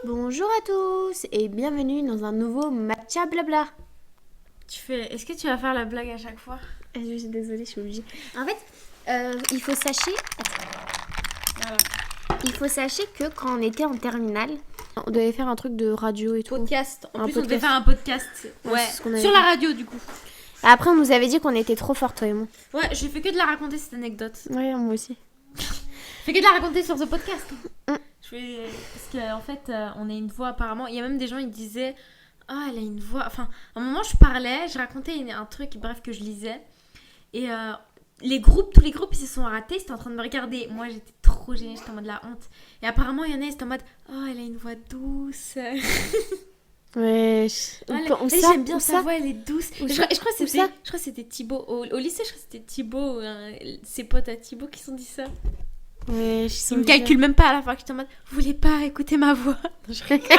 Bonjour à tous et bienvenue dans un nouveau Matcha Blabla. Est-ce que tu vas faire la blague à chaque fois? Je suis désolée, je suis obligée. En fait, il faut sachez... Voilà. Il faut sachez que quand on était en terminale, on devait faire un truc de radio et tout. Podcast. En Un plus, podcast. on devait faire un podcast. Ouais, c'est ce qu'on avait Sur fait. la radio, du coup. Après, on nous avait dit qu'on était trop forts, toi et moi. Ouais, j'ai fait que de la raconter, cette anecdote. Ouais, moi aussi. J'ai fait que de la raconter sur ce podcast. Mm. Parce qu'en fait, on a une voix apparemment. Il y a même des gens, ils disaient... Ah, elle a une voix... Enfin, à un moment, je parlais, je racontais un truc, bref, que je lisais. Et tous les groupes, ils se sont ratés, ils étaient en train de me regarder. Moi, j'étais trop gênée, j'étais en mode la honte. Et apparemment, il y en a, ils étaient en mode... Oh, elle a une voix douce. Ouais, J'aime bien sa voix, elle est douce. Où Je ça crois que c'était Thibaut. Au lycée, je crois que c'était Thibaut, ses potes à Thibaut qui se sont dit ça. Ouais, Ils me calculent même pas à la fin, que j'étais en mode, vous voulez pas écouter ma voix? Je rigole.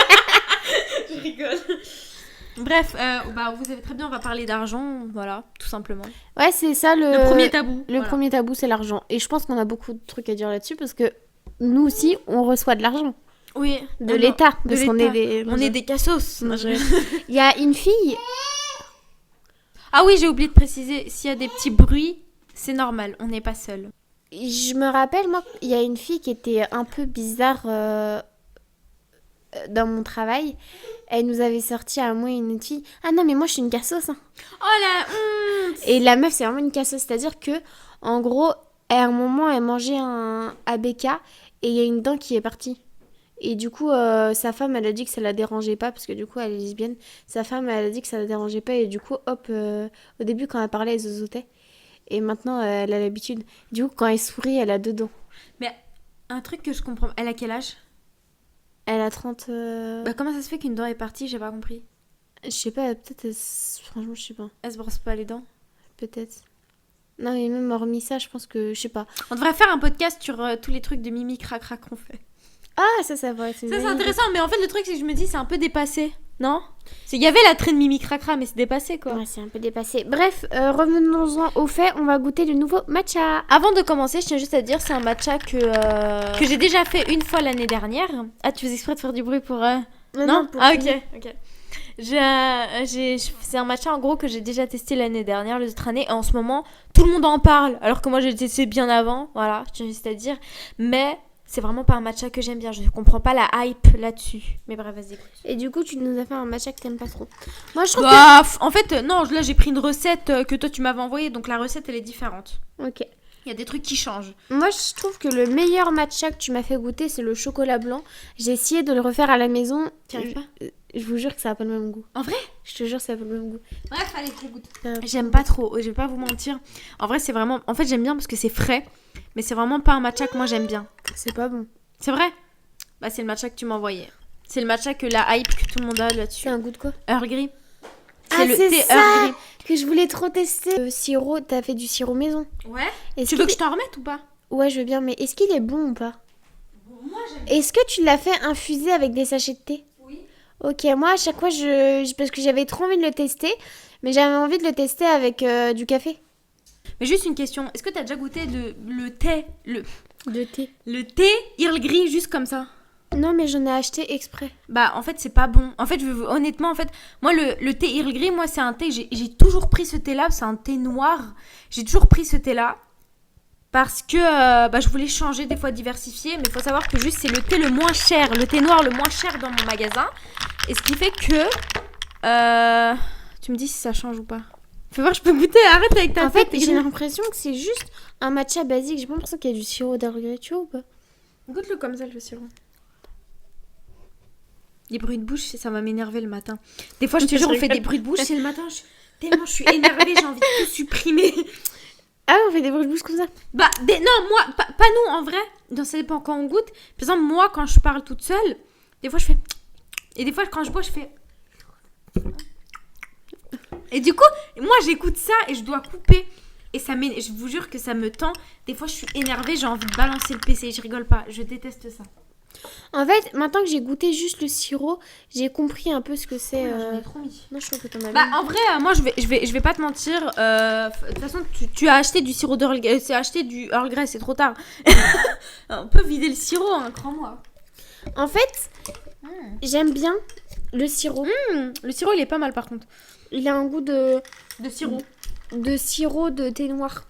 Je rigole. Bref, vous savez très bien, on va parler d'argent, voilà, tout simplement. Ouais, c'est ça Le premier tabou. Le premier tabou, c'est l'argent. Et je pense qu'on a beaucoup de trucs à dire là-dessus parce que nous aussi, on reçoit de l'argent. Oui. De l'État. De Parce qu'on l'État. est des... On est des cassos. Il y a une fille... Ah oui, j'ai oublié de préciser, s'il y a des petits bruits, c'est normal, on n'est pas seul. Je me rappelle, moi, il y a une fille qui était un peu bizarre dans mon travail. Elle nous avait sorti à moi et une autre fille. Ah non, mais moi, je suis une cassos. Hein. Oh la honte! Et la meuf, c'est vraiment une cassos. C'est-à-dire que, en gros, à un moment, elle mangeait un ABK et il y a une dent qui est partie. Et du coup, sa femme, elle a dit que ça la dérangeait pas, parce que du coup, elle est lesbienne. Sa femme, elle a dit que ça la dérangeait pas, et du coup, hop, au début, quand elle parlait, elle zozotait. Et maintenant, elle a l'habitude. Du coup, quand elle sourit, elle a deux dents. Mais un truc que je comprends, elle a quel âge? Elle a 30... Bah comment ça se fait qu'une dent est partie? J'ai pas compris. Je sais pas, peut-être... Franchement, je sais pas. Elle se brosse pas les dents? Peut-être. Non, mais même hormis ça, je pense que... Je sais pas. On devrait faire un podcast sur tous les trucs de mimi crac qu'on fait. Ah, ça va. Ça, c'est intéressant, mais en fait, le truc, c'est que je me dis, c'est un peu dépassé. Non? Il y avait la traîne mimi cracra, mais c'est dépassé, quoi. Ouais, c'est un peu dépassé. Bref, revenons-en au fait, on va goûter le nouveau matcha. Avant de commencer, je tiens juste à dire, c'est un matcha que j'ai déjà fait une fois l'année dernière. Ah, tu fais exprès de faire du bruit pour... Non pour Ah, finir. ok. C'est un matcha, en gros, que j'ai déjà testé l'année dernière, les autres années. Et en ce moment, tout le monde en parle. Alors que moi, j'ai testé bien avant. Voilà, je tiens juste à dire. Mais... c'est vraiment pas un matcha que j'aime bien, je comprends pas la hype là-dessus. Mais bref, vas-y. Et du coup, tu nous as fait un matcha que t'aimes pas trop. Moi, je trouve En fait, non, là j'ai pris une recette que toi tu m'avais envoyée, donc la recette elle est différente. Ok. Il y a des trucs qui changent. Moi, je trouve que le meilleur matcha que tu m'as fait goûter, c'est le chocolat blanc. J'ai essayé de le refaire à la maison. T'y arrives pas? Je vous jure que ça n'a pas le même goût. En vrai? Je te jure que ça n'a pas le même goût. Bref, allez, je goûte. J'aime pas trop, je vais pas vous mentir. En vrai, c'est vraiment... En fait, j'aime bien parce que c'est frais, mais c'est vraiment pas un matcha que moi j'aime bien. C'est pas bon. C'est vrai? Bah, c'est le matcha que tu m'as envoyé. C'est le matcha que la hype que tout le monde a là-dessus. C'est un goût de quoi? Earl Grey. C'est le thé ça Earl Grey. que je voulais trop tester. Le sirop, t'as fait du sirop maison. Ouais. Est-ce Tu veux qu'il que je t'en remette ou pas? Ouais, je veux bien, mais est-ce qu'il est bon ou pas? Moi, j'aime. Est-ce que tu l'as fait infuser avec des sachets de thé? Oui. Ok, moi, à chaque fois, parce que j'avais trop envie de le tester, mais j'avais envie de le tester avec du café. Mais juste une question, est-ce que t'as déjà goûté le thé, De thé? le thé Earl Grey juste comme ça? Non, mais j'en ai acheté exprès. Bah en fait c'est pas bon. En fait honnêtement en fait moi le thé Earl Grey moi c'est un thé j'ai toujours pris ce thé là, c'est un thé noir. J'ai toujours pris ce thé là parce que je voulais changer des fois diversifier, mais il faut savoir que juste c'est le thé le moins cher, le thé noir le moins cher dans mon magasin. Et ce qui fait que tu me dis si ça change ou pas. Fais voir, je peux goûter, arrête avec ta En fait, tête. j'ai l'impression que c'est juste un matcha basique. J'ai pas l'impression qu'il y a du sirop d'Earl Grey, tu vois ou pas? Goûte-le comme ça le sirop. Les bruits de bouche, ça va m'énerver le matin. Des fois, je te jure, on fait des bruits de bouche, c'est le matin. Tellement je suis énervée, j'ai envie de tout supprimer. Ah, on fait des bruits de bouche comme ça? Non, moi, pas nous en vrai. Non, ça dépend quand on goûte. Par exemple, moi, quand je parle toute seule, des fois, je fais. Et des fois, quand je bois, je fais. Et du coup, moi, j'écoute ça et je dois couper. Et je vous jure que ça me tend. Des fois, je suis énervée, j'ai envie de balancer le PC. Je rigole pas, je déteste ça. En fait, maintenant que j'ai goûté juste le sirop, j'ai compris un peu ce que c'est. J'en ai trop mis. Non, je trouve que t'en as Bah mis. en vrai moi je vais pas te mentir de toute façon tu as acheté du sirop d'Earl Grey, c'est acheté du Earl Grey, c'est trop tard. On peut vider le sirop hein, crois-moi. En fait, J'aime bien le sirop. Le sirop, il est pas mal par contre. Il a un goût de sirop. sirop de thé noir.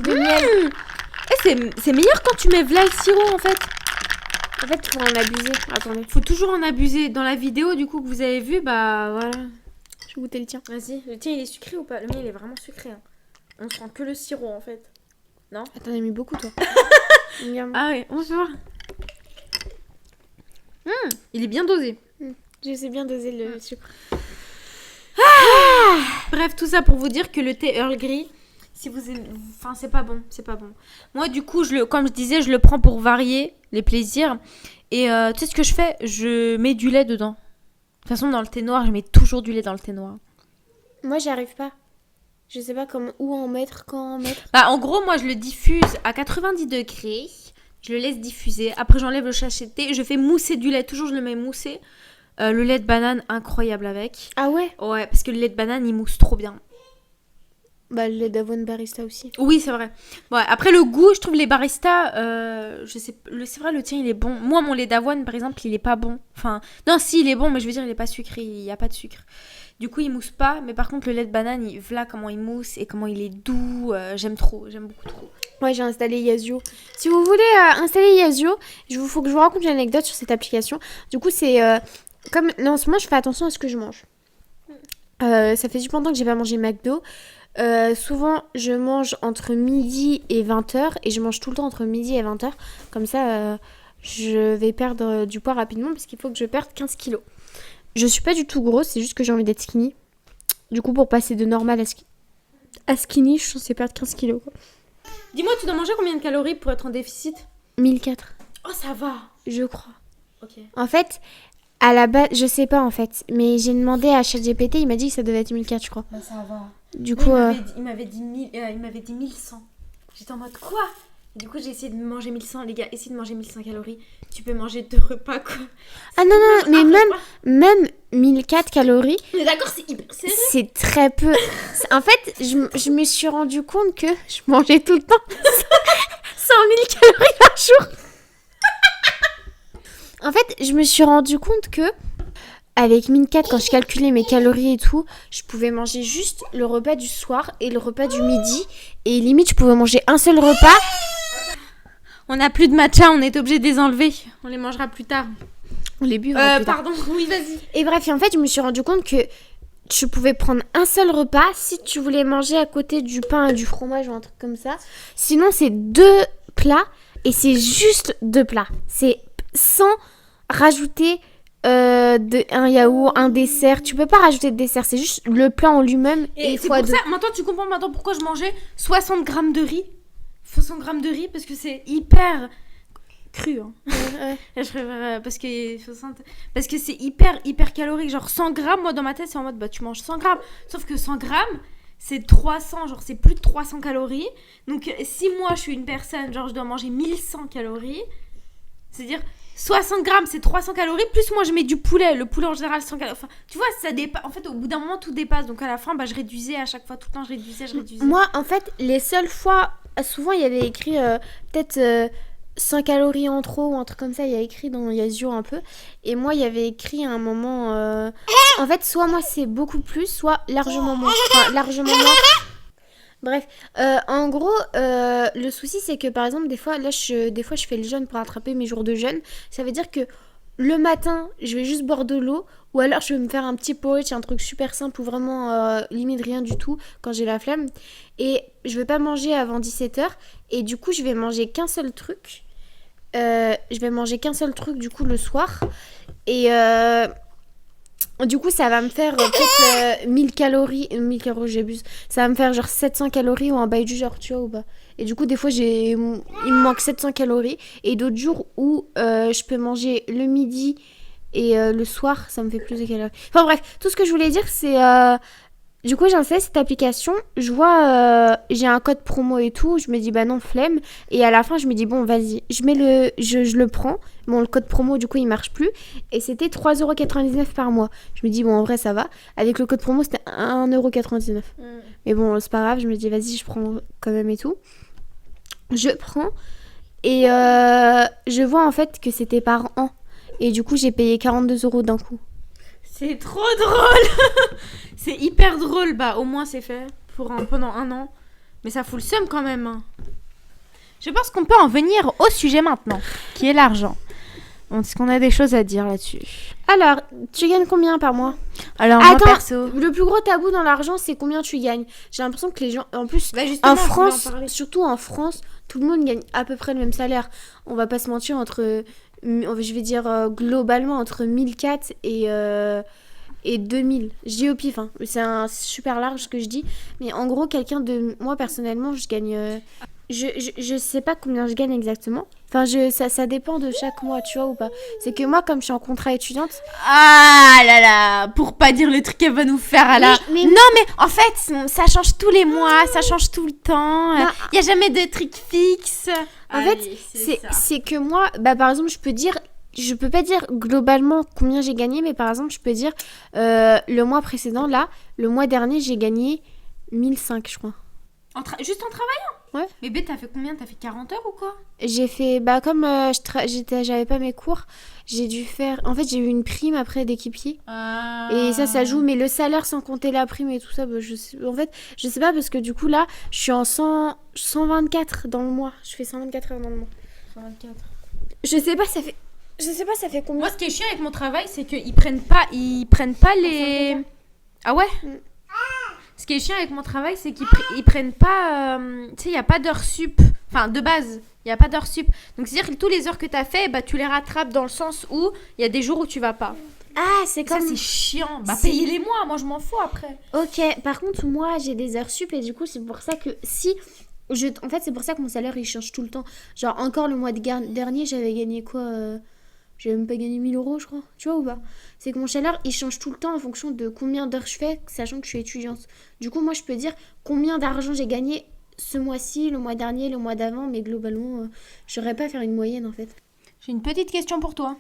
De miel. C'est meilleur quand tu mets v'là le sirop en fait. En fait, il faut en abuser. Attendez, Faut toujours en abuser. Dans la vidéo du coup que vous avez vue, bah voilà. je vais goûter le tien. Vas-y, le tien il est sucré ou pas? Le mien il est vraiment sucré. Hein. On sent que le sirop en fait. Attends, t'en as mis beaucoup toi. Regarde. Ah ouais, on va voir. Il est bien dosé. Je sais bien doser le sucre. Bref, tout ça pour vous dire que le thé Earl Grey, si vous aimez... Enfin, c'est pas bon. Moi, du coup, comme je disais, je le prends pour varier les plaisirs. Et tu sais ce que je fais? Je mets du lait dedans. De toute façon, dans le thé noir, je mets toujours du lait dans le thé noir. Moi, j'y arrive pas. Je sais pas où en mettre, quand en mettre. Bah, en gros, moi, je le diffuse à 90 degrés. Je le laisse diffuser. Après, j'enlève le sachet de thé. Je fais mousser du lait. Toujours, je le mets mousser. Le lait de banane, incroyable avec. Ah ouais? Ouais, parce que le lait de banane, il mousse trop bien. Bah, le lait d'avoine barista aussi. Oui, c'est vrai. Ouais, après, le goût, je trouve les baristas, c'est vrai, le tien, il est bon. Moi, mon lait d'avoine, par exemple, il est pas bon. Enfin, non, si, il est bon, mais je veux dire, il est pas sucré. Il y a pas de sucre. Du coup, il mousse pas. Mais par contre, le lait de banane, voilà comment il mousse et comment il est doux. J'aime beaucoup trop. Ouais, j'ai installé Yazio. Si vous voulez installer Yazio, faut que je vous raconte une anecdote sur cette application. Du coup, c'est... comme là, en ce moment, je fais attention à ce que je mange. Ça fait super longtemps que j'ai pas mangé McDo. Souvent, je mange entre midi et 20h. Et je mange tout le temps entre midi et 20h. Comme ça, je vais perdre du poids rapidement parce qu'il faut que je perde 15 kilos. Je suis pas du tout grosse, c'est juste que j'ai envie d'être skinny. Du coup, pour passer de normal à skinny, je suis censée perdre 15 kilos. Quoi. Dis-moi, tu dois manger combien de calories pour être en déficit? 1004. Oh, ça va. Je crois. Ok. En fait, à la base, je sais pas en fait. Mais j'ai demandé à ChatGPT, il m'a dit que ça devait être 1004, je crois. Bah, ça va. Du coup... Il m'avait dit 1100. J'étais en mode quoi? Et du coup, j'ai essayé de manger 1100. Les gars, essayez de manger 1100 calories. Tu peux manger 2 repas, quoi. Ah non, mais même 1004 calories... Mais d'accord, c'est hyper serré. C'est très peu. En fait, je me suis rendu compte que je mangeais tout le temps 100 000 calories par jour. En fait, je me suis rendu compte que avec 1004, quand je calculais mes calories et tout, je pouvais manger juste le repas du soir et le repas du midi. Et limite, je pouvais manger un seul repas. On n'a plus de matcha, on est obligé de les enlever. On les mangera plus tard. On les buvra plus tard. Pardon, oui, vas-y. Et bref, en fait, je me suis rendu compte que tu pouvais prendre un seul repas si tu voulais manger à côté du pain et du fromage ou un truc comme ça. Sinon, c'est 2 plats et c'est juste 2 plats. C'est sans rajouter un yaourt, un dessert. Tu peux pas rajouter de dessert, c'est juste le plat en lui-même et c'est fois pour 2. ça, maintenant tu comprends pourquoi je mangeais 60 grammes de riz. 60 grammes de riz parce que c'est hyper cru. Hein. Ouais. Parce que c'est hyper calorique. Genre 100 grammes, moi dans ma tête c'est en mode bah tu manges 100 grammes. Sauf que 100 grammes c'est 300, genre c'est plus de 300 calories. Donc si moi je suis une personne, genre je dois manger 1100 calories, c'est-à-dire 60 grammes c'est 300 calories, plus moi je mets du poulet. Le poulet en général 100 calories. Enfin, tu vois, ça dépasse. En fait, au bout d'un moment tout dépasse. Donc à la fin, bah je réduisais à chaque fois, tout le temps je réduisais. Moi, en fait, les seules fois, souvent il y avait écrit peut-être 100 calories en trop ou un truc comme ça, il y a écrit dans Yazio un peu. Et moi, il y avait écrit à un moment... En fait, soit moi c'est beaucoup plus, soit largement moins. Enfin, largement moins. Bref, en gros, le souci c'est que par exemple, des fois je fais le jeûne pour attraper mes jours de jeûne. Ça veut dire que le matin, je vais juste boire de l'eau, ou alors je vais me faire un petit porridge, un truc super simple ou vraiment limite rien du tout quand j'ai la flemme. Et je vais pas manger avant 17h, et du coup je vais manger qu'un seul truc. Du coup le soir. Et du coup ça va me faire peut-être 1000 calories, j'abuse. Ça va me faire genre 700 calories ou un bail du genre, tu vois ou pas. Et du coup des fois il me manque 700 calories. Et d'autres jours où je peux manger le midi et le soir ça me fait plus de calories. Enfin bref, tout ce que je voulais dire c'est... Du coup, j'ai installé cette application, je vois, j'ai un code promo et tout, je me dis bah non, flemme. Et à la fin, je me dis bon, vas-y, je le prends. Bon, le code promo, du coup, il marche plus. Et c'était 3,99€ par mois. Je me dis bon, en vrai, ça va. Avec le code promo, c'était 1,99€. Mais bon, c'est pas grave, je me dis vas-y, je prends quand même et tout. Je prends et je vois en fait que c'était par an. Et du coup, j'ai payé 42 € d'un coup. C'est trop drôle. C'est hyper drôle. Bah, au moins, c'est fait pendant 1 an. Mais ça fout le seum quand même. Hein. Je pense qu'on peut en venir au sujet maintenant, qui est l'argent. Est-ce qu'on a des choses à dire là-dessus? Alors, tu gagnes combien par mois? Alors, Attends, moi, perso... le plus gros tabou dans l'argent, c'est combien tu gagnes. J'ai l'impression que les gens... En plus, Bah, justement, en je voulais en France, parler. surtout en France, tout le monde gagne à peu près le même salaire. On va pas se mentir, je vais dire globalement, entre 1004 et 2000. Je dis au pif, hein. C'est super large ce que je dis. Mais en gros, moi, personnellement, je gagne... Je sais pas combien je gagne exactement. Enfin, ça dépend de chaque mois, tu vois, ou pas. C'est que moi, comme je suis en contrat étudiante... Ah là là, pour pas dire le truc qu'elle va nous faire à la... Mais- Non mais en fait, ça change tous les mois, ça change tout le temps. Non. Il y a jamais de truc fixe. En fait, c'est que moi, bah, par exemple, je peux pas dire globalement combien j'ai gagné, mais par exemple, je peux dire le mois précédent, là, le mois dernier, j'ai gagné 1005, je crois. Juste en travaillant. Ouais. Mais B, t'as fait combien? T'as fait 40 heures ou quoi? J'ai fait, bah, comme j'avais pas mes cours, j'ai dû faire. En fait, j'ai eu une prime après d'équipier. Et ça joue, mais le salaire sans compter la prime et tout ça, bah, en fait, je sais pas parce que du coup, là, je suis en 124 dans le mois. Je fais 124 heures dans le mois. 124. Je sais pas, ça fait combien. Moi, ce qui est chiant avec mon travail, c'est qu'ils prennent pas les... Ah ouais? Ce qui est chiant avec mon travail, c'est qu'ils prennent pas... tu sais, il n'y a pas d'heures sup. Enfin, de base, il n'y a pas d'heures sup. Donc, c'est-à-dire que tous les heures que tu as fait, bah, tu les rattrapes dans le sens où il y a des jours où tu vas pas. Ah, c'est comme... Ça, c'est chiant. Bah, payez-les-moi. Moi, je m'en fous après. Ok, par contre, moi, j'ai des heures sup et du coup, c'est pour ça que En fait, c'est pour ça que mon salaire, il change tout le temps. Genre, encore le mois dernier, j'avais gagné quoi J'avais même pas gagné 1000 €, je crois. Tu vois ou pas? C'est que mon salaire, il change tout le temps en fonction de combien d'heures je fais, sachant que je suis étudiante. Du coup, moi, je peux dire combien d'argent j'ai gagné ce mois-ci, le mois dernier, le mois d'avant, mais globalement, je saurais pas faire une moyenne, en fait. J'ai une petite question pour toi.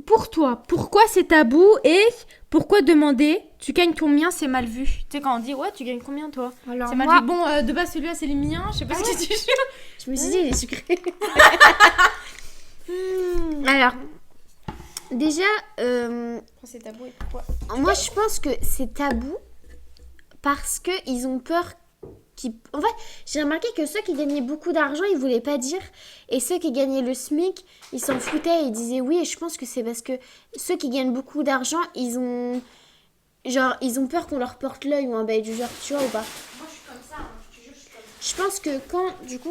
Pour toi, pourquoi c'est tabou et pourquoi demander tu gagnes combien, c'est mal vu? Tu sais, quand on dit ouais, tu gagnes combien toi? Alors, C'est mal moi, vu. Bon, de base, celui-là, c'est les miens. Je sais pas ce que tu joues. je me suis dit, il est sucré. Alors, déjà, C'est tabou et pourquoi? moi, je pense que c'est tabou parce qu'ils ont peur En fait, j'ai remarqué que ceux qui gagnaient beaucoup d'argent, ils voulaient pas dire. Et ceux qui gagnaient le SMIC, ils s'en foutaient et ils disaient oui. Et je pense que c'est parce que ceux qui gagnent beaucoup d'argent, ils ont peur qu'on leur porte l'œil ou un bail du genre, tu vois ou pas? Moi, je suis comme ça. Je te jure, je suis comme ça. Je pense que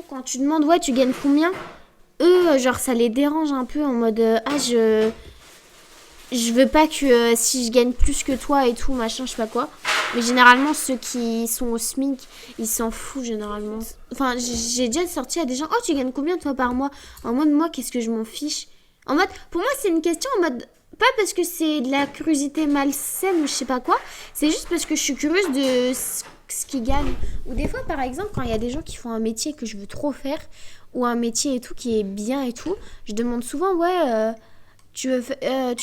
quand tu demandes ouais, tu gagnes combien, eux, genre, ça les dérange un peu en mode je veux pas que si je gagne plus que toi et tout, machin, je sais pas quoi. Mais généralement, ceux qui sont au SMIC, ils s'en foutent généralement. Enfin, j'ai déjà sorti à des gens, oh, tu gagnes combien toi par mois? En mode, moi, qu'est-ce que je m'en fiche? En mode, pour moi, c'est une question en mode, pas parce que c'est de la curiosité malsaine ou je sais pas quoi, c'est juste parce que je suis curieuse de ce qu'ils gagnent. Ou des fois, par exemple, quand il y a des gens qui font un métier que je veux trop faire, ou un métier et tout qui est bien et tout, je demande souvent, ouais, tu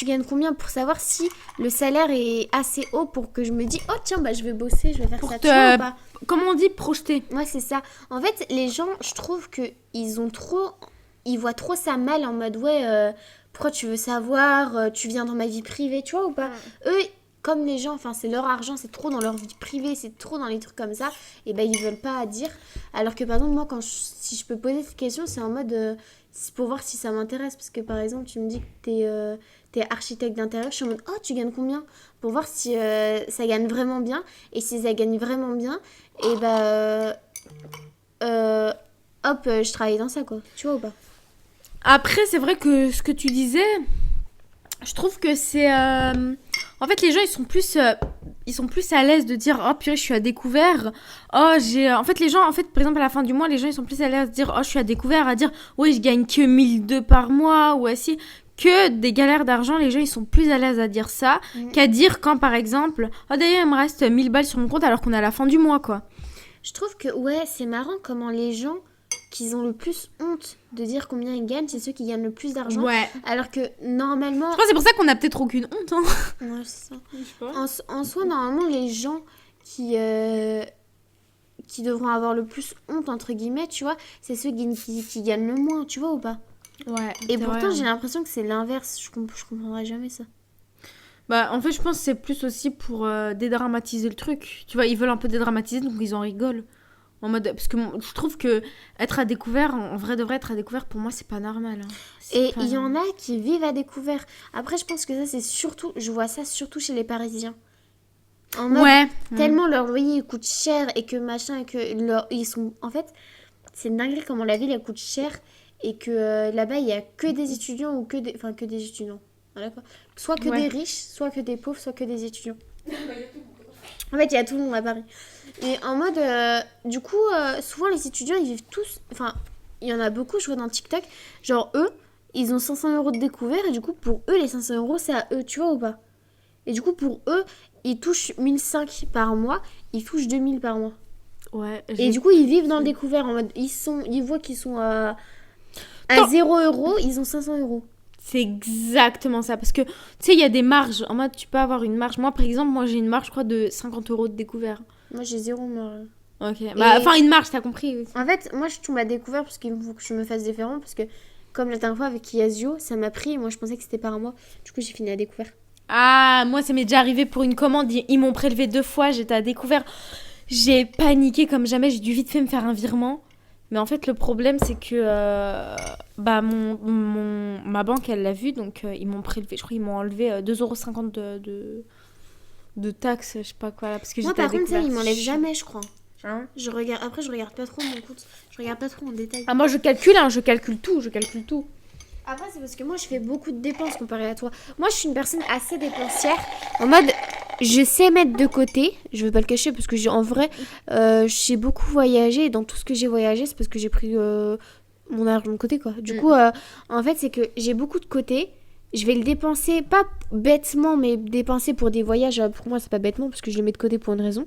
gagnes combien pour savoir si le salaire est assez haut pour que je me dise, oh tiens, bah je vais bosser, je vais faire Pour ça, te- tu vois ou pas? Comment on dit projeter? Ouais, c'est ça. En fait, les gens, je trouve que ils voient trop ça mal en mode, ouais, pourquoi tu veux savoir, tu viens dans ma vie privée, tu vois ou pas? Eux, comme les gens, enfin c'est leur argent, c'est trop dans leur vie privée, c'est trop dans les trucs comme ça, et ben ils veulent pas dire. Alors que par exemple, moi, si je peux poser cette question, c'est en mode, c'est pour voir si ça m'intéresse. Parce que par exemple, tu me dis que t'es architecte d'intérieur, je suis en mode, oh, tu gagnes combien? Pour voir si ça gagne vraiment bien. Et si ça gagne vraiment bien, et bah, hop, je travaille dans ça, quoi. Tu vois ou pas? Après, c'est vrai que ce que tu disais, je trouve que c'est... En fait, les gens, ils sont plus à l'aise de dire « Oh, purée, je suis à découvert. Oh, j'ai... » En fait, les gens, par exemple, à la fin du mois, les gens, ils sont plus à l'aise de dire « Oh, je suis à découvert. » À dire « Oui, je gagne que 1002 par mois. » Ou ainsi. Que des galères d'argent, les gens, ils sont plus à l'aise à dire ça qu'à dire quand, par exemple « Oh, d'ailleurs, il me reste 1000 balles sur mon compte alors qu'on est à la fin du mois, quoi. » Je trouve que, ouais, c'est marrant comment les gens qui ont le plus honte de dire combien ils gagnent, c'est ceux qui gagnent le plus d'argent. Ouais. Alors que, normalement... Je pense que c'est pour ça qu'on a peut-être aucune honte, hein. Ouais, c'est ça. Je sais pas. En soi, normalement, les gens qui devront avoir le plus honte, entre guillemets, tu vois, c'est ceux qui gagnent le moins, tu vois ou pas? Ouais. Et c'est pourtant, vrai, j'ai hein. l'impression que c'est l'inverse. Je comprendrai jamais ça. Bah, en fait, je pense que c'est plus aussi pour dédramatiser le truc. Tu vois, ils veulent un peu dédramatiser, donc ils en rigolent. En mode, parce que je trouve que être à découvert, en vrai de vrai, être à découvert, pour moi, c'est pas normal, hein. C'est Et pas il y en normal. a qui vivent à découvert. Après, je pense que ça, c'est surtout... Je vois ça surtout chez les Parisiens. En mode, Ouais. tellement leur loyer coûte cher et que machin, et que ils sont... En fait, c'est une dinguerie comment la ville, elle coûte cher et que là-bas, il y a que des étudiants ou que des... Enfin, que des étudiants. Voilà, quoi. Soit que Ouais. des riches, soit que des pauvres, soit que des étudiants. En fait, il y a tout le monde à Paris. Et en mode, du coup, souvent les étudiants, ils vivent tous. Enfin, il y en a beaucoup, je vois dans TikTok. Genre, eux, ils ont 500 euros de découvert. Et du coup, pour eux, les 500 euros, c'est à eux, tu vois ou pas? Et du coup, pour eux, ils touchent 1005 par mois. Ils touchent 2000 par mois. Ouais. Et du coup, ils vivent dans le découvert. En mode, ils voient qu'ils sont à 0 euros. Ils ont 500 euros. C'est exactement ça. Parce que, tu sais, il y a des marges. En mode, tu peux avoir une marge. Moi, par exemple, j'ai une marge, je crois, de 50 euros de découvert. Moi, j'ai 0 moi. Ok. Bah, Et- enfin, une marge, t'as compris. En fait, moi, je tombe à découvert parce qu'il faut que je me fasse différent. Parce que, comme la dernière fois avec Yazio, ça m'a pris. Et moi, je pensais que c'était par mois. Du coup, j'ai fini à découvert. Ah, moi, ça m'est déjà arrivé pour une commande. Ils m'ont prélevé 2 fois. J'étais à découvert. J'ai paniqué comme jamais. J'ai dû vite fait me faire un virement. Mais en fait, le problème, c'est que bah, ma banque, elle l'a vu. Donc, ils m'ont prélevé. Je crois qu'ils m'ont enlevé 2,50 € de taxes. Je sais pas quoi. Là, parce que Moi, j'étais à par contre, ça, découvert. ils m'enlèvent jamais, je crois. Hein. Je regarde... Après, je regarde pas trop mon compte. Je regarde pas trop en détail. Ah, moi, je calcule, hein. Je calcule tout. Je calcule tout. Après, c'est parce que moi, je fais beaucoup de dépenses comparé à toi. Moi, je suis une personne assez dépensière. En mode, je sais mettre de côté. Je veux pas le cacher parce que en vrai, j'ai beaucoup voyagé. Et dans tout ce que j'ai voyagé, c'est parce que j'ai pris mon argent de côté, quoi. Du coup, en fait, c'est que j'ai beaucoup de côté. Je vais le dépenser, pas bêtement, mais dépenser pour des voyages. Pour moi, c'est pas bêtement parce que je le mets de côté pour une raison.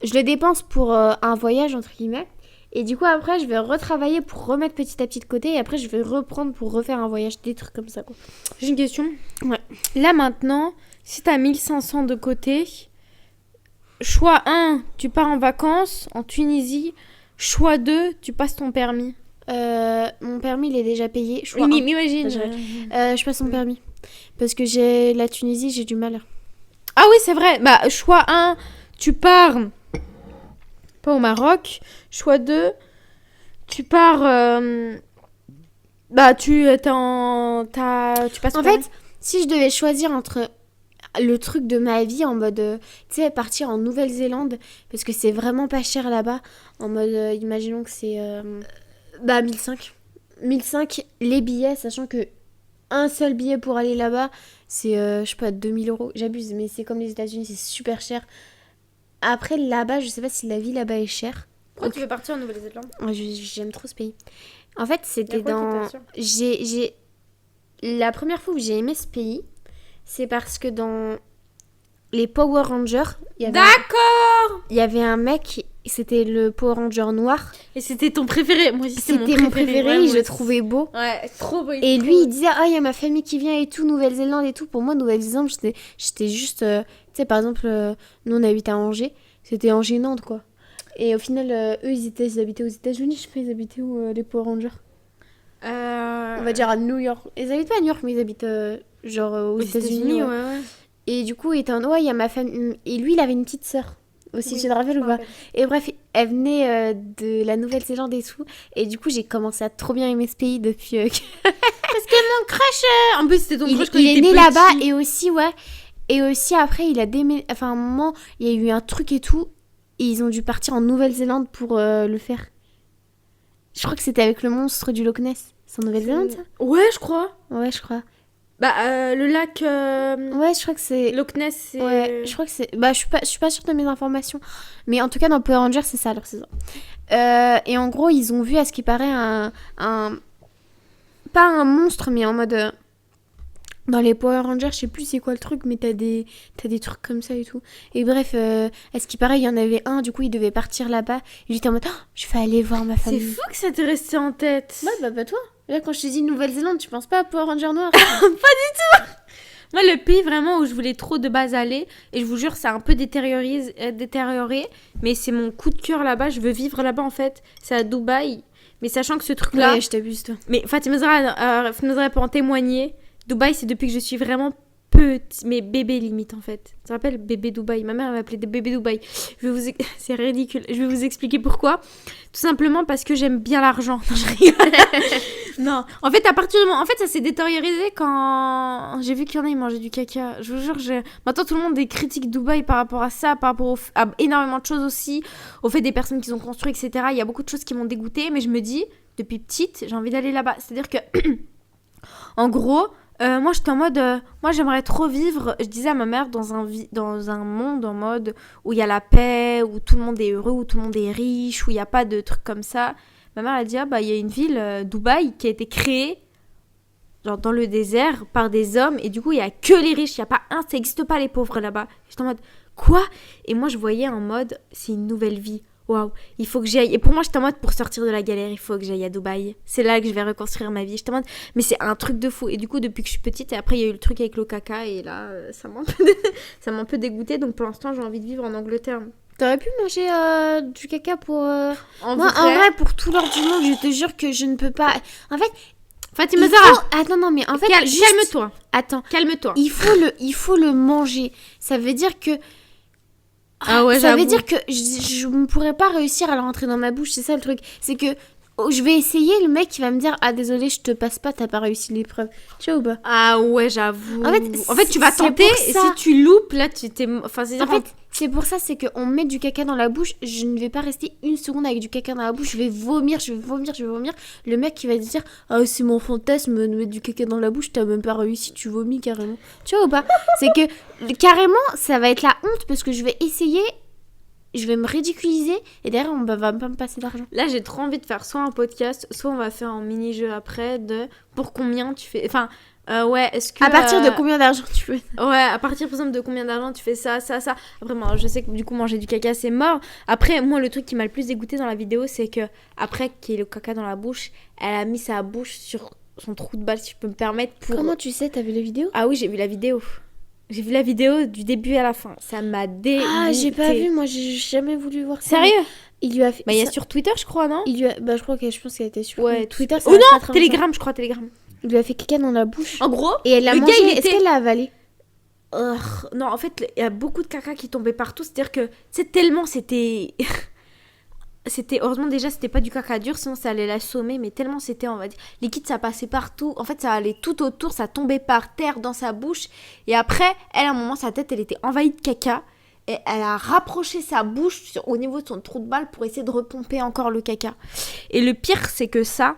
Je le dépense pour un voyage, entre guillemets. Et du coup, après, je vais retravailler pour remettre petit à petit de côté. Et après, je vais reprendre pour refaire un voyage, des trucs comme ça, quoi. J'ai une question. Ouais. Là, maintenant, si t'as 1500 de côté, choix 1, tu pars en vacances en Tunisie. Choix 2, tu passes ton permis. Mon permis, il est déjà payé. Je, Oui, mais imagine. je passe mon permis. Parce que la Tunisie, j'ai du mal. Ah oui, c'est vrai. Bah, choix 1, tu pars pas au Maroc. Choix 2, tu pars. Bah, tu passes En ton permis. fait, si je devais choisir entre le truc de ma vie en mode, tu sais, partir en Nouvelle-Zélande, parce que c'est vraiment pas cher là-bas, en mode, imaginons que c'est, 1005. 1005 les billets, sachant que un seul billet pour aller là-bas, c'est, je sais pas, 2000 euros. J'abuse, mais c'est comme les États-Unis, c'est super cher. Après, là-bas, je sais pas si la vie là-bas est chère. Pourquoi tu veux partir en Nouvelle-Zélande? Ouais, j'aime trop ce pays. En fait, c'était dans... La première fois où j'ai aimé ce pays, c'est parce que dans les Power Rangers, D'accord. il y avait un mec, c'était le Power Ranger noir. Et c'était ton préféré. Moi aussi, C'était mon préféré, Ouais, moi je le aussi. trouvais beau. Ouais, trop beau. Et lui, il disait, ah, il y a ma famille qui vient et tout, Nouvelle-Zélande et tout. Pour moi, Nouvelle-Zélande, j'étais juste... tu sais, par exemple, nous, on habite à Angers. C'était Angers-Nantes, quoi. Et au final, eux, ils habitaient aux États-Unis. Je sais pas, ils habitaient où, les Power Rangers? On va dire à New York. Ils habitent pas à New York, mais ils habitent, aux États-Unis. Ouais. ouais. Et du coup, il était en... Ouais, il y a ma famille... Et lui, il avait une petite sœur. Aussi, Oui, tu te rappelles je ou me pas? rappelle. Et bref, elle venait de la Nouvelle-Zélande et tout. Et du coup, j'ai commencé à trop bien aimer ce pays depuis... Mon crush. En plus, c'était ton crush quand il est était né petit. là-bas et aussi, ouais. Et aussi, après, il a déménagé... Enfin, à un moment, il y a eu un truc et tout. Et ils ont dû partir en Nouvelle-Zélande pour le faire. Je crois que c'était avec le monstre du Loch Ness. C'est en Nouvelle-Zélande, ça? Ouais, je crois. Ouais, je crois. Bah, le lac Ouais, je crois que c'est... Loch Ness, c'est... Ouais, je crois que c'est... Bah, je suis pas sûre de mes informations. Mais en tout cas, dans Power Rangers, c'est ça, leur saison. Et en gros, ils ont vu, à ce qui paraît, pas un monstre, mais en mode... dans les Power Rangers, je sais plus c'est quoi le truc, mais t'as des trucs comme ça et tout. Et bref, à ce qui paraît, il y en avait un, du coup, il devait partir là-bas. Il était en mode, oh, je vais aller voir ma C'est famille. fou que ça t'est resté en tête. Ouais, bah toi. Là, quand je te dis Nouvelle-Zélande, tu penses pas à Power Ranger noir? Moi, le pays vraiment où je voulais trop de base aller, et je vous jure, c'est un peu détérioré, mais c'est mon coup de cœur là-bas. Je veux vivre là-bas en fait. C'est à Dubaï. Mais sachant que ce truc-là... Ouais, je t'abuse, toi. Mais Fatima Zahra peut en témoigner. Dubaï, c'est depuis que je suis vraiment petit, mais bébé limite en fait. Tu te rappelles bébé Dubaï? Ma mère m'appelait bébé Dubaï. C'est ridicule. Je vais vous expliquer pourquoi. Tout simplement parce que j'aime bien l'argent. Non, je rigole. Non. En fait, à partir du moment... En fait, ça s'est détérioré quand j'ai vu qu'il y en a, ils mangeaient du caca. Je vous jure, maintenant tout le monde critique Dubaï par rapport à ça, par rapport à énormément de choses aussi, au fait des personnes qui ont construit, etc. Il y a beaucoup de choses qui m'ont dégoûtée, mais je me dis, depuis petite, j'ai envie d'aller là-bas. C'est-à-dire que, en gros... moi j'étais en mode moi j'aimerais trop vivre, je disais à ma mère, dans un monde en mode où il y a la paix, où tout le monde est heureux, où tout le monde est riche, où il n'y a pas de trucs comme ça. Ma mère a dit il y a une ville, Dubaï, qui a été créée genre dans le désert par des hommes, et du coup il y a que les riches, il y a pas ça n'existe pas les pauvres là-bas. J'étais en mode quoi? Et moi je voyais en mode c'est une nouvelle vie. Waouh, il faut que j'y aille. Et pour moi, j'étais en mode, pour sortir de la galère, il faut que j'aille à Dubaï. C'est là que je vais reconstruire ma vie. J'étais en mode, mais c'est un truc de fou. Et du coup, depuis que je suis petite, et après, il y a eu le truc avec le caca, et là, ça m'a un peu dégoûtée. Donc pour l'instant, j'ai envie de vivre en Angleterre. T'aurais pu manger du caca pour... En vrai, pour tout l'or du monde, je te jure que je ne peux pas... En fait... Fatima Zahra. Attends, non, mais en fait... Calme-toi. Attends. Calme-toi. Il faut le manger. Ça veut dire que... Ah ouais, ça veut dire que je ne pourrais pas réussir à le rentrer dans ma bouche, c'est ça le truc. C'est que je vais essayer, le mec il va me dire désolé, je te passe pas, t'as pas réussi l'épreuve. Tu vois ou pas? Ah ouais, j'avoue. En fait, tu vas c'est tenter, et si tu loupes, là tu t'es... Enfin, c'est pour ça, c'est qu'on met du caca dans la bouche, je ne vais pas rester une seconde avec du caca dans la bouche, je vais vomir. Le mec qui va dire c'est mon fantasme de mettre du caca dans la bouche, t'as même pas réussi, tu vomis carrément. Tu vois ou pas? C'est que carrément, ça va être la honte parce que je vais essayer, je vais me ridiculiser et derrière on va pas me passer d'argent. Là, j'ai trop envie de faire soit un podcast, soit on va faire un mini-jeu après de pour combien tu fais... Enfin... ouais, est-ce que... À partir de combien d'argent tu veux? Ouais, à partir, par exemple, de combien d'argent tu fais ça. Après, moi, je sais que du coup, manger du caca, c'est mort. Après, moi, le truc qui m'a le plus dégoûté dans la vidéo, c'est que après qu'il y ait le caca dans la bouche, elle a mis sa bouche sur son trou de balle, si je peux me permettre, pour... Comment tu sais? T'as vu la vidéo? Ah oui, j'ai vu la vidéo. J'ai vu la vidéo du début à la fin. Ça m'a dégoûté. Ah, j'ai pas vu, moi, j'ai jamais voulu voir ça. Sérieux? Il lui a fait... Bah, il y a sur Twitter, je crois, non? je pense qu'elle était sur Twitter. Oh non, Telegram, je crois, Telegram. Il lui a fait caca dans la bouche. En gros, et elle l'a mangé. Est-ce qu'elle l'a avalé? Non, en fait, il y a beaucoup de caca qui tombaient partout. C'est-à-dire que tellement c'était... Heureusement, déjà, c'était pas du caca dur, sinon ça allait l'assommer. Mais tellement c'était, on va dire, liquide, ça passait partout. En fait, ça allait tout autour, ça tombait par terre dans sa bouche. Et après, elle, à un moment, sa tête, elle était envahie de caca. Et elle a rapproché sa bouche au niveau de son trou de balle pour essayer de repomper encore le caca. Et le pire, c'est que ça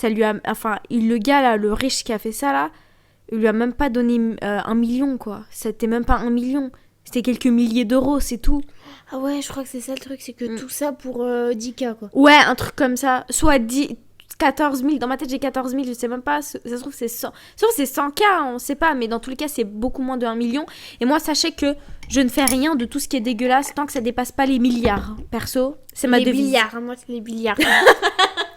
lui a... Enfin, le gars, là, le riche qui a fait ça, là, il lui a même pas donné 1 million, quoi. C'était même pas 1 million. C'était quelques milliers d'euros, c'est tout. Ah ouais, je crois que c'est ça le truc, c'est que tout ça pour 10K, quoi. Ouais, un truc comme ça. Soit 14 000. Dans ma tête, j'ai 14 000, je sais même pas. Ça se trouve, c'est 100. Sauf c'est 100K, on sait pas. Mais dans tous les cas, c'est beaucoup moins de 1 million. Et moi, sachez que je ne fais rien de tout ce qui est dégueulasse tant que ça dépasse pas les milliards. Perso, c'est ma devise. Les milliards, moi, c'est les milliards.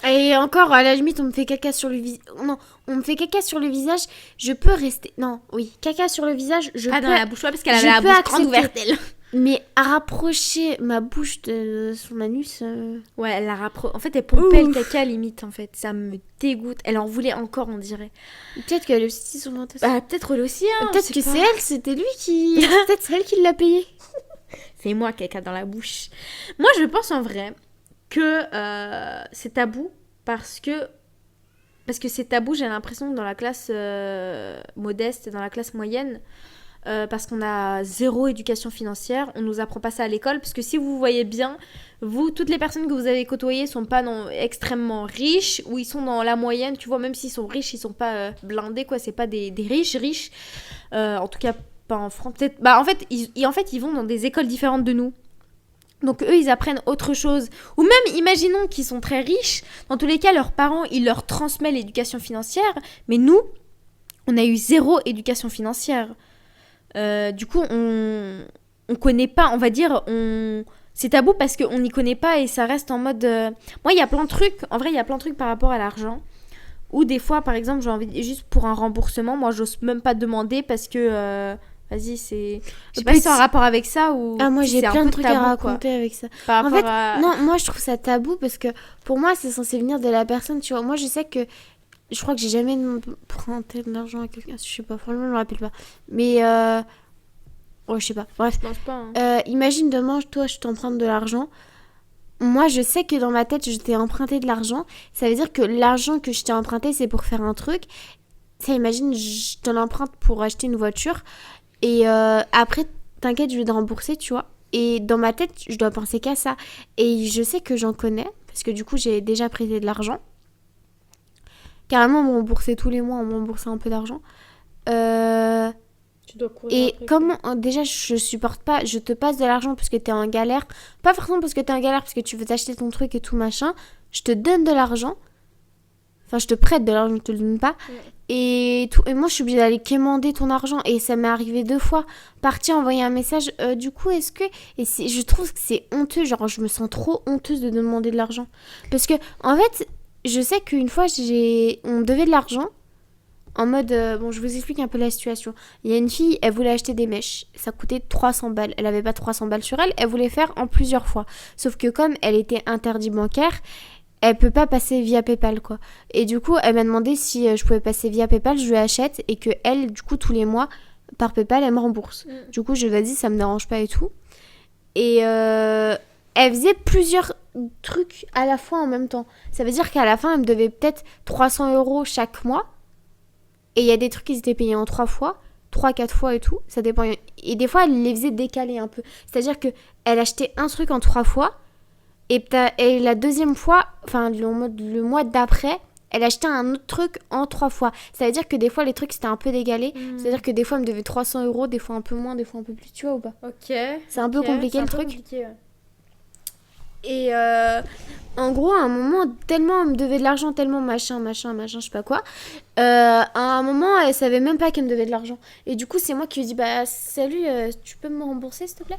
Et encore, à la limite, on me fait caca sur le visage. Non, on me fait caca sur le visage. Je peux rester. Non, oui, caca sur le visage. Dans la bouche, ouais, parce qu'elle avait la bouche grande ouverte, elle. Mais à rapprocher ma bouche de son anus. Ouais, elle la rapproche. En fait, elle pompait le caca limite, en fait. Ça me dégoûte. Elle en voulait encore, on dirait. Peut-être qu'elle aussi son fantasme. Bah, peut-être elle aussi, hein. Peut-être que c'est elle, c'était lui qui. Peut-être c'est elle qui l'a payé. C'est moi, caca dans la bouche. Moi, je pense en vrai que c'est tabou parce que c'est tabou, j'ai l'impression, dans la classe modeste et dans la classe moyenne. Parce qu'on a 0 éducation financière, on nous apprend pas ça à l'école, parce que si vous voyez bien, toutes les personnes que vous avez côtoyées sont pas extrêmement riches, ou ils sont dans la moyenne, tu vois, même s'ils sont riches, ils sont pas blindés, quoi, c'est pas des riches, en tout cas pas en France, peut-être, en fait, ils vont dans des écoles différentes de nous. Donc eux, ils apprennent autre chose. Ou même, imaginons qu'ils sont très riches, dans tous les cas, leurs parents, ils leur transmettent l'éducation financière, mais nous, on a eu 0 éducation financière. Du coup, on connaît pas, on va dire, c'est tabou parce qu'on n'y connaît pas et ça reste en mode... Moi, il y a plein de trucs, en vrai, il y a plein de trucs par rapport à l'argent. Ou des fois, par exemple, j'ai envie, juste pour un remboursement, moi, j'ose même pas demander parce que... vas-y, c'est... Je sais pas si c'est en rapport avec ça ou... moi, si j'ai c'est un plein de peu trucs tabou, à quoi. raconter avec ça. Par En rapport fait, à... non, moi, je trouve ça tabou parce que pour moi, c'est censé venir de la personne, tu vois. Moi, je sais que... Je crois que j'ai jamais emprunté de l'argent à quelqu'un. Je sais pas, franchement, je me rappelle pas. Mais... Ouais, je sais pas. Bref. Je pense pas, hein. Imagine demain, toi, je t'emprunte de l'argent. Moi, je sais que dans ma tête, je t'ai emprunté de l'argent. Ça veut dire que l'argent que je t'ai emprunté, c'est pour faire un truc. Ça, imagine, je te l'emprunte pour acheter une voiture. Et après, t'inquiète, je vais te rembourser, tu vois. Et dans ma tête, je dois penser qu'à ça. Et je sais que j'en connais, parce que du coup, j'ai déjà prêté de l'argent. Carrément, on me remboursait tous les mois, on me remboursait un peu d'argent. Tu dois courir Et après, comment, déjà, je supporte pas, je te passe de l'argent parce que t'es en galère. Pas forcément parce que t'es en galère, parce que tu veux t'acheter ton truc et tout machin. Je te donne de l'argent. Enfin, je te prête de l'argent, je te le donne pas. Ouais. Et moi, je suis obligée d'aller quémander ton argent. Et ça m'est arrivé 2 fois. Partir, envoyer un message. Du coup, est-ce que... je trouve que c'est honteux. Genre, je me sens trop honteuse de demander de l'argent. Parce que, en fait, je sais qu'une fois, on me devait de l'argent. En mode... bon, je vous explique un peu la situation. Il y a une fille, elle voulait acheter des mèches. Ça coûtait 300 balles. Elle avait pas 300 balles sur elle. Elle voulait faire en plusieurs fois. Sauf que comme elle était interdit bancaire... elle peut pas passer via PayPal, quoi. Et du coup, elle m'a demandé si je pouvais passer via PayPal, je lui achète et que elle, du coup, tous les mois, par PayPal, elle me rembourse. Du coup, je lui ai dit, ça me dérange pas et tout. Et elle faisait plusieurs trucs à la fois en même temps. Ça veut dire qu'à la fin, elle me devait peut-être 300 € chaque mois. Et il y a des trucs qui étaient payés en 3 fois, 3-4 fois et tout. Ça dépend. Et des fois, elle les faisait décaler un peu. C'est-à-dire qu'elle achetait un truc en 3 fois. Et la deuxième fois, enfin le mois d'après, elle achetait un autre truc en 3 fois. Ça veut dire que des fois, les trucs, c'était un peu dégalé. C'est-à-dire que des fois, elle me devait 300 €, des fois un peu moins, des fois un peu plus, tu vois ou pas? Ok. C'est un peu compliqué le truc. Compliqué, ouais. Et en gros, à un moment, tellement elle me devait de l'argent, tellement machin, je sais pas quoi. À un moment, elle savait même pas qu'elle me devait de l'argent. Et du coup, c'est moi qui lui ai dit, bah salut, tu peux me rembourser s'il te plaît?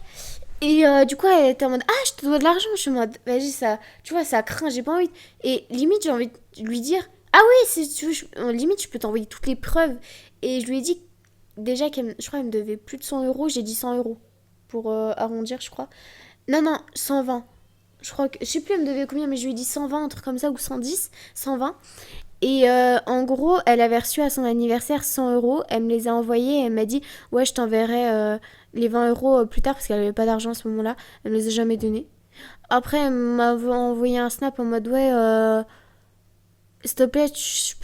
Et du coup, elle était en mode, ah, je te dois de l'argent. Je suis en mode, vas-y, ça, tu vois, ça craint, j'ai pas envie. Et limite, j'ai envie de lui dire, ah oui, si tu veux, limite, je peux t'envoyer toutes les preuves. Et je lui ai dit, déjà, je crois qu'elle me devait plus de 100 €. J'ai dit 100 € pour arrondir, je crois. Non, 120. Je crois que, je sais plus, elle me devait combien, mais je lui ai dit 120, un truc comme ça, ou 110, 120. Et en gros, elle avait reçu à son anniversaire 100 €. Elle me les a envoyés et elle m'a dit, ouais, je t'enverrai les 20 € plus tard parce qu'elle avait pas d'argent à ce moment-là. Elle me les a jamais donnés. Après, elle m'a envoyé un snap en mode, ouais, s'il te plaît, tu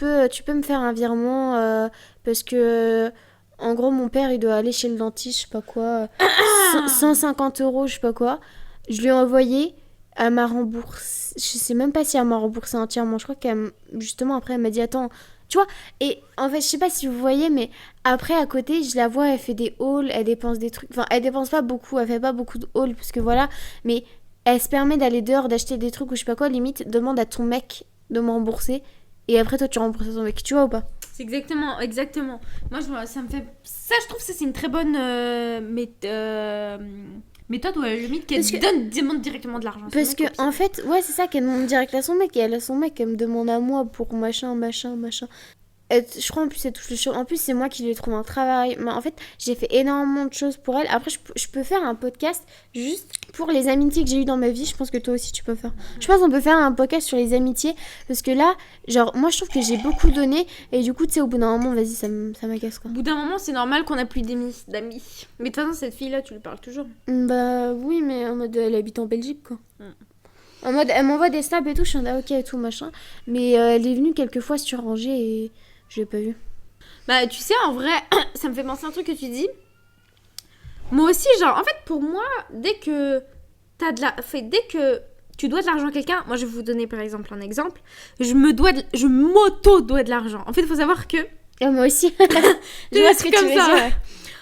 peux me faire un virement parce que, en gros, mon père, il doit aller chez le dentiste, je sais pas quoi, 150 €, je sais pas quoi. Je lui ai envoyé. Elle m'a remboursé. Je sais même pas si elle m'a remboursé entièrement. Je crois justement, après, elle m'a dit, attends, tu vois. Et en fait, je sais pas si vous voyez, mais après, à côté, je la vois, elle fait des hauls, elle dépense des trucs. Enfin, elle dépense pas beaucoup, elle fait pas beaucoup de hauls, parce que voilà. Mais elle se permet d'aller dehors, d'acheter des trucs ou je sais pas quoi. Limite, demande à ton mec de me rembourser. Et après, toi, tu rembourses à ton mec, tu vois ou pas? C'est exactement. Moi, ça me fait... Ça, je trouve que ça, c'est une très bonne méthode où à la limite qu'elle demande directement de l'argent. Parce que, en fait, ouais, c'est ça, qu'elle demande direct à son mec. Et elle a son mec, elle me demande à moi pour machin. Je crois en plus elle touche le chômage. En plus c'est moi qui lui ai trouvé un travail. Mais en fait j'ai fait énormément de choses pour elle. Après je peux faire un podcast juste pour les amitiés que j'ai eues dans ma vie. Je pense que toi aussi tu peux faire. Je pense qu'on peut faire un podcast sur les amitiés. Parce que là, genre moi je trouve que j'ai beaucoup donné. Et du coup tu sais au bout d'un moment, vas-y ça m'agace quoi. Au bout d'un moment c'est normal qu'on a plus d'amis. Mais de toute façon cette fille là tu lui parles toujours. Bah oui mais en mode elle habite en Belgique quoi. En mode elle m'envoie des snaps et tout. Je suis en ok et tout machin. Mais elle est venue quelques fois sur Angers et... je l'ai pas vu. Bah, tu sais, en vrai, ça me fait penser à un truc que tu dis. Moi aussi, genre, en fait, pour moi, dès que dès que tu dois de l'argent à quelqu'un, moi, je vais vous donner par exemple un exemple. Je m'auto-dois de l'argent. En fait, il faut savoir que... Ah, moi aussi. Je vois ce que tu veux dire. Ouais.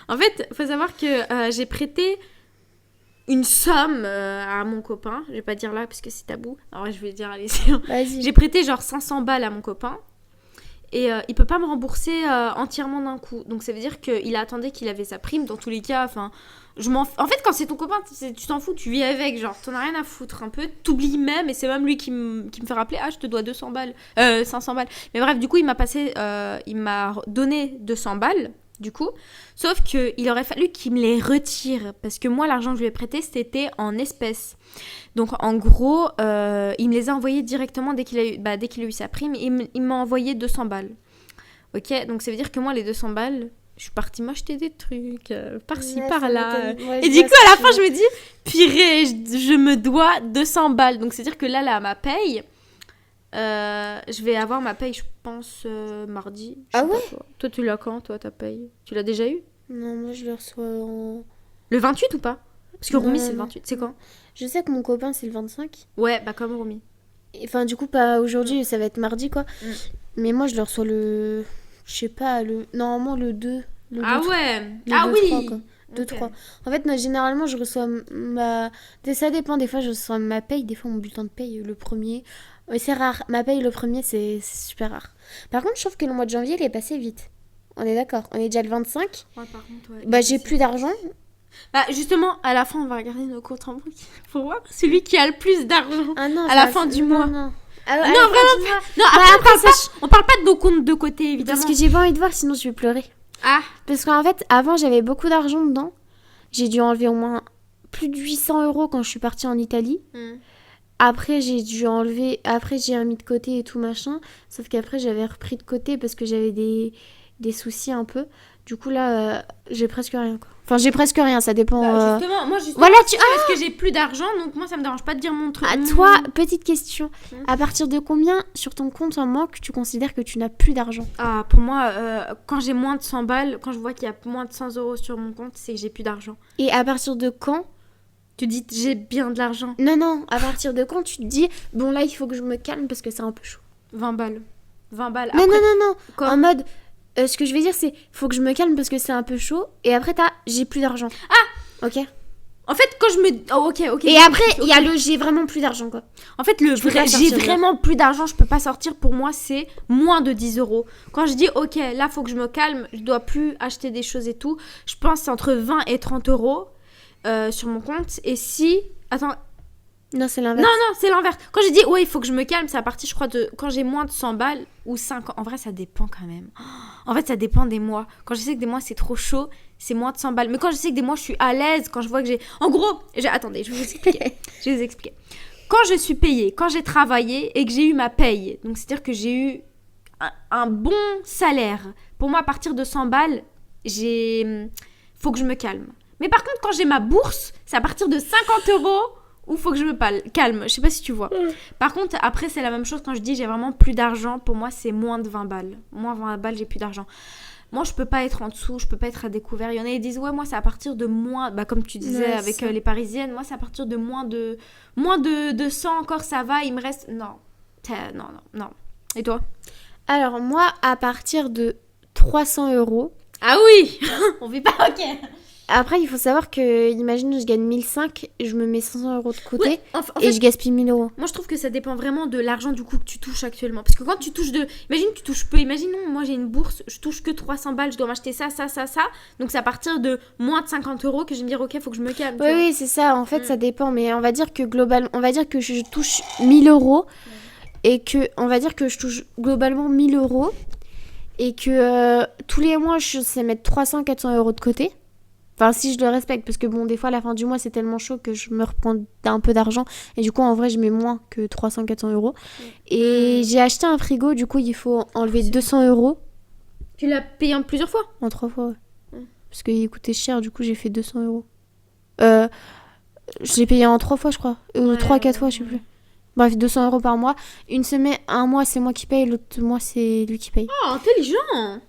En fait, il faut savoir que j'ai prêté une somme à mon copain. Je vais pas dire là parce que c'est tabou. Alors, je vais dire, allez, vas-y. J'ai prêté genre 500 balles à mon copain. Et il peut pas me rembourser entièrement d'un coup. Donc ça veut dire qu'il attendait qu'il avait sa prime. Dans tous les cas, enfin, en fait, quand c'est ton copain, tu t'en fous, tu vis avec. Genre, t'en as rien à foutre un peu. T'oublies même. Et c'est même lui qui me fait rappeler, ah, je te dois 200 balles. 500 balles. Mais bref, du coup, il m'a donné 200 balles. du coup. Sauf qu'il aurait fallu qu'il me les retire. Parce que moi, l'argent que je lui ai prêté, c'était en espèces. Donc, en gros, il me les a envoyés directement dès qu'il a eu sa prime. Il m'a envoyé 200 balles. Ok, donc ça veut dire que moi, les 200 balles, je suis partie m'acheter des trucs, par-ci, Ouais, par-là. ouais, Et du coup, à la fin, je me dis, purée, je me dois 200 balles. Donc, c'est-à-dire que là, ma paye, je vais avoir ma paye, je pense, mardi. Je sais Ah pas, ouais? toi, tu l'as quand, toi, ta paye? Tu l'as déjà eu? Non, moi je le reçois en... Le 28 ou pas? Parce que Non, Romy, c'est le non. 28. C'est quand? Je sais que mon copain c'est le 25. Ouais, bah comme Romy. Enfin, du coup, pas aujourd'hui, ça va être mardi quoi. Mm. Mais moi je le reçois le. Je sais pas, normalement le 2. Le Ah 2, ouais. le Ah 2, oui. 3, quoi. 2, Ok. 3. En fait, généralement, je reçois ma. Ça dépend, des fois, je reçois ma paye, des fois, mon bulletin de paye le premier. Mais c'est rare. Ma paye le premier, c'est super rare. Par contre, je trouve que le mois de janvier, il est passé vite. On est d'accord. On est déjà le 25. Ouais, par contre, ouais. Bah, j'ai plus d'argent. Bah, justement, à la fin, on va regarder nos comptes en banque pour voir celui qui a le plus d'argent. Ah non, À la fin du mois. Non. Ah, Non, à la fin vraiment du mois. Non, Bah, après, après, ça, on parle pas de nos comptes de côté, évidemment. parce que j'ai pas envie de voir, sinon je vais pleurer. Ah, Parce qu'en fait, avant, j'avais beaucoup d'argent dedans. J'ai dû enlever au moins plus de 800 euros quand je suis partie en Italie. Après, j'ai dû enlever. Après, j'ai remis de côté et tout machin. Sauf qu'après, j'avais repris de côté parce que j'avais des soucis un peu. Du coup, là, j'ai presque rien, quoi. Enfin, j'ai presque rien, ça dépend. bah, justement, moi, justement, Voilà, tu. parce que j'ai plus d'argent, donc moi, ça me dérange pas de dire mon truc. À toi, petite question. Mm. À partir de combien sur ton compte en banque tu considères que tu n'as plus d'argent? Ah, pour moi, quand j'ai moins de 100 balles, quand je vois qu'il y a moins de 100 euros sur mon compte, c'est que j'ai plus d'argent. Et à partir de quand? Tu dis, j'ai bien de l'argent. Non, à partir de quand tu te dis, bon là, il faut que je me calme parce que c'est un peu chaud. 20 balles. 20 balles. Non, Après, non. quoi En mode, ce que je veux dire, c'est, faut que je me calme parce que c'est un peu chaud. Et après, j'ai plus d'argent. Ah! Ok. En fait, quand je me... Oh, ok. Et après, il y a Ok. le j'ai vraiment plus d'argent, quoi. En fait, le Je peux vrai, pas j'ai sortir de là. vraiment plus d'argent, je peux pas sortir. Pour moi, c'est moins de 10 euros. Quand je dis, ok, là, faut que je me calme, je dois plus acheter des choses et tout, je pense que c'est entre 20 et 30 euros sur mon compte. Et si... Attends, Non, c'est l'inverse. non, c'est l'inverse. Quand j'ai dit, ouais, il faut que je me calme, c'est à partir, je crois, de quand j'ai moins de 100 balles ou 50. En vrai, ça dépend quand même. En fait, ça dépend des mois. Quand je sais que des mois, c'est trop chaud, c'est moins de 100 balles. Mais quand je sais que des mois, je suis à l'aise, quand je vois que j'ai... En gros, attendez, je vais vous expliquer. Je vais vous expliquer. Quand je suis payée, quand j'ai travaillé et que j'ai eu ma paye, donc c'est-à-dire que j'ai eu un bon salaire, pour moi, à partir de 100 balles, faut que je me calme. Mais par contre, quand j'ai ma bourse, c'est à partir de 50 euros où faut que je me calme. Je sais pas si tu vois. Par contre, après, c'est la même chose quand je dis j'ai vraiment plus d'argent. Pour moi, c'est moins de 20 balles. Moins de 20 balles, j'ai plus d'argent. Moi, je peux pas être en dessous, je peux pas être à découvert. Il y en a qui disent, ouais, moi, c'est à partir de moins... Bah, comme tu disais Ouais, avec ça. les Parisiennes, moi, c'est à partir de moins de 100 encore, ça va, il me reste... Non. Non. Et toi? Alors, moi, à partir de 300 euros. Ah oui. On vit pas, ok. Après, il faut savoir que, imagine, je gagne 1005, je me mets 500 euros de côté Ouais, en et fait, je gaspille 1000 euros. moi, je trouve que ça dépend vraiment de l'argent du coup que tu touches actuellement. Parce que quand tu touches Imagine, tu touches peu. Imaginons, moi, j'ai une bourse, je touche que 300 balles, je dois m'acheter ça. Donc, c'est à partir de moins de 50 euros que je vais me dire, ok, faut que je me calme. tu vois. Oui, c'est ça. En fait, Mm. ça dépend. Mais on va dire que on va dire que je touche 1000 euros et que, on va dire que je touche globalement 1000 euros et que tous les mois, je sais mettre 300-400 euros de côté. Enfin, si je le respecte, parce que bon, des fois, à la fin du mois, c'est tellement chaud que je me reprends un peu d'argent. Et du coup, en vrai, je mets moins que 300-400 euros. Et j'ai acheté un frigo, du coup, il faut enlever 200 euros Tu l'as payé en plusieurs fois? en 3 fois. Ouais. Mm. Parce qu'il coûtait cher, du coup, j'ai fait 200 euros. Je l'ai payé en 3 fois, je crois. Ou Ouais, 3-4 fois, ouais, je sais plus. Bref, 200 euros par mois. Une semaine, un mois, c'est moi qui paye, l'autre mois, c'est lui qui paye. Oh, intelligent.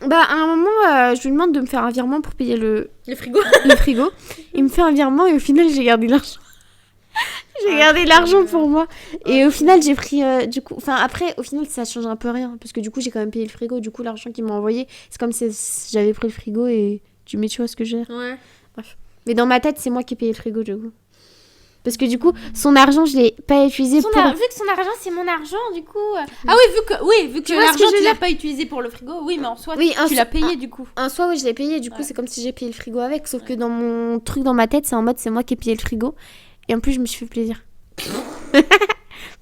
Bah, à un moment, je lui demande de me faire un virement pour payer le Le frigo. frigo. Il me fait un virement et au final, j'ai gardé l'argent. J'ai Ah, gardé l'argent pour moi. Et Ah, au final, j'ai pris, du coup... Enfin, après, au final, ça change un peu rien. Parce que du coup, j'ai quand même payé le frigo. Du coup, l'argent qu'il m'a envoyé, c'est comme si j'avais pris le frigo et tu mets, tu vois ce que je veux dire. Ouais. Mais dans ma tête, c'est moi qui ai payé le frigo, du coup. Parce que du coup, son argent, je l'ai pas utilisé Vu que son argent, c'est mon argent, du coup... Ah oui, vu que Tu vois ce l'argent, que je veux tu l'as dire pas utilisé pour le frigo. Oui, mais en soi, Oui, tu l'as payé, du coup. Un soir, oui, je l'ai payé. Du coup, Ouais. c'est comme si j'ai payé le frigo avec. Sauf que dans mon truc, dans ma tête, c'est en mode, c'est moi qui ai payé le frigo. Et en plus, je me suis fait plaisir.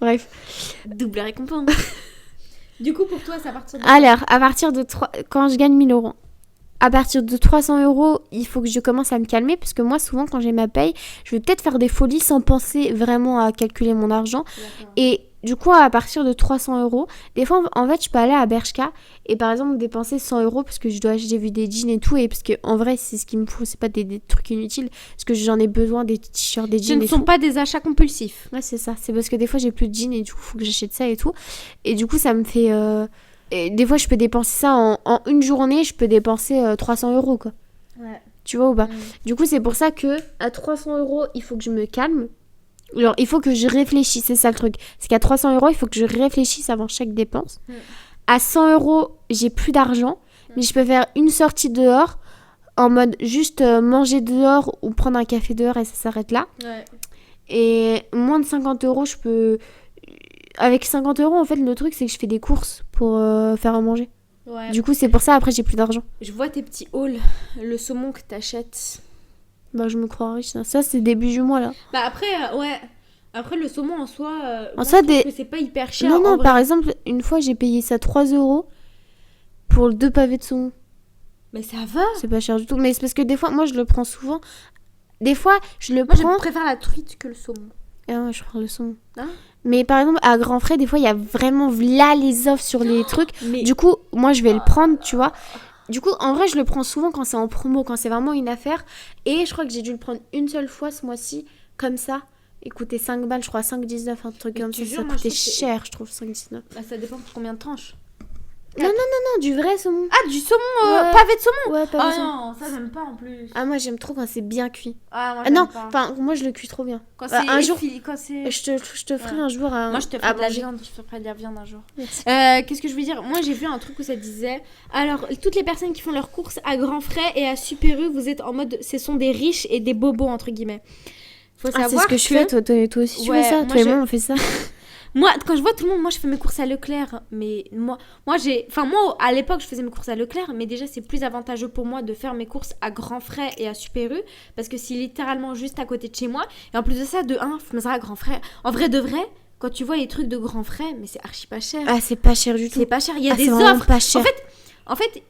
Bref. Double récompense. Du coup, pour toi, c'est à partir de... Alors, à partir de quand je gagne 1000 euros. à partir de 300 euros, il faut que je commence à me calmer parce que moi, souvent, quand j'ai ma paye, je vais peut-être faire des folies sans penser vraiment à calculer mon argent. D'accord. Et du coup, à partir de 300 euros, des fois, en fait, je peux aller à Bershka et par exemple dépenser 100 euros parce que je dois acheter des jeans et tout. Et parce que en vrai, c'est ce qu'il me faut, c'est pas des trucs inutiles. Parce que j'en ai besoin des t-shirts, des Ce jeans ne et sont tout. pas des achats compulsifs. Ouais, c'est ça. C'est parce que des fois, j'ai plus de jeans et du coup, il faut que j'achète ça et tout. Et du coup, ça me fait. Et des fois, je peux dépenser ça en une journée, je peux dépenser 300 euros, quoi. Ouais. Tu vois ou pas? Du coup, c'est pour ça que à 300 euros, il faut que je me calme. Genre, il faut que je réfléchisse, c'est ça le truc. C'est qu'à 300 euros, il faut que je réfléchisse avant chaque dépense. À 100 euros, j'ai plus d'argent, mais je peux faire une sortie dehors en mode juste manger dehors ou prendre un café dehors et ça s'arrête là. Ouais. Et moins de 50 euros, je peux. Avec 50 euros, en fait, le truc, c'est que je fais des courses pour faire à manger. Ouais. Du coup, c'est pour ça, après, j'ai plus d'argent. Je vois tes petits hauls, le saumon que t'achètes. Bah, je me crois riche. Ça c'est début du mois, là. Bah après, ouais. Après, le saumon en soi, moi, soi, je trouve des- que c'est pas hyper cher. Non, en non, vrai. par exemple, une fois, j'ai payé ça 3 euros pour 2 pavés de saumon. Mais ça va. C'est pas cher du tout. Mais c'est parce que des fois, moi, je le prends souvent. Des fois, je le Moi, je prends. préfère la truite que le saumon. Ah ouais, je prends le saumon. Hein? Mais par exemple, à grands frais, des fois, il y a vraiment là les offres sur les trucs. Mais Du coup, moi, je vais le prendre, tu vois. Du coup, en vrai, je le prends souvent quand c'est en promo, quand c'est vraiment une affaire. Et je crois que j'ai dû le prendre une seule fois ce mois-ci, comme ça. Il coûtait 5 balles, je crois, 5,19, un truc Mais comme tu ça. jures, Ça moi, je coûtait trouve que c'est- cher, je trouve, 5,19. bah, ça dépend pour combien de tranches. Non, du vrai saumon. Ah, du saumon, Ouais. pavé de saumon. Ouais, pas Ah besoin. non, ça j'aime pas en plus. Ah, moi, j'aime trop quand c'est bien cuit. Ah, moi, Ah non, j'aime pas. enfin, moi, je le cuis trop bien. Quand bah, c'est un jour- quand c'est... Je te ferai Ouais. un jour à Moi, je te à ferai de la manger. viande. Je te ferai de la viande un jour. Merci. Qu'est-ce que je veux dire? Moi, j'ai vu un truc où ça disait... Alors, toutes les personnes qui font leurs courses à grands frais et à Super U, vous êtes en mode... Ce sont des riches et des bobos, entre guillemets. Faut Ah, c'est savoir ce que je fais, toi aussi, tu Ouais, fais ça. moi, Toi et je- moi, on fait ça. Moi, quand je vois tout le monde, moi, je fais mes courses à Leclerc. Mais moi, j'ai... Enfin, moi, à l'époque, je faisais mes courses à Leclerc. Mais déjà, c'est plus avantageux pour moi de faire mes courses à grands frais et à Super U. Parce que c'est littéralement juste à côté de chez moi. Et en plus de ça, de un, faut me dire à grands frais. En vrai, de vrai, quand tu vois les trucs de grands frais, mais c'est archi pas cher. Ah, c'est pas cher du tout. C'est pas cher. Il y a Ah, des c'est vraiment offres. pas cher. En fait,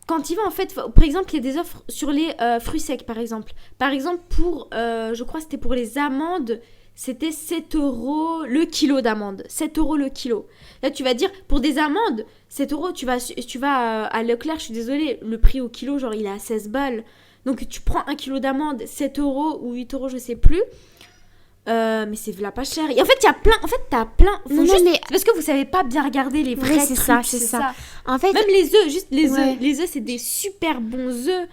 quand il va, en fait, par exemple, il y a des offres sur les fruits secs, par exemple. Par exemple, pour, je crois que c'était pour les amandes, c'était 7 euros le kilo d'amandes. 7 euros le kilo. Là, tu vas dire, pour des amandes, 7 euros, tu vas à Leclerc, je suis désolée, le prix au kilo, genre, il est à 16 balles. Donc, tu prends un kilo d'amandes, 7 euros ou 8 euros, je sais plus. Mais c'est là pas cher. Et en fait, il y a plein. En fait, t'as plein. Faut Non, juste- mais c'est parce que vous savez pas bien regarder les vrais Oui, c'est trucs. ça, c'est ça. en fait, Même les œufs, juste les Ouais. œufs. Les œufs, c'est des super bons œufs.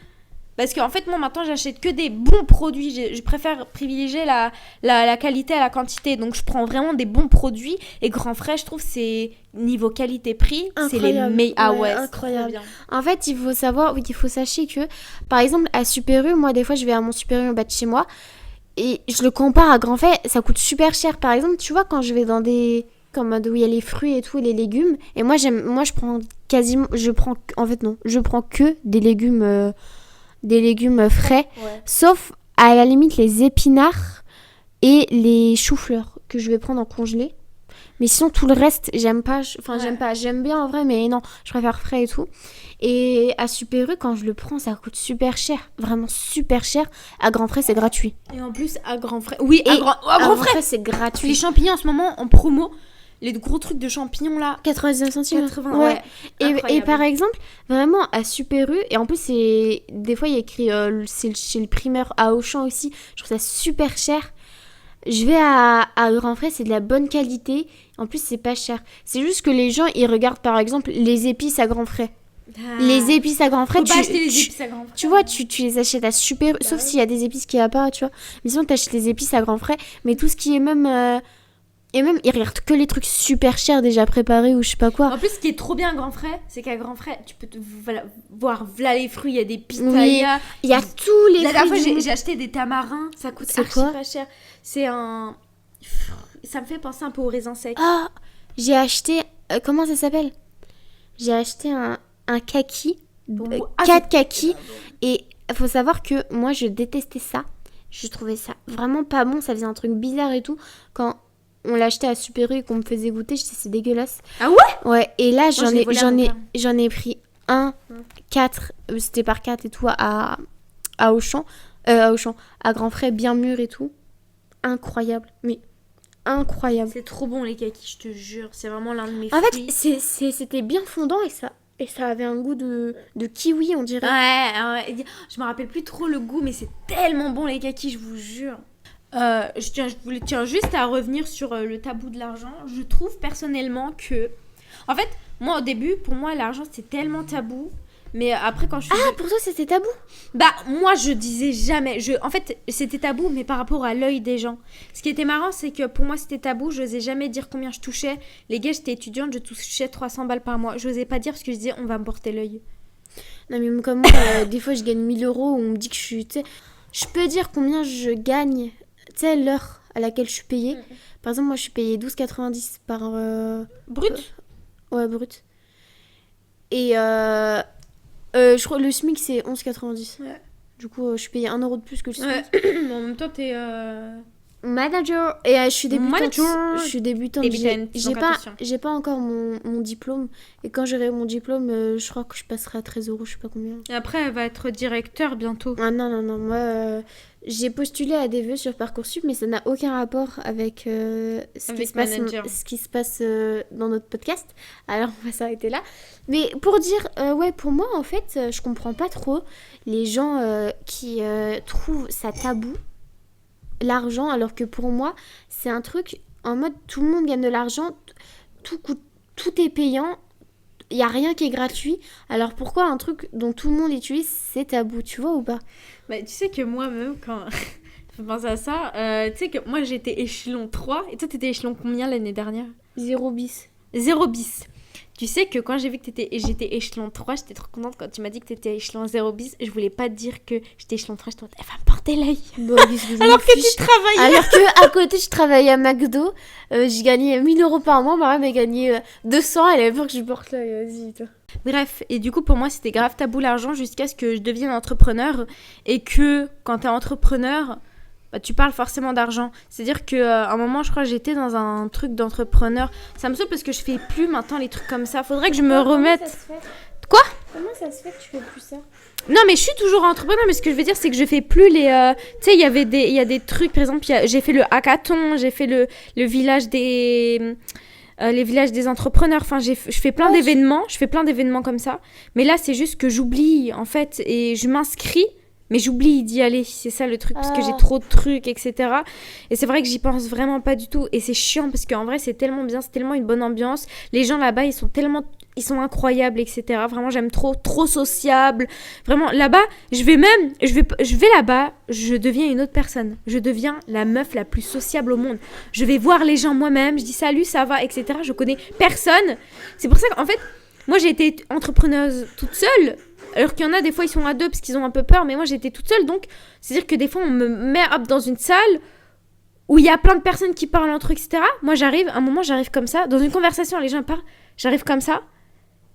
Parce qu'en fait, moi, maintenant, j'achète que des bons produits. Je préfère privilégier la qualité à la quantité. Donc, je prends vraiment des bons produits. Et Grand Frais, je trouve, c'est niveau qualité-prix, c'est les Incroyable. meilleurs. Ah Ouais, ouais, c'est incroyable. trop bien. en fait, il faut savoir, oui, il faut sachez que, par exemple, à Super U, moi, des fois, je vais à mon Super U en bas de chez moi et je le compare à Grand Frais, ça coûte super cher. Par exemple, tu vois, quand je vais dans des comme mode où il y a les fruits et tout, les légumes, et moi, je prends quasiment, en fait, non, je prends que des légumes frais, Ouais. sauf à la limite les épinards et les choux-fleurs que je vais prendre en congelé. Mais sinon, tout le reste, j'aime pas. Enfin, Ouais. j'aime pas. J'aime bien en vrai, mais non, je préfère frais et tout. Et à Super U, quand je le prends, ça coûte super cher. Vraiment super cher. À Grand Frais, c'est gratuit. Et en plus, à Grand Frais. Oui, Et à Grand Frais. c'est Les gratuit. champignons en ce moment en promo. Les gros trucs de champignons là. 99 centimes. 80, Ouais. ouais. Et Incroyable. par exemple, vraiment à Super U, et en plus, des fois, il y a écrit c'est chez le primeur à Auchan aussi. Je trouve ça super cher. Je vais à Grand Frais, c'est de la bonne qualité. En plus, c'est pas cher. C'est juste que les gens, ils regardent par exemple les épices à Grand Frais. Ah. Les épices à Grand Frais, Faut pas acheter les épices à Grand Frais. tu vois, tu les achètes à Super U, sauf ouais. s'il y a des épices qu'il n'y a pas, tu vois. Mais sinon, t'achètes les épices à Grand Frais. Mais tout ce qui est même... et même, ils regardent que les trucs super chers déjà préparés ou je sais pas quoi. En plus, ce qui est trop bien à Grand Frais, c'est qu'à Grand Frais, tu peux voir voilà les fruits, il y a des pitayas. Il y a tous les La dernière fois, fruits du monde. j'ai acheté des tamarins, ça coûte C'est archi quoi pas cher. C'est un... Ça me fait penser un peu aux raisins secs. Ah, j'ai acheté... comment ça s'appelle? J'ai acheté un kaki. Ah, 4 kakis. Et il faut savoir que moi, je détestais ça. Je trouvais ça vraiment pas bon. Ça faisait un truc bizarre et tout. Quand on l'achetait à Super U et qu'on me faisait goûter, je disais c'est dégueulasse. Ah ouais? Ouais, et là, je l'ai volé à mon père. j'en ai pris 1, 4, c'était par 4 et tout, à Auchan, à Grand Frais, bien mûr et tout. Incroyable, mais incroyable. C'est trop bon les kakis, je te jure. C'est vraiment l'un de mes En fruits. fait, c'était bien fondant et ça avait un goût de kiwi, on dirait. Ouais, je me rappelle plus trop le goût, mais c'est tellement bon les kakis, je vous jure. Je tiens juste à revenir sur le tabou de l'argent. Je trouve personnellement que... En fait, moi au début, pour moi, l'argent c'était tellement tabou. Mais après, quand je suis... Ah, pour toi, c'était tabou? Bah, moi, je disais jamais. En fait, c'était tabou, mais par rapport à l'œil des gens. Ce qui était marrant, c'est que pour moi, c'était tabou. Je n'osais jamais dire combien je touchais. Les gars, j'étais étudiante, je touchais 300 balles par mois. Je n'osais pas dire parce que je disais, on va me porter l'œil. Non, mais comme moi, des fois, je gagne 1000 euros, on me dit que je suis... Tu sais, je peux dire combien je gagne, tu sais, l'heure à laquelle je suis payée. Par exemple, moi, je suis payée 12,90 par... Brut Ouais, brut. Et je crois le SMIC, c'est 11,90. Ouais. Du coup, je suis payée 1 euro de plus que le SMIC. Ouais. Mais en même temps, t'es... Manager. Et je suis débutante. Manager. Je suis débutante. J'ai pas encore mon diplôme. Et quand j'aurai mon diplôme, je crois que je passerai à 13 euros, je sais pas combien. Et après, elle va être directeur bientôt. Ah non. Moi, j'ai postulé à des vœux sur Parcoursup, mais ça n'a aucun rapport avec ce qui se passe dans notre podcast. Alors, on va s'arrêter là. Mais pour dire, ouais, pour moi, en fait, je comprends pas trop les gens qui trouvent ça tabou, l'argent, alors que pour moi, c'est un truc en mode tout le monde gagne de l'argent, tout est payant, il n'y a rien qui est gratuit. Alors pourquoi un truc dont tout le monde utilise, c'est tabou, tu vois ou pas? Bah, tu sais que moi-même, quand je pense à ça, tu sais que moi j'étais échelon 3 et toi t'étais échelon combien l'année dernière? 0 bis. 0 bis. Tu sais que quand j'ai vu que j'étais échelon 3, j'étais trop contente quand tu m'as dit que t'étais échelon 0 bis. Je voulais pas te dire que j'étais échelon 3, je te disais, elle va me porter l'œil. Bon, alors que tu travaillais. Alors que à côté, je travaillais à McDo, j'ai gagné 1000 euros par mois, ma mère m'a gagné 200, elle avait peur que je porte l'œil, vas-y, toi. Bref, et du coup pour moi c'était grave tabou l'argent jusqu'à ce que je devienne entrepreneur et que quand t'es entrepreneur... Bah, tu parles forcément d'argent. C'est-à-dire qu'à un moment, je crois que j'étais dans un truc d'entrepreneur. Ça me saoule parce que je fais plus maintenant les trucs comme ça. Faudrait que je me remette... Comment ça se fait Quoi? Comment ça se fait que tu fais plus ça? Non, mais je suis toujours entrepreneur, mais ce que je veux dire, c'est que je fais plus les... Tu sais, il y a des trucs, par exemple, j'ai fait le hackathon, j'ai fait le village des... les villages des entrepreneurs, enfin je fais plein d'événements, je fais plein d'événements comme ça. Mais là, c'est juste que j'oublie, en fait, et je m'inscris... Mais j'oublie d'y aller, c'est ça le truc, parce que j'ai trop de trucs, etc. Et c'est vrai que j'y pense vraiment pas du tout. Et c'est chiant, parce qu'en vrai, c'est tellement bien, c'est tellement une bonne ambiance. Les gens là-bas, ils sont incroyables, etc. Vraiment, j'aime trop sociable. Vraiment, là-bas, je vais là-bas, je deviens une autre personne. Je deviens la meuf la plus sociable au monde. Je vais voir les gens moi-même, je dis salut, ça va, etc. Je connais personne. C'est pour ça qu'en fait, moi, j'ai été entrepreneuse toute seule. Alors qu'il y en a, des fois, ils sont à deux parce qu'ils ont un peu peur. Mais moi, j'étais toute seule. Donc, c'est-à-dire que des fois, on me met dans une salle où il y a plein de personnes qui parlent entre eux, etc. Moi, à un moment, j'arrive comme ça. Dans une conversation, les gens parlent. J'arrive comme ça.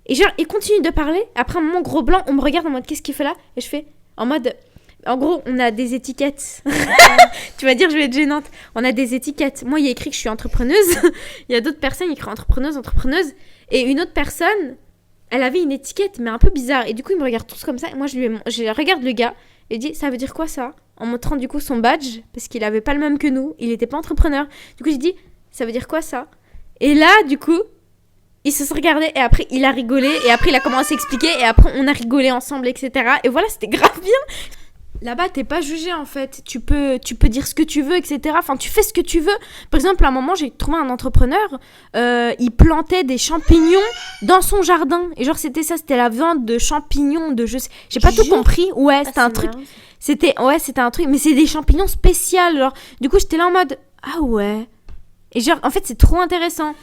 Et genre, ils continuent de parler. Après un moment, gros blanc, on me regarde en mode, qu'est-ce qu'il fait là? Et je fais, en mode... En gros, on a des étiquettes. Tu vas dire, je vais être gênante. On a des étiquettes. Moi, il y a écrit que je suis entrepreneuse. Il y a d'autres personnes qui écrivent entrepreneuse. Et une autre personne... Elle avait une étiquette, mais un peu bizarre. Et du coup, ils me regardent tous comme ça. Et moi, je regarde le gars et je dis, ça veut dire quoi ça? En montrant du coup son badge, parce qu'il avait pas le même que nous. Il était pas entrepreneur. Du coup, j'ai dit, ça veut dire quoi ça? Et là, du coup, ils se sont regardés. Et après, il a rigolé. Et après, il a commencé à expliquer. Et après, on a rigolé ensemble, etc. Et voilà, c'était grave bien. Là-bas, t'es pas jugé en fait. Tu peux dire ce que tu veux, etc. Enfin, tu fais ce que tu veux. Par exemple, à un moment, j'ai trouvé un entrepreneur. Il plantait des champignons dans son jardin. Et genre, c'était la vente de champignons. J'ai pas tout compris. Ouais, c'était un truc. C'était un truc. Mais c'est des champignons spéciaux. Genre, du coup, j'étais là en mode ah ouais. Et genre, en fait, c'est trop intéressant.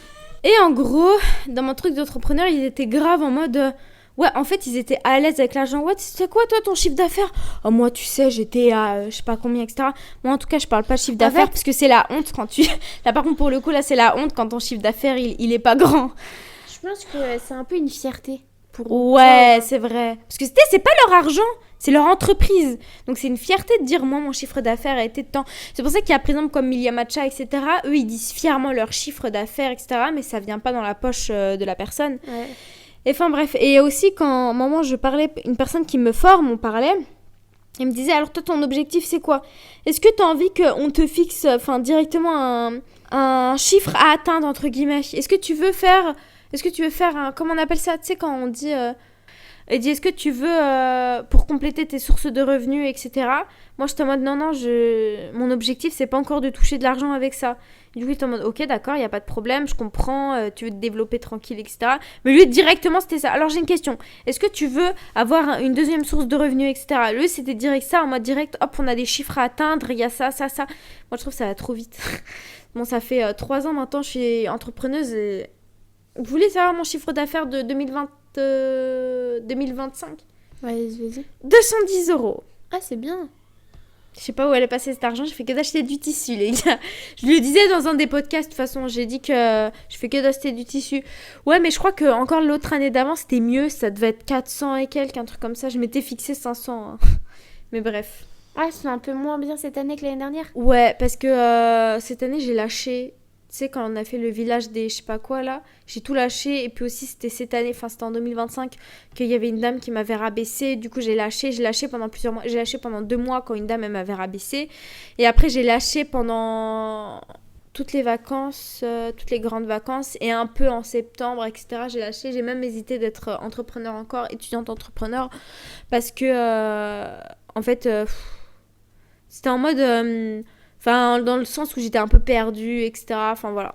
Et en gros, dans mon truc d'entrepreneur, ils étaient grave en mode. Ouais, en fait, ils étaient à l'aise avec l'argent. Ouais, c'est quoi, toi, ton chiffre d'affaires? Oh, moi, tu sais, j'étais à je sais pas combien, etc. Moi, en tout cas, je parle pas de chiffre d'affaires parce que c'est la honte quand tu... Là, par contre, pour le coup, là, c'est la honte quand ton chiffre d'affaires, il est pas grand. Je pense que c'est un peu une fierté. Ouais, c'est vrai. Parce que c'est pas leur argent, c'est leur entreprise. Donc, c'est une fierté de dire, moi, mon chiffre d'affaires a été de temps. C'est pour ça qu'il y a, par exemple, comme Milia Matcha, etc. Eux, ils disent fièrement leur chiffre d'affaires, etc. Mais ça vient pas dans la poche de la personne. Ouais. Et enfin bref, et aussi quand à un moment je parlais, une personne qui me forme, on parlait, elle me disait alors toi ton objectif c'est quoi? Est-ce que tu as envie qu'on te fixe directement un chiffre à atteindre entre guillemets? Est-ce que tu veux faire un, comment on appelle ça? Tu sais quand on dit elle dit est-ce que tu veux pour compléter tes sources de revenus, etc. Moi j'étais en mode non, mon objectif c'est pas encore de toucher de l'argent avec ça. Du coup, il était en mode ok, d'accord, il n'y a pas de problème, je comprends, tu veux te développer tranquille, etc. Mais lui directement c'était ça. Alors j'ai une question, est-ce que tu veux avoir une deuxième source de revenus, etc. Lui c'était direct ça, en mode direct, hop, on a des chiffres à atteindre, il y a ça. Moi je trouve que ça va trop vite. Bon, ça fait 3 ans maintenant, je suis entrepreneuse et vous voulez savoir mon chiffre d'affaires de 2025? Vas-y. 210 euros. Ah, c'est bien. Je sais pas où elle est passée cet argent, je fais que d'acheter du tissu, les gars. Je le disais dans un des podcasts, de toute façon, j'ai dit que je fais que d'acheter du tissu. Ouais, mais je crois que encore l'autre année d'avant, c'était mieux, ça devait être 400 et quelques, un truc comme ça. Je m'étais fixé 500. Hein. Mais bref. Ah, c'est un peu moins bien cette année que l'année dernière. Ouais, parce que cette année, j'ai lâché. Tu sais, quand on a fait le village des je sais pas quoi, là, j'ai tout lâché. Et puis aussi, c'était cette année, enfin, c'était en 2025, qu'il y avait une dame qui m'avait rabaissé. Du coup, j'ai lâché pendant plusieurs mois. J'ai lâché pendant 2 mois quand une dame, elle m'avait rabaissé. Et après, j'ai lâché pendant toutes les vacances, toutes les grandes vacances. Et un peu en septembre, etc. J'ai lâché. J'ai même hésité d'être entrepreneur encore, étudiante entrepreneur. Parce que, en fait, c'était en mode... Enfin, dans le sens où j'étais un peu perdue, etc. Enfin, voilà.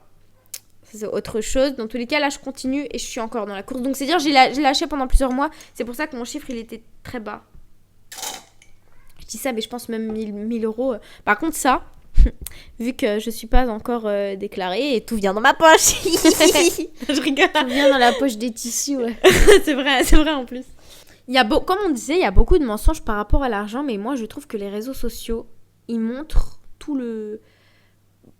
Ça, c'est autre chose. Dans tous les cas, là, je continue et je suis encore dans la course. Donc, c'est dire, j'ai lâché pendant plusieurs mois. C'est pour ça que mon chiffre, il était très bas. Je dis ça, mais je pense même 1000 euros. Par contre, ça, vu que je suis pas encore déclarée, et tout vient dans ma poche. Je rigole. Tout vient dans la poche des tissus, ouais. C'est vrai en plus. Comme on disait, il y a beaucoup de mensonges par rapport à l'argent. Mais moi, je trouve que les réseaux sociaux, ils montrent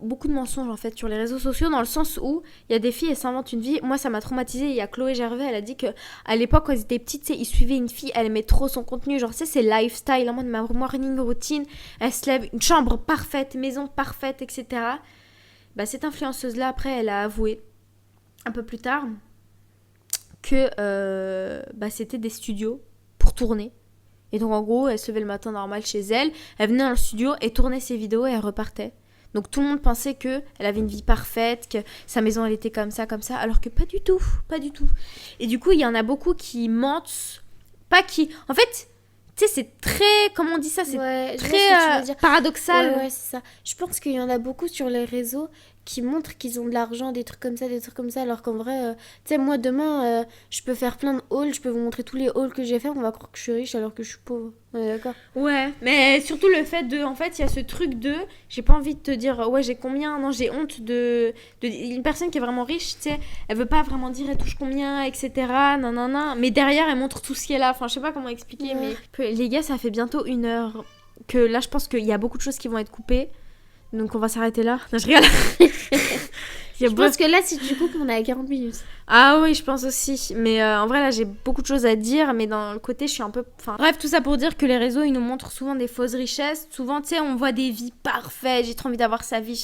beaucoup de mensonges en fait sur les réseaux sociaux, dans le sens où il y a des filles, elles s'inventent une vie. Moi ça m'a traumatisée. Il y a Chloé Gervais, elle a dit que à l'époque quand ils étaient petites, ils suivaient une fille, elle aimait trop son contenu, genre c'est lifestyle en mode ma morning routine, elle se lève, une chambre parfaite, maison parfaite, etc. Bah cette influenceuse là après elle a avoué un peu plus tard que c'était des studios pour tourner. Et donc, en gros, elle se levait le matin normal chez elle, elle venait dans le studio et tournait ses vidéos et elle repartait. Donc, tout le monde pensait qu'elle avait une vie parfaite, que sa maison, elle était comme ça, alors que pas du tout. Et du coup, il y en a beaucoup qui mentent, En fait, tu sais, c'est très... Comment on dit ça? C'est très paradoxal. Ouais, c'est ça. Je pense qu'il y en a beaucoup sur les réseaux qui montrent qu'ils ont de l'argent, des trucs comme ça, alors qu'en vrai, tu sais, moi, demain, je peux faire plein de hauls, je peux vous montrer tous les hauls que j'ai fait, on va croire que je suis riche alors que je suis pauvre. Ouais, d'accord. Ouais, mais surtout le fait de... En fait, il y a ce truc de... J'ai pas envie de te dire, ouais, j'ai combien... Non, j'ai honte de... Une personne qui est vraiment riche, tu sais, elle veut pas vraiment dire, elle touche combien, etc. Non. Mais derrière, elle montre tout ce qu'elle a. Enfin, je sais pas comment expliquer, mais... Les gars, ça fait bientôt 1 heure que là, je pense qu'il y a beaucoup de choses qui vont être coupées. Donc, on va s'arrêter là. Non, je rigole. Je pense que là, si tu coupes, on est à 40 minutes. Ah oui, je pense aussi. Mais en vrai, là, j'ai beaucoup de choses à dire. Mais d'un côté, je suis un peu... Enfin, bref, tout ça pour dire que les réseaux, ils nous montrent souvent des fausses richesses. Souvent, tu sais, on voit des vies parfaites. J'ai trop envie d'avoir sa vie,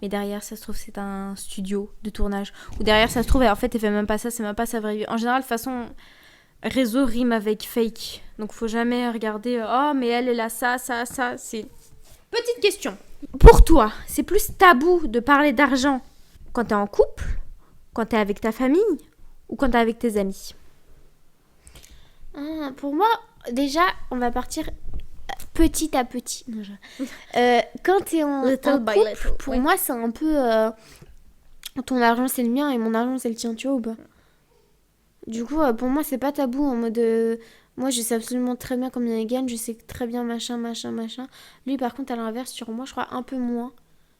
Mais derrière, ça se trouve, c'est un studio de tournage. Ou derrière, ça se trouve, en fait, elle fait même pas ça. C'est même pas sa vraie vie. En général, de toute façon, réseau rime avec fake. Donc, faut jamais regarder... Oh, mais elle a ça. C'est... Petite question. Pour toi, c'est plus tabou de parler d'argent quand t'es en couple, quand t'es avec ta famille ou quand t'es avec tes amis? Pour moi, déjà, on va partir petit à petit. Quand t'es en couple, pour moi, c'est un peu... ton argent, c'est le mien et mon argent, c'est le tien, tu vois ou pas? Du coup, pour moi, c'est pas tabou en mode... Moi, je sais absolument très bien combien il gagne. Je sais très bien machin. Lui, par contre, à l'inverse, sur moi, je crois un peu moins.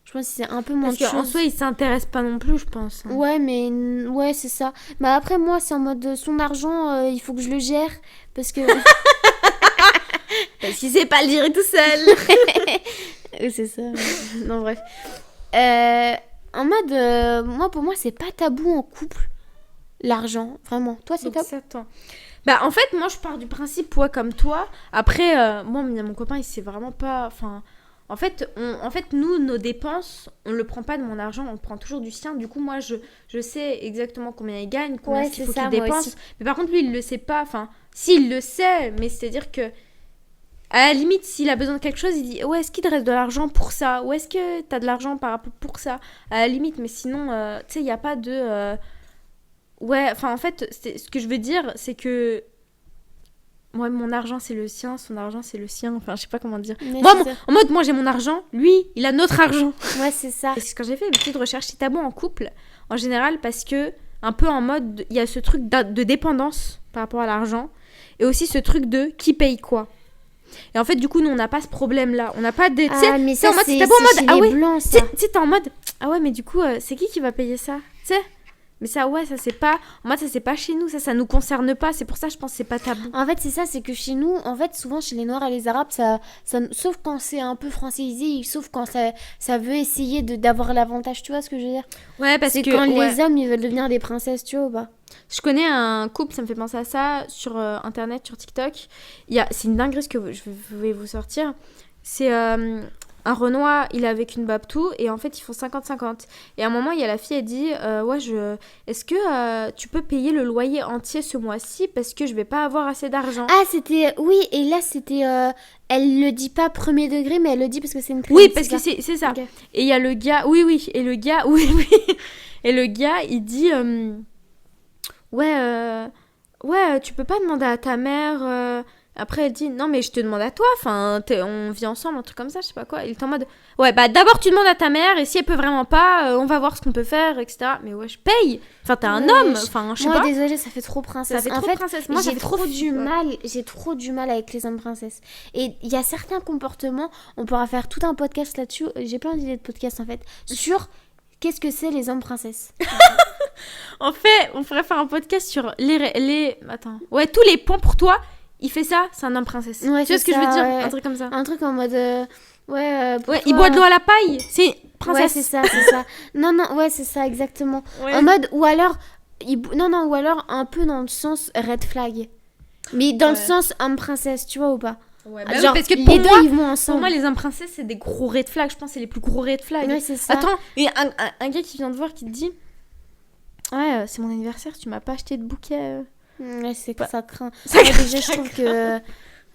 Je pense que c'est un peu moins de choses. Parce qu'en soi, il s'intéresse pas non plus, je pense. Ouais, mais... Ouais, c'est ça. Mais après, moi, c'est en mode... Son argent, il faut que je le gère. Parce que... Parce qu'il sait pas le gérer tout seul. Oui, c'est ça. Non, bref. En mode... pour moi, c'est pas tabou en couple. L'argent, vraiment. Toi, c'est tabou? Attends. Bah, en fait, moi, je pars du principe, comme toi. Après, moi, mon copain, il sait vraiment pas... Enfin, En fait, nous, nos dépenses, on le prend pas de mon argent, on prend toujours du sien. Du coup, moi, je sais exactement combien il gagne, combien Ouais, il c'est faut ça, qu'il moi dépense. aussi. Mais par contre, lui, il le sait pas. Enfin, si, il le sait, mais c'est-à-dire que, à la limite, s'il a besoin de quelque chose, il dit, ouais, est-ce qu'il te reste de l'argent pour ça? Ou est-ce que t'as de l'argent par rapport pour ça? À la limite, mais sinon, tu sais, il n'y a pas de... Ouais, enfin, en fait, ce que je veux dire, c'est que... Moi, mon argent, c'est le sien, son argent, c'est le sien. Enfin, je sais pas comment dire. Mais Moi, c'est ça. en mode, moi, j'ai mon argent, lui, il a notre argent. Ouais, c'est ça. Et c'est quand j'ai fait une petite recherche, c'est tabou en couple, en général, parce que, un peu en mode, il y a ce truc de dépendance par rapport à l'argent, et aussi ce truc de qui paye quoi. Et en fait, du coup, nous, on n'a pas ce problème-là. On n'a pas de. Tu sais, Ah, mais c'est en ça, mode, c'est tabou en mode, chez ah les ouais. blancs, Tu ça. sais, t'es en mode, ah ouais, mais du coup, c'est qui va payer ça? Tu sais? Mais ça, ouais, ça, c'est pas. En mode, ça, c'est pas chez nous, ça nous concerne pas. C'est pour ça, je pense, que c'est pas tabou. En fait, c'est ça, c'est que chez nous, en fait, souvent chez les Noirs et les Arabes, sauf quand c'est un peu francisé, sauf quand ça veut essayer d'avoir l'avantage, tu vois ce que je veux dire? Ouais, parce C'est que. quand ouais. les hommes, ils veulent devenir des princesses, tu vois ou pas? Je connais un couple, ça me fait penser à ça, sur internet, sur TikTok. C'est une dinguerie ce que je vais vous sortir. C'est un Renoir, il est avec une Babtou, et en fait, ils font 50-50. Et à un moment, il y a la fille, elle dit ouais, est-ce que tu peux payer le loyer entier ce mois-ci parce que je vais pas avoir assez d'argent? Ah, c'était. Oui, et là, c'était. Elle le dit pas premier degré, mais elle le dit parce que c'est une Oui, créatrice, parce que ça. c'est ça. Ok. Et il y a le gars, oui, et le gars, oui. Et le gars, il dit ouais, tu peux pas demander à ta mère. Après, elle dit, non, mais je te demande à toi. Enfin, on vit ensemble, un truc comme ça, je sais pas quoi. Il est en mode, ouais, bah d'abord, tu demandes à ta mère, et si elle peut vraiment pas, on va voir ce qu'on peut faire, etc. Mais ouais, je paye. Enfin, t'es un Ouais, homme. Enfin, je sais Moi, pas. désolée, ça fait trop princesse. Ça fait En trop fait, princesse. Moi, ça j'ai fait trop trop du ouais. mal. J'ai trop du mal avec les hommes princesses. Et il y a certains comportements, on pourra faire tout un podcast là-dessus. J'ai plein d'idées de podcast en fait sur qu'est-ce que c'est les hommes princesses. En fait, on pourrait faire un podcast sur Attends. Ouais, tous les points pour toi. Il fait ça, c'est un homme princesse. Ouais, Tu vois c'est ce que je veux ça, dire? ouais. Un truc comme ça. Un truc en mode pour Ouais, il toi- boit de l'eau à la paille. C'est princesse. Ouais, c'est ça, c'est ça. Non, ouais, c'est ça exactement. Ouais. En mode ou alors non, ou alors un peu dans le sens red flag. Mais dans le Ouais. sens homme princesse, tu vois ou pas? Ouais, Genre, bah oui, parce que les pour deux moi, ils vont ensemble. les hommes princesses, c'est des gros red flags. Je pense que c'est les plus gros red flags. Ouais, c'est ça. Attends, et un gars qui vient te voir qui te dit ouais, c'est mon anniversaire, tu m'as pas acheté de bouquet. Ouais, c'est que Bah, ça craint. ça Moi, craint. déjà, je trouve que.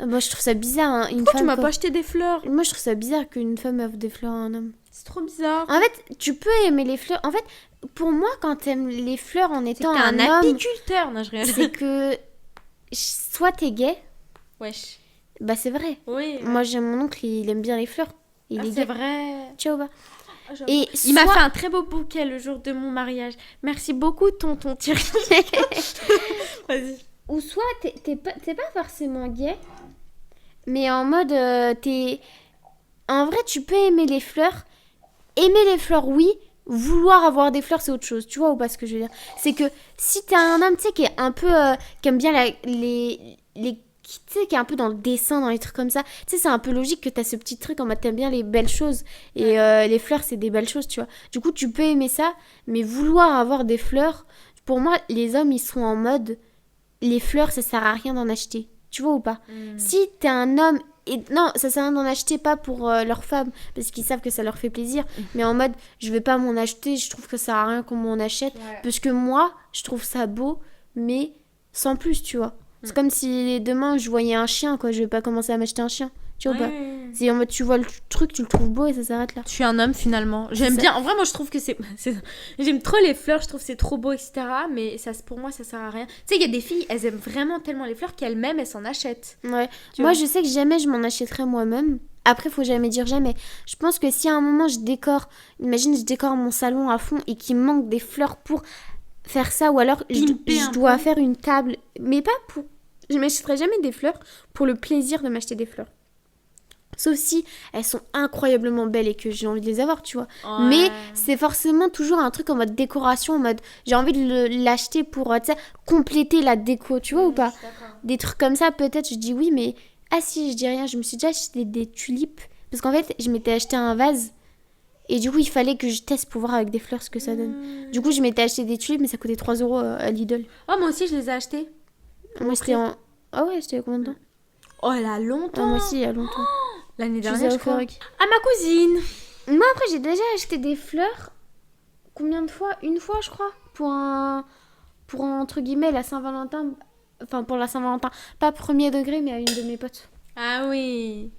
Moi, je trouve ça bizarre. Hein, une Pourquoi tu femme, m'as quoi. pas acheté des fleurs? Moi, je trouve ça bizarre qu'une femme offre des fleurs à un homme. C'est trop bizarre. En fait, tu peux aimer les fleurs. En fait, pour moi, quand t'aimes les fleurs en C'est étant que t'es un un homme, apiculteur. Non, je rigole. c'est que soit t'es gay, Wesh. bah c'est vrai. Oui. Moi, j'ai mon oncle, il aime bien les fleurs. Il est c'est gay. vrai. Tu vois ou pas? Ah, j'avoue. Et Il m'a soit- fait un très beau bouquet le jour de mon mariage. Merci beaucoup, tonton Thierry. Vas-y. Ou soit t'es pas forcément gay, mais en mode t'es. En vrai, tu peux aimer les fleurs. Aimer les fleurs, oui. Vouloir avoir des fleurs, c'est autre chose. Tu vois ou pas ce que je veux dire? C'est que si t'es un homme, tu sais, qui est un peu. Qui aime bien tu sais, qui est un peu dans le dessin, dans les trucs comme ça. Tu sais, c'est un peu logique que t'as ce petit truc en mode t'aimes bien les belles choses. Et les fleurs, c'est des belles choses, tu vois. Du coup, tu peux aimer ça, mais vouloir avoir des fleurs, pour moi, les hommes, ils sont en mode. Les fleurs, ça sert à rien d'en acheter. Tu vois ou pas? Si t'es un homme. Et non, ça sert à rien d'en acheter pas pour leur femme, parce qu'ils savent que ça leur fait plaisir. Mais en mode, je vais pas m'en acheter, je trouve que ça sert à rien qu'on m'en achète. Ouais. Parce que moi, je trouve ça beau, mais sans plus, tu vois. C'est comme si demain je voyais un chien, quoi. Je vais pas commencer à m'acheter un chien. Tu vois ou pas? C'est en mode, tu vois le truc, tu le trouves beau et ça s'arrête là. Je suis un homme finalement. J'aime ça. bien. En vrai, moi je trouve que j'aime trop les fleurs, je trouve que c'est trop beau, etc. Mais ça, pour moi, ça sert à rien. Tu sais, il y a des filles, elles aiment vraiment tellement les fleurs qu'elles-mêmes, elles s'en achètent. Ouais. Tu Moi, vois. je sais que jamais je m'en achèterai moi-même. Après, faut jamais dire jamais. Je pense que si à un moment je décore, imagine, je décore mon salon à fond et qu'il me manque des fleurs pour faire ça, ou alors Pimper je un dois peu. faire une table, mais pas pour. Je m'achèterai jamais des fleurs pour le plaisir de m'acheter des fleurs. Sauf si elles sont incroyablement belles et que j'ai envie de les avoir, tu vois. Mais c'est forcément toujours un truc en mode décoration, en mode j'ai envie de l'acheter pour tu sais, compléter la déco, tu vois ou pas? Des trucs comme ça, peut-être je dis oui, mais ah si, je dis rien, je me suis déjà acheté des tulipes parce qu'en fait, je m'étais acheté un vase et du coup, il fallait que je teste pour voir avec des fleurs ce que ça donne. Du coup, je m'étais acheté des tulipes, mais ça coûtait 3 € à Lidl. Oh, moi aussi, je les ai achetées. Moi, c'était en. Ah ouais, c'était il y a combien de temps? Oh, elle a Ah, longtemps. moi aussi, il y a longtemps. L'année Tu les dernière, as je offert crois. à qui? À ma cousine. Moi, après, j'ai déjà acheté des fleurs. Combien de fois? Une fois, je crois. Entre guillemets, la Saint-Valentin. Enfin, pour la Saint-Valentin. Pas premier degré, mais à une de mes potes. Ah oui.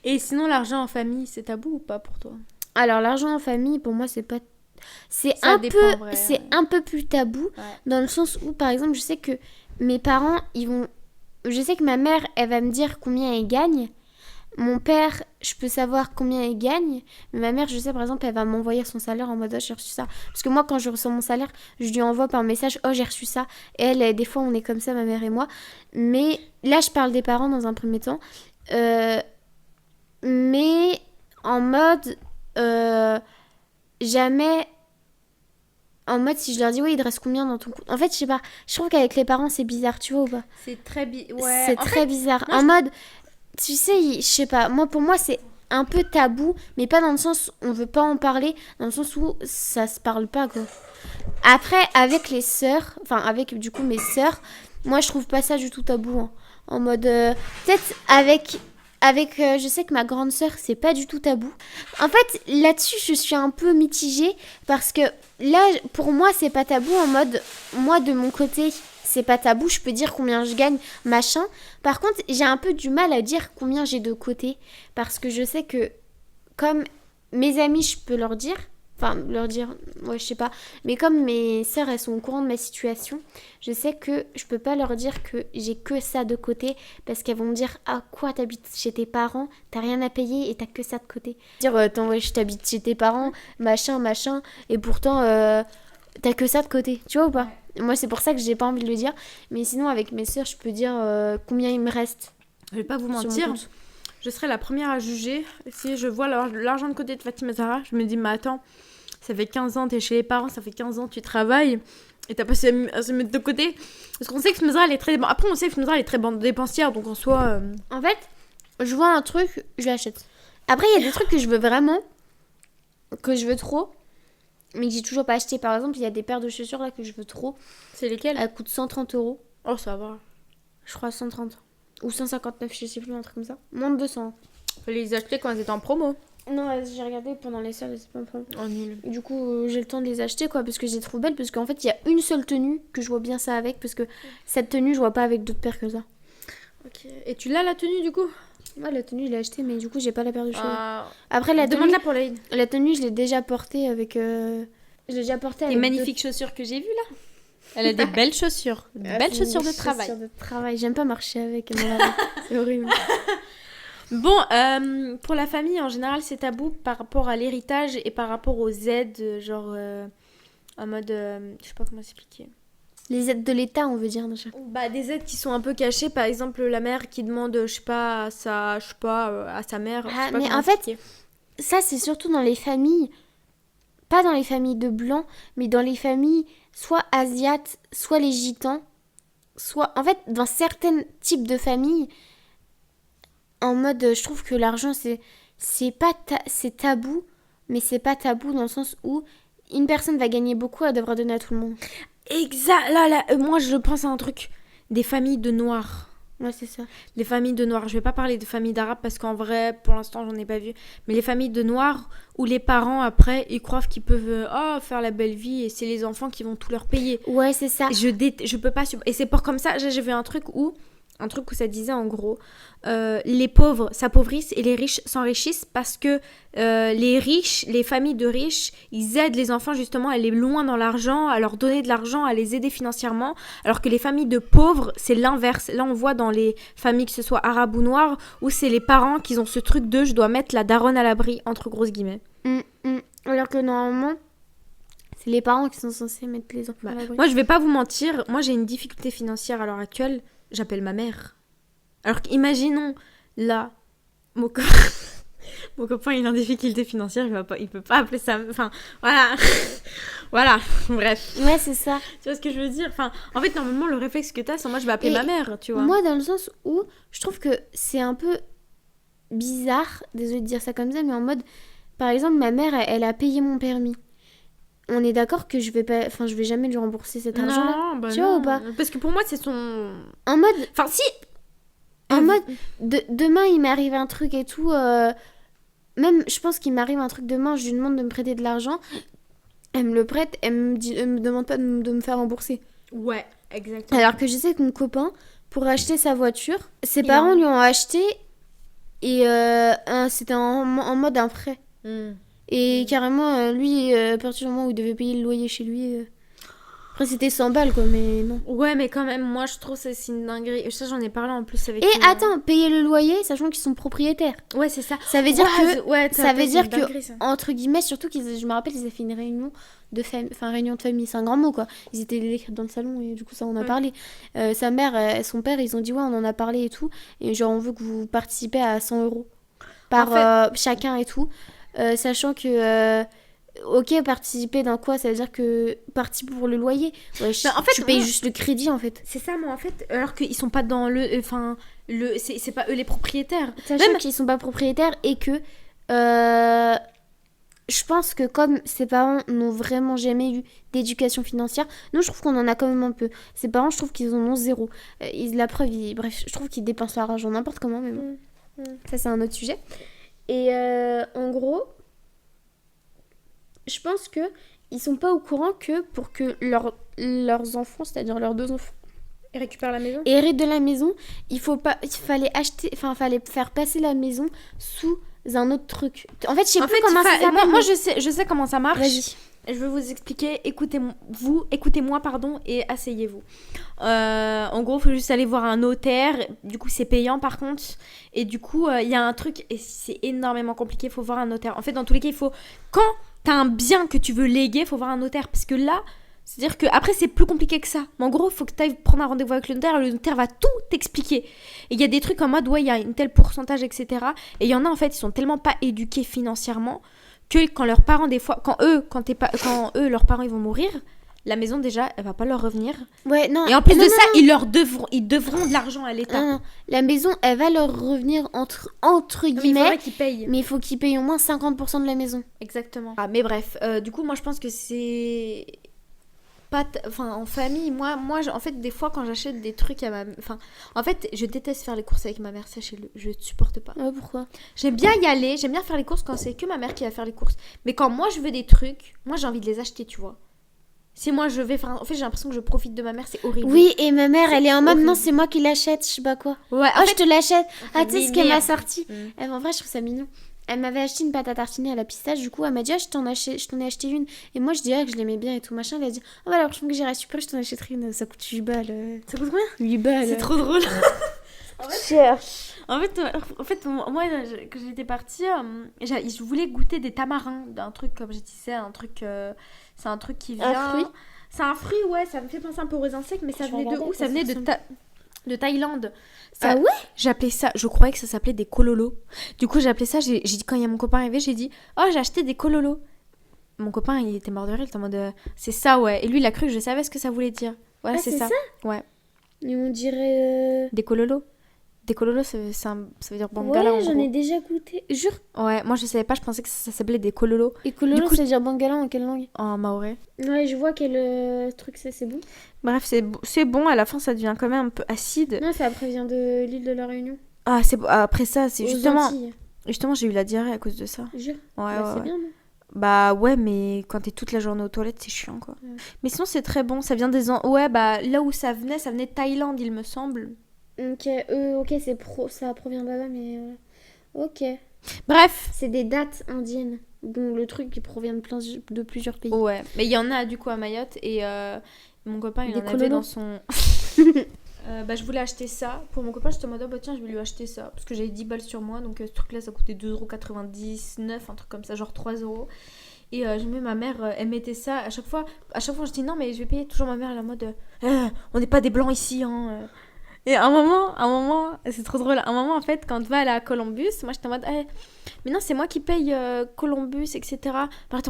Et sinon, l'argent en famille, c'est tabou ou pas pour toi? Alors, l'argent en famille, pour moi, c'est pas. C'est Ça un dépend, peu. en vrai. C'est un peu plus tabou. Ouais. Dans le sens où, par exemple, je sais que mes parents, ils vont. Je sais que ma mère, elle va me dire combien elle gagne. Mon père, je peux savoir combien il gagne, mais ma mère, je sais par exemple, elle va m'envoyer son salaire en mode oh, j'ai reçu ça. Parce que moi, quand je reçois mon salaire, je lui envoie par message oh, j'ai reçu ça. Et elle, des fois, on est comme ça, ma mère et moi. Mais là, je parle des parents dans un premier temps. Mais en mode jamais. En mode, si je leur dis, oui, il te reste combien dans ton compte. En fait, je sais pas. Je trouve qu'avec les parents, c'est bizarre, tu vois ou pas? C'est très ouais. C'est très bizarre. En mode, tu sais, je sais pas. Moi, pour moi, c'est un peu tabou, mais pas dans le sens où on veut pas en parler, dans le sens où ça se parle pas, quoi. Après, avec les sœurs, enfin, avec du coup mes sœurs, moi, je trouve pas ça du tout tabou. Hein. En mode, peut-être je sais que ma grande sœur, c'est pas du tout tabou. En fait, là-dessus, je suis un peu mitigée parce que là, pour moi, c'est pas tabou. En mode, moi, de mon côté, c'est pas tabou. Je peux dire combien je gagne, machin. Par contre, j'ai un peu du mal à dire combien j'ai de côté parce que je sais que, comme mes amis, je peux leur dire. Enfin, leur dire, ouais, je sais pas. Mais comme mes sœurs, elles sont au courant de ma situation, je sais que je peux pas leur dire que j'ai que ça de côté parce qu'elles vont me dire, ah quoi, t'habites chez tes parents, t'as rien à payer et t'as que ça de côté. Dire, attends, ouais, je t'habite chez tes parents, machin, et pourtant, t'as que ça de côté. Tu vois ou pas? Moi, c'est pour ça que j'ai pas envie de le dire. Mais sinon, avec mes sœurs, je peux dire combien il me reste. Je vais pas vous sur mon mentir. compte. Je serai la première à juger. Si je vois l'argent de côté de Fatima Zahra, je me dis, mais attends, ça fait 15 ans, t'es chez les parents, ça fait 15 ans, tu travailles, et t'as pas su à se mettre de côté. Parce qu'on sait que Fatima Zahra, elle est très... Après, on sait que Fatima Zahra, elle est très dépensière, donc en soi... En fait, je vois un truc, je l'achète. Après, il y a des trucs que je veux vraiment, que je veux trop, mais que j'ai toujours pas acheté. Par exemple, il y a des paires de chaussures là que je veux trop. C'est lesquelles? Elles coûtent 130 €. Oh, ça va. Je crois 130. Ou 159, je sais plus, un truc comme ça. Moins de 200. Fallait les acheter quand elles étaient en promo. Non, j'ai regardé pendant les soldes, c'est pas un problème. Oh, nul. Du coup, j'ai le temps de les acheter, quoi, parce que je les trouve belles. Parce qu'en fait, il y a une seule tenue que je vois bien ça avec. Parce que cette tenue, je vois pas avec d'autres paires que ça. Ok. Et tu l'as, la tenue, du coup? Moi, la tenue, je l'ai achetée, mais du coup, j'ai pas la paire de cheveux. Ah. Après, la tenue, Demande-la pour l'Aïd. la tenue, je l'ai déjà portée avec. Je l'ai déjà portée avec. Les magnifiques chaussures que j'ai vues, là. Elle a des belles chaussures. Des Ah, belles c'est chaussures des de travail. chaussures de travail. J'aime pas marcher avec. Elle me lave. C'est horrible. Bon, pour la famille, en général, c'est tabou par rapport à l'héritage et par rapport aux aides, genre en mode, je sais pas comment expliquer. Les aides de l'État, on veut dire. Bah, des aides qui sont un peu cachées, par exemple la mère qui demande, je sais pas, à sa mère. je Ah, sais pas mais comment en fait, expliquer. ça, c'est surtout dans les familles. Pas dans les familles de blancs, mais dans les familles soit asiates, soit les gitans. Soit. En fait, dans certains types de familles, en mode, je trouve que l'argent, c'est tabou, mais c'est pas tabou dans le sens où une personne va gagner beaucoup, elle devra donner à tout le monde. Exact, là, moi je pense à un truc, des familles de noirs. Ouais, c'est ça. Les familles de noirs, je vais pas parler de familles d'arabes parce qu'en vrai, pour l'instant, j'en ai pas vu. Mais les familles de noirs où les parents, après, ils croient qu'ils peuvent faire la belle vie et c'est les enfants qui vont tout leur payer. Ouais, c'est ça. Je peux pas... Et c'est pour comme ça, j'ai vu un truc où ça disait en gros, les pauvres s'appauvrissent et les riches s'enrichissent parce que les familles de riches, ils aident les enfants justement à aller loin dans l'argent, à leur donner de l'argent, à les aider financièrement, alors que les familles de pauvres, c'est l'inverse. Là, on voit dans les familles, que ce soit arabes ou noires, où c'est les parents qui ont ce truc de « je dois mettre la daronne à l'abri », entre grosses guillemets. Alors que normalement, c'est les parents qui sont censés mettre les enfants à l'abri. Moi, je vais pas vous mentir, moi j'ai une difficulté financière à l'heure actuelle. J'appelle ma mère. Alors qu'imaginons, là, mon copain, il est en difficulté financière, il peut pas appeler ça... Enfin, voilà. Voilà, bref. Ouais, c'est ça. Tu vois ce que je veux dire? Enfin, en fait, normalement, le réflexe que t'as, c'est moi, je vais appeler ma mère, tu vois. Moi, dans le sens où je trouve que c'est un peu bizarre, désolée de dire ça comme ça, mais en mode, par exemple, ma mère, elle a payé mon permis. On est d'accord que je vais jamais lui rembourser cet argent-là. Non, bah tu non. vois ou pas? Parce que pour moi, c'est son... En mode... Enfin, si... En mode, demain, il m'arrive un truc et tout. Même, je pense qu'il m'arrive un truc demain, je lui demande de me prêter de l'argent. Elle me le prête, elle me demande pas de me faire rembourser. Ouais, exactement. Alors que je sais que mon copain, pour acheter sa voiture, ses parents lui ont acheté et c'était en mode un prêt. Et carrément, lui, à partir du moment où il devait payer le loyer chez lui... Après, c'était 100 balles, quoi, mais non. Ouais, mais quand même, moi, je trouve que c'est une dinguerie. Ça, j'en ai parlé en plus avec... Et attends, payer le loyer, sachant qu'ils sont propriétaires. Ouais, c'est ça. Ça veut dire ça veut dire que, dinguerie, entre guillemets, surtout je me rappelle, ils avaient fait une réunion de famille, enfin, réunion de famille, c'est un grand mot, quoi. Ils étaient décrits dans le salon et du coup, ça, on en a parlé. Sa mère, son père, ils ont dit, ouais, on en a parlé et tout. Et genre, on veut que vous participez à 100 € par chacun et tout. Sachant que... ok, participer dans quoi? Ça veut dire que partie pour le loyer. Ouais, en fait, tu payes juste le crédit en fait. C'est ça, moi en fait, alors qu'ils sont pas dans le. Enfin, c'est pas eux les propriétaires. Sachant qu'ils sont pas propriétaires et que. Je pense que comme ses parents n'ont vraiment jamais eu d'éducation financière, nous je trouve qu'on en a quand même un peu. Ses parents, je trouve qu'ils en ont zéro. La preuve, bref, je trouve qu'ils dépensent leur argent n'importe comment, mais bon. Ça, c'est un autre sujet. Et en gros. Je pense que ils sont pas au courant que pour que leurs enfants, c'est-à-dire leurs 2 enfants, récupèrent la maison. Héritent de la maison, il fallait faire passer la maison sous un autre truc. En fait, je sais plus comment ça s'appelle. Moi, je sais comment ça marche. Vas-y. Je vais vous expliquer. Écoutez-moi, pardon, et asseyez-vous. En gros, il faut juste aller voir un notaire. Du coup, c'est payant par contre. Et du coup, il y a un truc, et c'est énormément compliqué, il faut voir un notaire. En fait, dans tous les cas, quand t'as un bien que tu veux léguer, il faut voir un notaire. Parce que là, c'est-à-dire que après c'est plus compliqué que ça. Mais en gros, il faut que tu ailles prendre un rendez-vous avec le notaire va tout t'expliquer. Et il y a des trucs en mode, ouais, il y a un tel pourcentage, etc. Et il y en a, en fait, ils sont tellement pas éduqués financièrement que quand leurs parents, des fois, quand leurs parents, ils vont mourir, la maison, déjà, elle va pas leur revenir. Ouais, non. Et en plus de ça, ils devront de l'argent à l'État. Non. La maison, elle va leur revenir entre guillemets. Mais il faudrait qu'ils payent. Mais il faut qu'ils payent au moins 50% de la maison. Exactement. Mais bref, du coup, moi, je pense que c'est... en famille, moi en fait des fois quand j'achète des trucs en fait je déteste faire les courses avec ma mère, sachez-le, je ne supporte pas. Pourquoi? J'aime bien y aller, j'aime bien faire les courses quand c'est que ma mère qui va faire les courses, mais quand moi je veux des trucs, moi j'ai envie de les acheter, tu vois. Si moi je vais faire en fait j'ai l'impression que je profite de ma mère, c'est horrible. Oui, et ma mère elle est en mode non, c'est moi qui l'achète, je sais pas quoi. Ouais, je te l'achète. Tu sais ce qu'elle m'a sorti. En vrai je trouve ça mignon. Elle m'avait acheté une pâte à tartiner à la pistache, du coup elle m'a dit je t'en ai acheté une. Et moi je dirais que je l'aimais bien et tout machin. Elle a dit la prochaine fois que j'irai à Super, je t'en achèterai une, ça coûte 8 balles. Ça coûte combien? 8 balles. C'est trop drôle. Cher. En fait moi quand j'étais partie, je voulais goûter des tamarins, d'un truc comme je disais, un truc c'est un truc qui vient. Un fruit. C'est un fruit, ouais, ça me fait penser un peu aux insectes, mais ça venait de où? Ça venait de Thaïlande. Ah ouais? J'appelais ça, je croyais que ça s'appelait des kololos. Du coup, j'ai appelé ça, j'ai dit, quand il y a mon copain arrivé, j'ai dit, oh, j'ai acheté des kololos. Mon copain, il était mort de rire, il était en mode, c'est ça, ouais. Et lui, il a cru que je savais ce que ça voulait dire. Ouais, c'est ça. Ouais. Et on dirait. Des kololos. Des kololos, ça veut dire bangala. Ouais, j'en ai déjà goûté. Jure. Ouais, moi je savais pas, je pensais que ça s'appelait des kololos. Et kololos, ça veut dire bangala en quelle langue? En maoré. Ouais, je vois quel truc c'est bon. Bref, c'est bon, à la fin ça devient quand même un peu acide. Non, ça après vient de l'île de la Réunion. Ah, après ça, c'est justement. Justement, j'ai eu la diarrhée à cause de ça. Jure. Ouais, c'est bien, non? Bah ouais, mais quand t'es toute la journée aux toilettes, c'est chiant quoi. Ouais. Mais sinon, c'est très bon, ça vient ouais, bah là où ça venait de Thaïlande, il me semble. Ok, ça provient de là-bas, mais ok. Bref. C'est des dattes indiennes. Bon, le truc qui provient de plusieurs pays. Ouais, mais il y en a du coup à Mayotte et mon copain il en avait dans son... je voulais acheter ça. Pour mon copain, j'étais en mode, tiens, je vais lui acheter ça. Parce que j'avais 10 balles sur moi, donc ce truc-là, ça coûtait 2,99€, un truc comme ça, genre 3€. Et j'ai mis ma mère, elle mettait ça à chaque fois, je dis non, mais je vais payer. Toujours ma mère, elle est en mode, on n'est pas des blancs ici, hein. Et à un moment, c'est trop drôle. À un moment, en fait, quand on va aller à Columbus, moi j'étais en mode, mais non, c'est moi qui paye Columbus, etc.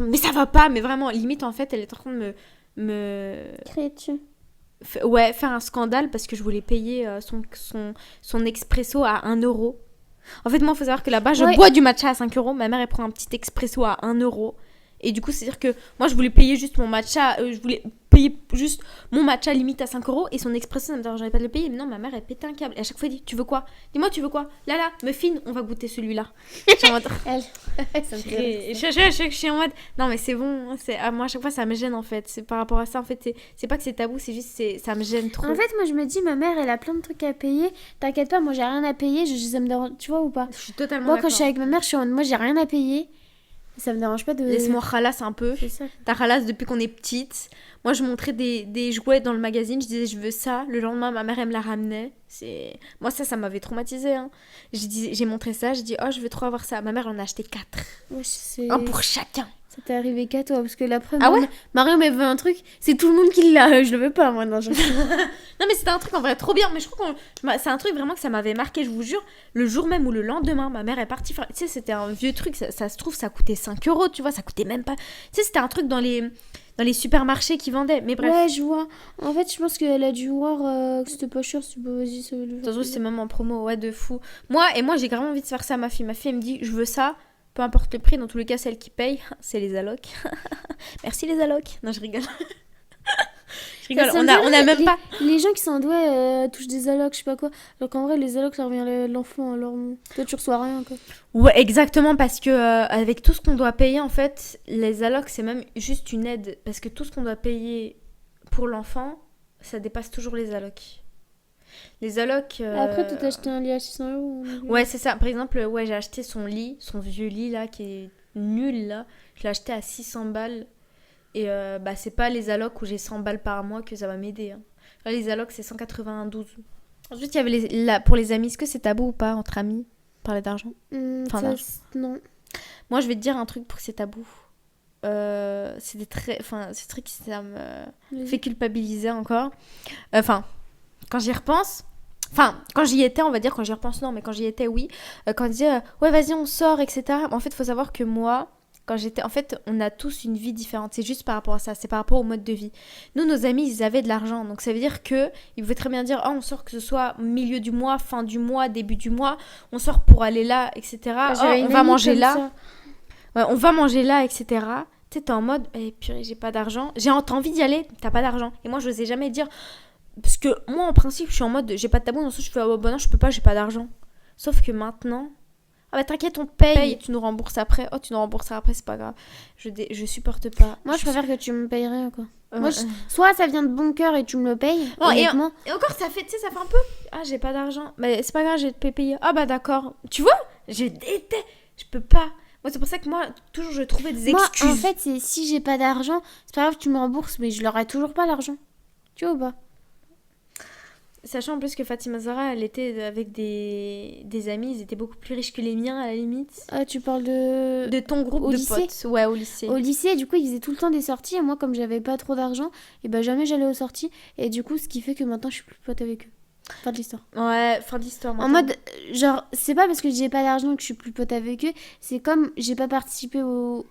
Mais ça va pas, mais vraiment, limite, en fait, elle est en train de me... Créature. Ouais, faire un scandale parce que je voulais payer son expresso à 1€. En fait, moi, il faut savoir que là-bas, je bois du matcha à 5€. Ma mère, elle prend un petit expresso à 1€. Et du coup, c'est-à-dire que moi, je voulais payer juste mon matcha, je voulais payer juste mon matcha limite à 5 € et son expresso, ça me dérangeait pas de le payer. Mais non, ma mère, elle pétait un câble. Et à chaque fois, elle dit, tu veux quoi? Dis-moi, tu veux quoi? Là, muffin, on va goûter celui-là. Je suis en mode... Ça me fait rire. Je suis en mode, non, mais c'est bon. Moi, à chaque fois, ça me gêne, en fait. C'est par rapport à ça, en fait, c'est pas que c'est tabou, c'est juste, ça me gêne trop. En fait, moi, je me dis, ma mère, elle a plein de trucs à payer. T'inquiète pas, moi, j'ai rien à payer. Ça me dérange, tu vois ou pas? Je suis totalement Moi, d'accord. quand je suis avec ma mère, je suis en mode, moi, j'ai rien à payer. Ça me dérange pas de... Laisse-moi ralasse un peu. C'est ça. T'as ralasse depuis qu'on est petite. Moi, je montrais des jouets dans le magazine. Je disais, je veux ça. Le lendemain, ma mère, elle me la ramenait. Moi, ça m'avait traumatisée. Hein. J'ai montré ça. J'ai dit, oh, je veux trop avoir ça. Ma mère, elle en a acheté 4. Ouais, c'est... Un pour chacun. Ça t'est arrivé qu'à toi, parce que l'après, Ah ouais Mario m'a vu un truc, c'est tout le monde qui l'a, je le veux pas, moi, non, Non, mais c'était un truc en vrai trop bien. Mais je crois c'est un truc vraiment que ça m'avait marqué, je vous jure. Le jour même ou le lendemain, ma mère est partie faire. Tu sais, c'était un vieux truc, ça se trouve, ça coûtait 5 €, tu vois, ça coûtait même pas. Tu sais, c'était un truc dans les supermarchés qui vendaient. Mais bref. Ouais, je vois. En fait, je pense qu'elle a dû voir que c'était pas cher, c'est pas, vas-y, ça veut le De toute façon, c'était même en promo, ouais, de fou. Moi, j'ai grave envie de faire ça à ma fille. Ma fille, elle me dit, je veux ça. Peu importe le prix, dans tous les cas, celle qui paye, c'est les allocs. Merci les allocs. Non, je rigole. Je rigole, on a même pas... Les gens qui sont doués touchent des allocs, je sais pas quoi. Alors qu'en vrai, les allocs, ça revient à l'enfant. Alors, toi, tu reçois rien, quoi. Ouais, exactement, parce que avec tout ce qu'on doit payer, en fait, les allocs, c'est même juste une aide. Parce que tout ce qu'on doit payer pour l'enfant, ça dépasse toujours les allocs. Les allocs... Après, tu t'as acheté un lit à 600 €. Ouais, c'est ça. Par exemple, ouais, j'ai acheté son vieux lit, là, qui est nul, là. Je l'ai acheté à 600 balles. Et c'est pas les allocs où j'ai 100 balles par mois que ça va m'aider. Hein. Là, les allocs, c'est 192. Ensuite, il y avait pour les amis. Est-ce que c'est tabou ou pas, entre amis, parler d'argent? Non. Moi, je vais te dire un truc pour que c'est tabou. C'est des très... Enfin, ce truc, ça me fait culpabiliser encore. Quand j'y repense... Enfin, quand j'y étais, on va dire, quand j'y repense, non, mais quand j'y étais, oui. Quand on disait, ouais, vas-y, on sort, etc. En fait, il faut savoir que moi... Quand j'étais... En fait, on a tous une vie différente. C'est juste par rapport à ça. C'est par rapport au mode de vie. Nous, nos amis, ils avaient de l'argent. Donc, ça veut dire qu'ils pouvaient très bien dire, oh, on sort que ce soit milieu du mois, fin du mois, début du mois. On sort pour aller là, etc. On va manger là. Ouais, on va manger là, etc. Tu sais, t'es en mode, purée, j'ai pas d'argent. T'as envie d'y aller, t'as pas d'argent. Et moi, je n'osais jamais dire... Parce que moi, en principe, je suis en mode, j'ai pas de tabou. Dans ce sens, je fais, oh, bah non, je peux pas, j'ai pas d'argent. Sauf que maintenant... Ah bah t'inquiète, on te paye, tu nous rembourses après. Oh, tu nous rembourseras après, c'est pas grave. Je supporte pas. Moi, je préfère que tu me payes rien, quoi. Moi, soit ça vient de bon cœur et tu me le payes, honnêtement. Et encore, ça fait un peu... Ah, j'ai pas d'argent. Mais c'est pas grave, je vais te payer. Ah bah d'accord. Tu vois, je déteste. Je peux pas. Moi, c'est pour ça que moi, toujours, je trouvais des excuses. Moi, en fait, si j'ai pas d'argent, c'est pas grave, tu me rembourses, mais je l'aurai toujours pas, l'argent. Tu vois ou pas? Sachant en plus que Fatima Zahra, elle était avec des amis, ils étaient beaucoup plus riches que les miens à la limite. Ah, tu parles de ton groupe au de lycée? Potes. Ouais, au lycée. Au lycée, du coup, ils faisaient tout le temps des sorties. Et moi, comme j'avais pas trop d'argent, et ben jamais j'allais aux sorties. Et du coup, ce qui fait que maintenant, je suis plus pote avec eux. Fin de l'histoire. Ouais, fin de l'histoire. En mode, genre, c'est pas parce que j'ai pas d'argent que je suis plus pote avec eux. C'est comme j'ai pas participé au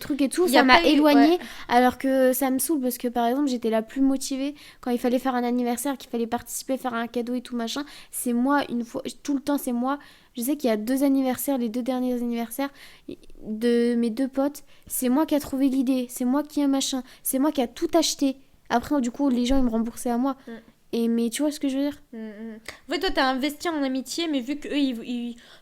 truc et tout, ça m'a éloignée, alors que ça me saoule parce que par exemple j'étais la plus motivée quand il fallait faire un anniversaire, qu'il fallait participer, faire un cadeau et tout machin. C'est moi, une fois, tout le temps c'est moi. Je sais qu'il y a 2 anniversaires, les 2 derniers anniversaires de mes 2 potes, c'est moi qui a trouvé l'idée, c'est moi qui a machin, c'est moi qui a tout acheté. Après du coup les gens ils me remboursaient à moi. Mais tu vois ce que je veux dire? En fait, toi, t'as investi en amitié, mais vu qu'eux,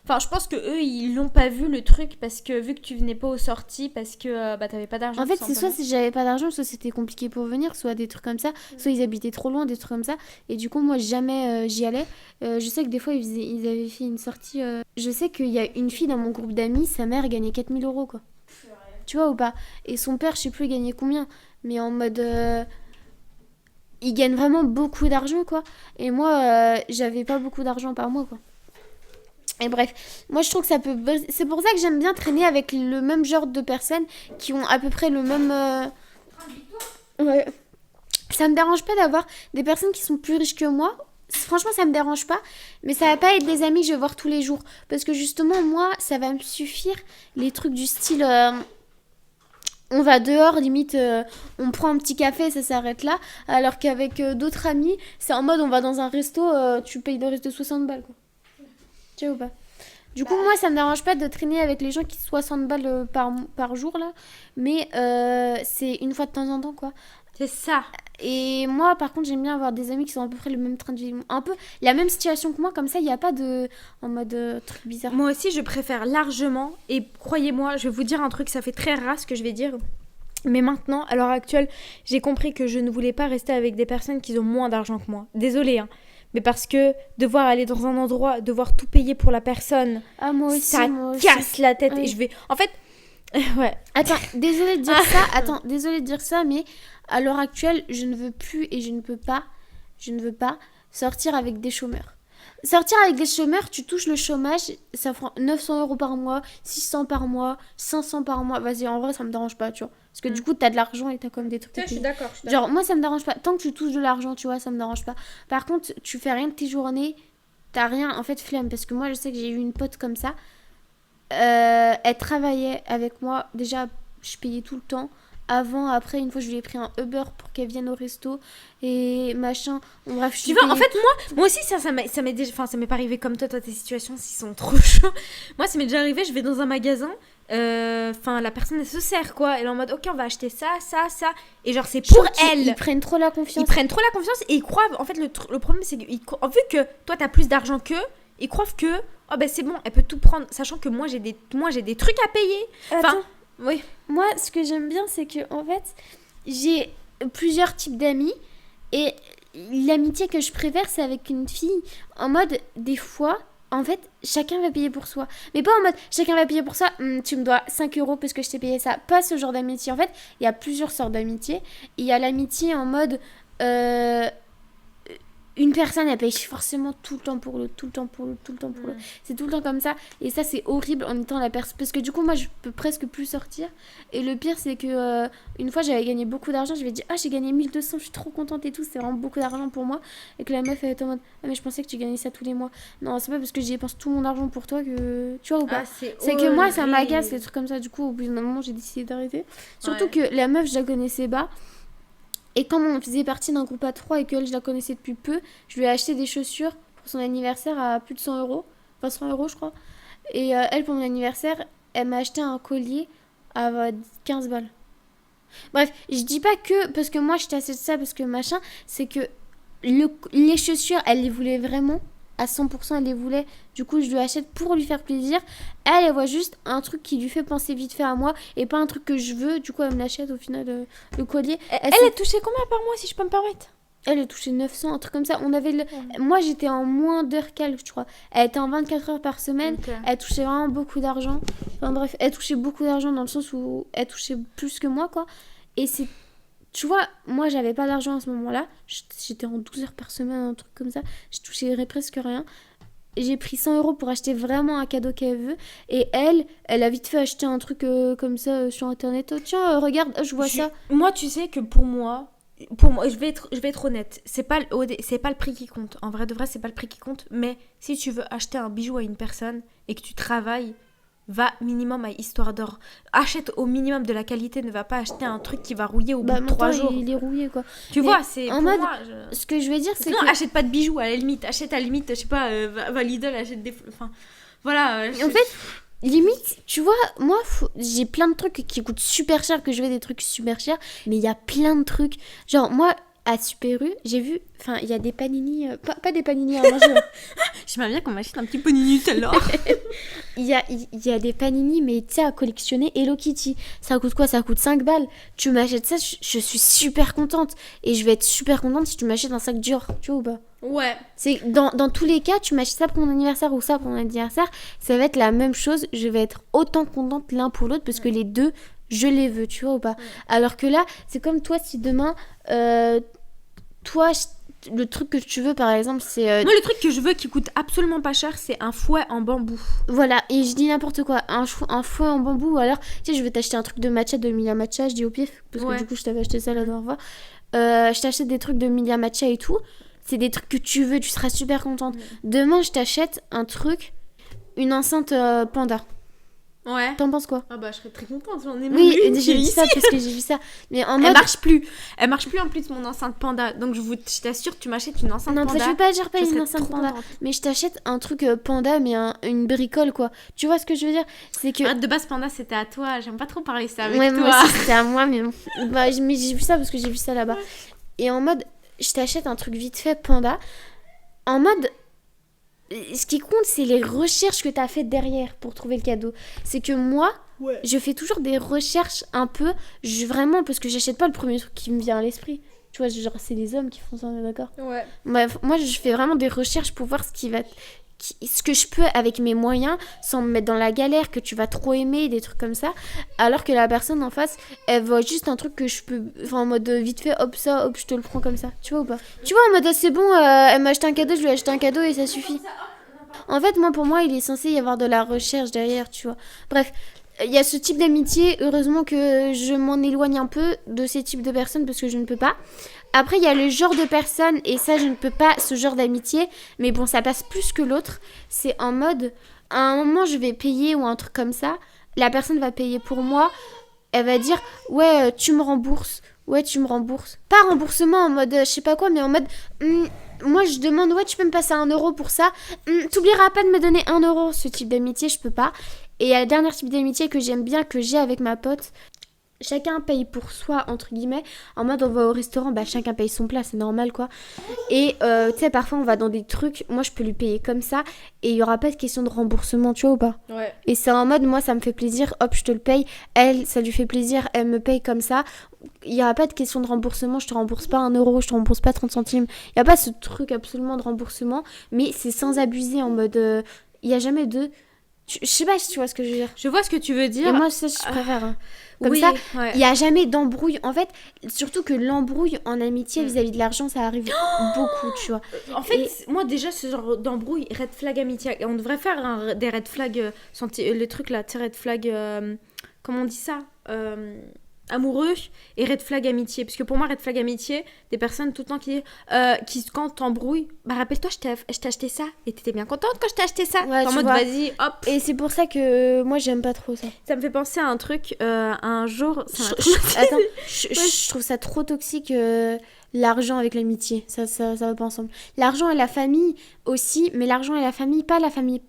Enfin, je pense qu'eux, ils l'ont pas vu, le truc, parce que vu que tu venais pas aux sorties, parce que t'avais pas d'argent. En fait, c'est soit si j'avais pas d'argent, soit c'était compliqué pour venir, soit des trucs comme ça, soit ils habitaient trop loin, des trucs comme ça. Et du coup, moi, jamais j'y allais. Je sais que des fois, ils avaient fait une sortie... Je sais qu'il y a une fille dans mon groupe d'amis, sa mère gagnait 4 000 € quoi. Tu vois ou pas? Et son père, je sais plus, il gagnait combien. Mais en mode... il gagne vraiment beaucoup d'argent quoi, et moi j'avais pas beaucoup d'argent par mois quoi. Et bref, moi je trouve que ça peut, c'est pour ça que j'aime bien traîner avec le même genre de personnes qui ont à peu près le même ouais. Ça me dérange pas d'avoir des personnes qui sont plus riches que moi, franchement ça me dérange pas, mais ça va pas être des amis que je vais voir tous les jours, parce que justement moi ça va me suffire les trucs du style on va dehors, limite, on prend un petit café, ça s'arrête là. Alors qu'avec d'autres amis, c'est en mode on va dans un resto, tu payes le resto 60 balles, quoi. Tu vois ou pas? Du coup, moi, ça me dérange pas de traîner avec les gens qui 60 balles par jour, là. Mais c'est une fois de temps en temps, quoi. C'est ça. Et moi, par contre, j'aime bien avoir des amis qui sont à peu près le même train de vie. Un peu la même situation que moi, comme ça, il n'y a pas de... En mode truc bizarre. Moi aussi, je préfère largement. Et croyez-moi, je vais vous dire un truc, ça fait très rare ce que je vais dire. Mais maintenant, à l'heure actuelle, j'ai compris que je ne voulais pas rester avec des personnes qui ont moins d'argent que moi. Désolée, hein. Mais parce que devoir aller dans un endroit, devoir tout payer pour la personne, Ah, moi aussi, ça moi aussi. casse la tête. Oui. Et je vais... En fait, ouais. Attends, désolée de dire ça. Attends, désolée de dire ça, mais à l'heure actuelle, je ne veux plus et je ne veux pas sortir avec des chômeurs. Sortir avec des chômeurs, tu touches le chômage, ça prend 900 € par mois, 600 par mois, 500 par mois. Vas-y, en vrai, ça me dérange pas, tu vois. Parce que du coup, t'as de l'argent et t'as comme des trucs. Je suis d'accord. Genre, moi, ça me dérange pas. Tant que tu touches de l'argent, tu vois, ça me dérange pas. Par contre, tu fais rien de tes journées, t'as rien, en fait, flemme. Parce que moi, je sais que j'ai eu une pote comme ça. Elle travaillait avec moi. Déjà, je payais tout le temps. Avant, après, une fois, je lui ai pris un Uber pour qu'elle vienne au resto. Et machin. Bref, Tu vois, en fait, moi aussi, ça m'est déjà... Enfin, ça m'est pas arrivé comme toi, tes situations, s'ils sont trop chauds. Moi, ça m'est déjà arrivé, je vais dans un magasin... Enfin, la personne, elle se sert, quoi. Elle est en mode, ok, on va acheter ça. Et genre, c'est pour elle. Ils prennent trop la confiance. Ils prennent trop la confiance et ils croient... En fait, le problème, c'est que vu que toi, t'as plus d'argent qu'eux, ils croient que... Oh, ben, c'est bon, elle peut tout prendre. Sachant que moi, j'ai des trucs à payer. Enfin, Attends. oui. Moi, ce que j'aime bien, c'est que en fait, j'ai plusieurs types d'amis et l'amitié que je préfère, c'est avec une fille en mode des fois. En fait, chacun va payer pour soi. Mais pas en mode chacun va payer pour soi, tu me dois 5 € parce que je t'ai payé ça. Pas ce genre d'amitié. En fait, il y a plusieurs sortes d'amitié. Il y a l'amitié en mode une personne, elle paye forcément tout le temps pour l'autre, tout le temps pour l'autre, tout le temps pour l'autre. C'est tout le temps comme ça. Et ça, c'est horrible en étant la personne. Parce que du coup, moi, je peux presque plus sortir. Et le pire, c'est que une fois, j'avais gagné beaucoup d'argent. Je lui ai dit, ah, j'ai gagné 1200, je suis trop contente et tout. C'est vraiment beaucoup d'argent pour moi. Et que la meuf, elle était en mode, ah, mais je pensais que tu gagnais ça tous les mois. Non, c'est pas parce que j'y dépense tout mon argent pour toi que. Tu vois ou pas? C'est que moi, ça m'agace, les trucs comme ça. Du coup, au bout d'un moment, j'ai décidé d'arrêter. Surtout que la meuf, je la connaissais pas. Et comme on faisait partie d'un groupe à 3 et qu'elle, je la connaissais depuis peu, je lui ai acheté des chaussures pour son anniversaire à plus de 100 €. Enfin, 100 € je crois. Et elle, pour mon anniversaire, elle m'a acheté un collier à 15 balles. Bref, je dis pas que parce que moi, je t'achète ça parce que machin, c'est que les chaussures, elle les voulait vraiment. À 100%, elle les voulait. Du coup, je lui achète pour lui faire plaisir. Elle voit juste un truc qui lui fait penser vite fait à moi et pas un truc que je veux. Du coup, elle me l'achète au final, le collier. Elle a touché combien par mois, si je peux me permettre? Elle a touché 900, un truc comme ça. Moi, j'étais en moins d'heures qu'elle, je crois. Elle était en 24 heures par semaine. Okay. Elle touchait vraiment beaucoup d'argent. Enfin bref, elle touchait beaucoup d'argent dans le sens où elle touchait plus que moi, quoi. Et c'est... Tu vois, moi, j'avais pas d'argent à ce moment-là. J'étais en 12 heures par semaine, un truc comme ça. Je touchais presque rien. J'ai pris 100 € pour acheter vraiment un cadeau qu'elle veut. Et elle a vite fait acheter un truc comme ça sur Internet. Oh, tiens, regarde, je vois ça. Moi, tu sais que pour moi, je vais être honnête. C'est pas le prix qui compte. En vrai de vrai, c'est pas le prix qui compte. Mais si tu veux acheter un bijou à une personne et que tu travailles, va minimum à Histoire d'Or. Achète au minimum de la qualité, ne va pas acheter un truc qui va rouiller au bout de 3 jours. Il est rouillé, quoi. Tu vois, c'est en mode, ce que je veux dire, c'est que... achète pas de bijoux, à la limite. Achète à la limite, je sais pas, va Lidl, achète des... Enfin, voilà. En fait, limite, tu vois, moi, j'ai plein de trucs qui coûtent super cher, que je veux des trucs super chers, mais il y a plein de trucs. Genre, moi... À Super U, j'ai vu, enfin, il y a des panini, pas des panini à manger. J'aimerais bien qu'on m'achète un petit panini celle-là. Il y a des panini, mais tu sais, à collectionner Hello Kitty. Ça coûte quoi? Ça coûte 5 balles. Tu m'achètes ça, je suis super contente. Et je vais être super contente si tu m'achètes un sac Dior, tu vois ou pas? Ouais. C'est dans tous les cas, tu m'achètes ça pour mon anniversaire ou ça pour mon anniversaire, ça va être la même chose. Je vais être autant contente l'un pour l'autre parce que les deux, je les veux, tu vois ou pas? Alors que là, c'est comme toi, si demain... toi, le truc que tu veux, par exemple, c'est... Moi, le truc que je veux qui coûte absolument pas cher, c'est un fouet en bambou. Voilà, et je dis n'importe quoi. Un fouet en bambou, ou alors, tu sais, je vais t'acheter un truc de matcha, de Milia Matcha, je dis au pif, parce que du coup, je t'avais acheté ça la dernière fois. Je t'achète des trucs de Milia Matcha et tout. C'est des trucs que tu veux, tu seras super contente. Demain, je t'achète un truc, une enceinte Panda. Ouais. T'en penses quoi? Ah bah je serais très contente, j'en ai même Oui, une j'ai qui est dit ça ici. parce que j'ai vu ça. Mais en Elle mode. marche plus. Elle marche plus en plus mon enceinte panda. Donc je t'assure, tu m'achètes une enceinte Non, panda. je veux pas dire pas je une serais enceinte trop panda. contente. Mais je t'achète un truc panda, mais une bricole, quoi. Tu vois ce que je veux dire? C'est que. Ah, de base panda c'était à toi. J'aime pas trop parler ça avec Ouais, toi. moi aussi, c'était à moi, mais bon. Bah, mais j'ai vu ça parce que j'ai vu ça là-bas. Et en mode, je t'achète un truc vite fait panda. En mode. Ce qui compte, c'est les recherches que t'as faites derrière pour trouver le cadeau. C'est que moi, Ouais. je fais toujours des recherches un peu. Vraiment, parce que j'achète pas le premier truc qui me vient à l'esprit. Tu vois, genre, c'est les hommes qui font ça, on est d'accord? Ouais. Bref, moi, je fais vraiment des recherches pour voir ce que je peux avec mes moyens sans me mettre dans la galère que tu vas trop aimer, des trucs comme ça. Alors que la personne en face, elle voit juste un truc que je peux. Enfin, en mode vite fait, hop, ça, hop, je te le prends comme ça. Tu vois ou pas? Tu vois, en mode c'est bon, elle m'a acheté un cadeau, je lui ai acheté un cadeau et ça suffit. En fait, moi, pour moi, il est censé y avoir de la recherche derrière, tu vois. Bref, il y a ce type d'amitié. Heureusement que je m'en éloigne un peu de ces types de personnes parce que je ne peux pas. Après, il y a le genre de personnes, et ça, je ne peux pas, ce genre d'amitié. Mais bon, ça passe plus que l'autre. C'est en mode, à un moment, je vais payer ou un truc comme ça. La personne va payer pour moi. Elle va dire, ouais, tu me rembourses. Ouais, tu me rembourses. Pas remboursement en mode, je sais pas quoi, mais en mode, moi, je demande, ouais, tu peux me passer 1 euro pour ça. T'oublieras pas de me donner 1 euro. Ce type d'amitié, je peux pas. Et le dernier type d'amitié que j'aime bien, que j'ai avec ma pote, chacun paye pour soi, entre guillemets. En mode, on va au restaurant, bah chacun paye son plat, c'est normal, quoi. Et tu sais, parfois, on va dans des trucs, moi, je peux lui payer comme ça, et il y aura pas de question de remboursement, tu vois ou pas? Ouais. Et c'est en mode, moi, ça me fait plaisir, hop, je te le paye. Elle, ça lui fait plaisir, elle me paye comme ça. Il y aura pas de question de remboursement, je te rembourse pas 1 euro, je te rembourse pas 30 centimes. Il y a pas ce truc absolument de remboursement, mais c'est sans abuser, en mode, il y a jamais de... Je sais pas si tu vois ce que je veux dire. Je vois ce que tu veux dire. Et moi, ça, je préfère. Hein. Comme oui, ça, ouais. il n'y a jamais d'embrouille. En fait, surtout que l'embrouille en amitié vis-à-vis de l'argent, ça arrive beaucoup, tu vois. En fait, moi déjà, ce genre d'embrouille, red flag amitié, on devrait faire des red flags, les trucs là, tu sais, red flag, comment on dit ça amoureux et red flag amitié. Parce que pour moi, red flag amitié, des personnes tout le temps qui quand t'embrouilles, bah rappelle-toi, je t'ai acheté ça et t'étais bien contente quand je t'ai acheté ça. Ouais, en tu mode, vois. vas-y, hop. Et c'est pour ça que moi, j'aime pas trop ça. Ça me fait penser à un truc, un jour. Attends, je trouve ça trop toxique. L'argent avec l'amitié, ça va pas ensemble. L'argent et la famille aussi, mais l'argent et la famille, pas la famille.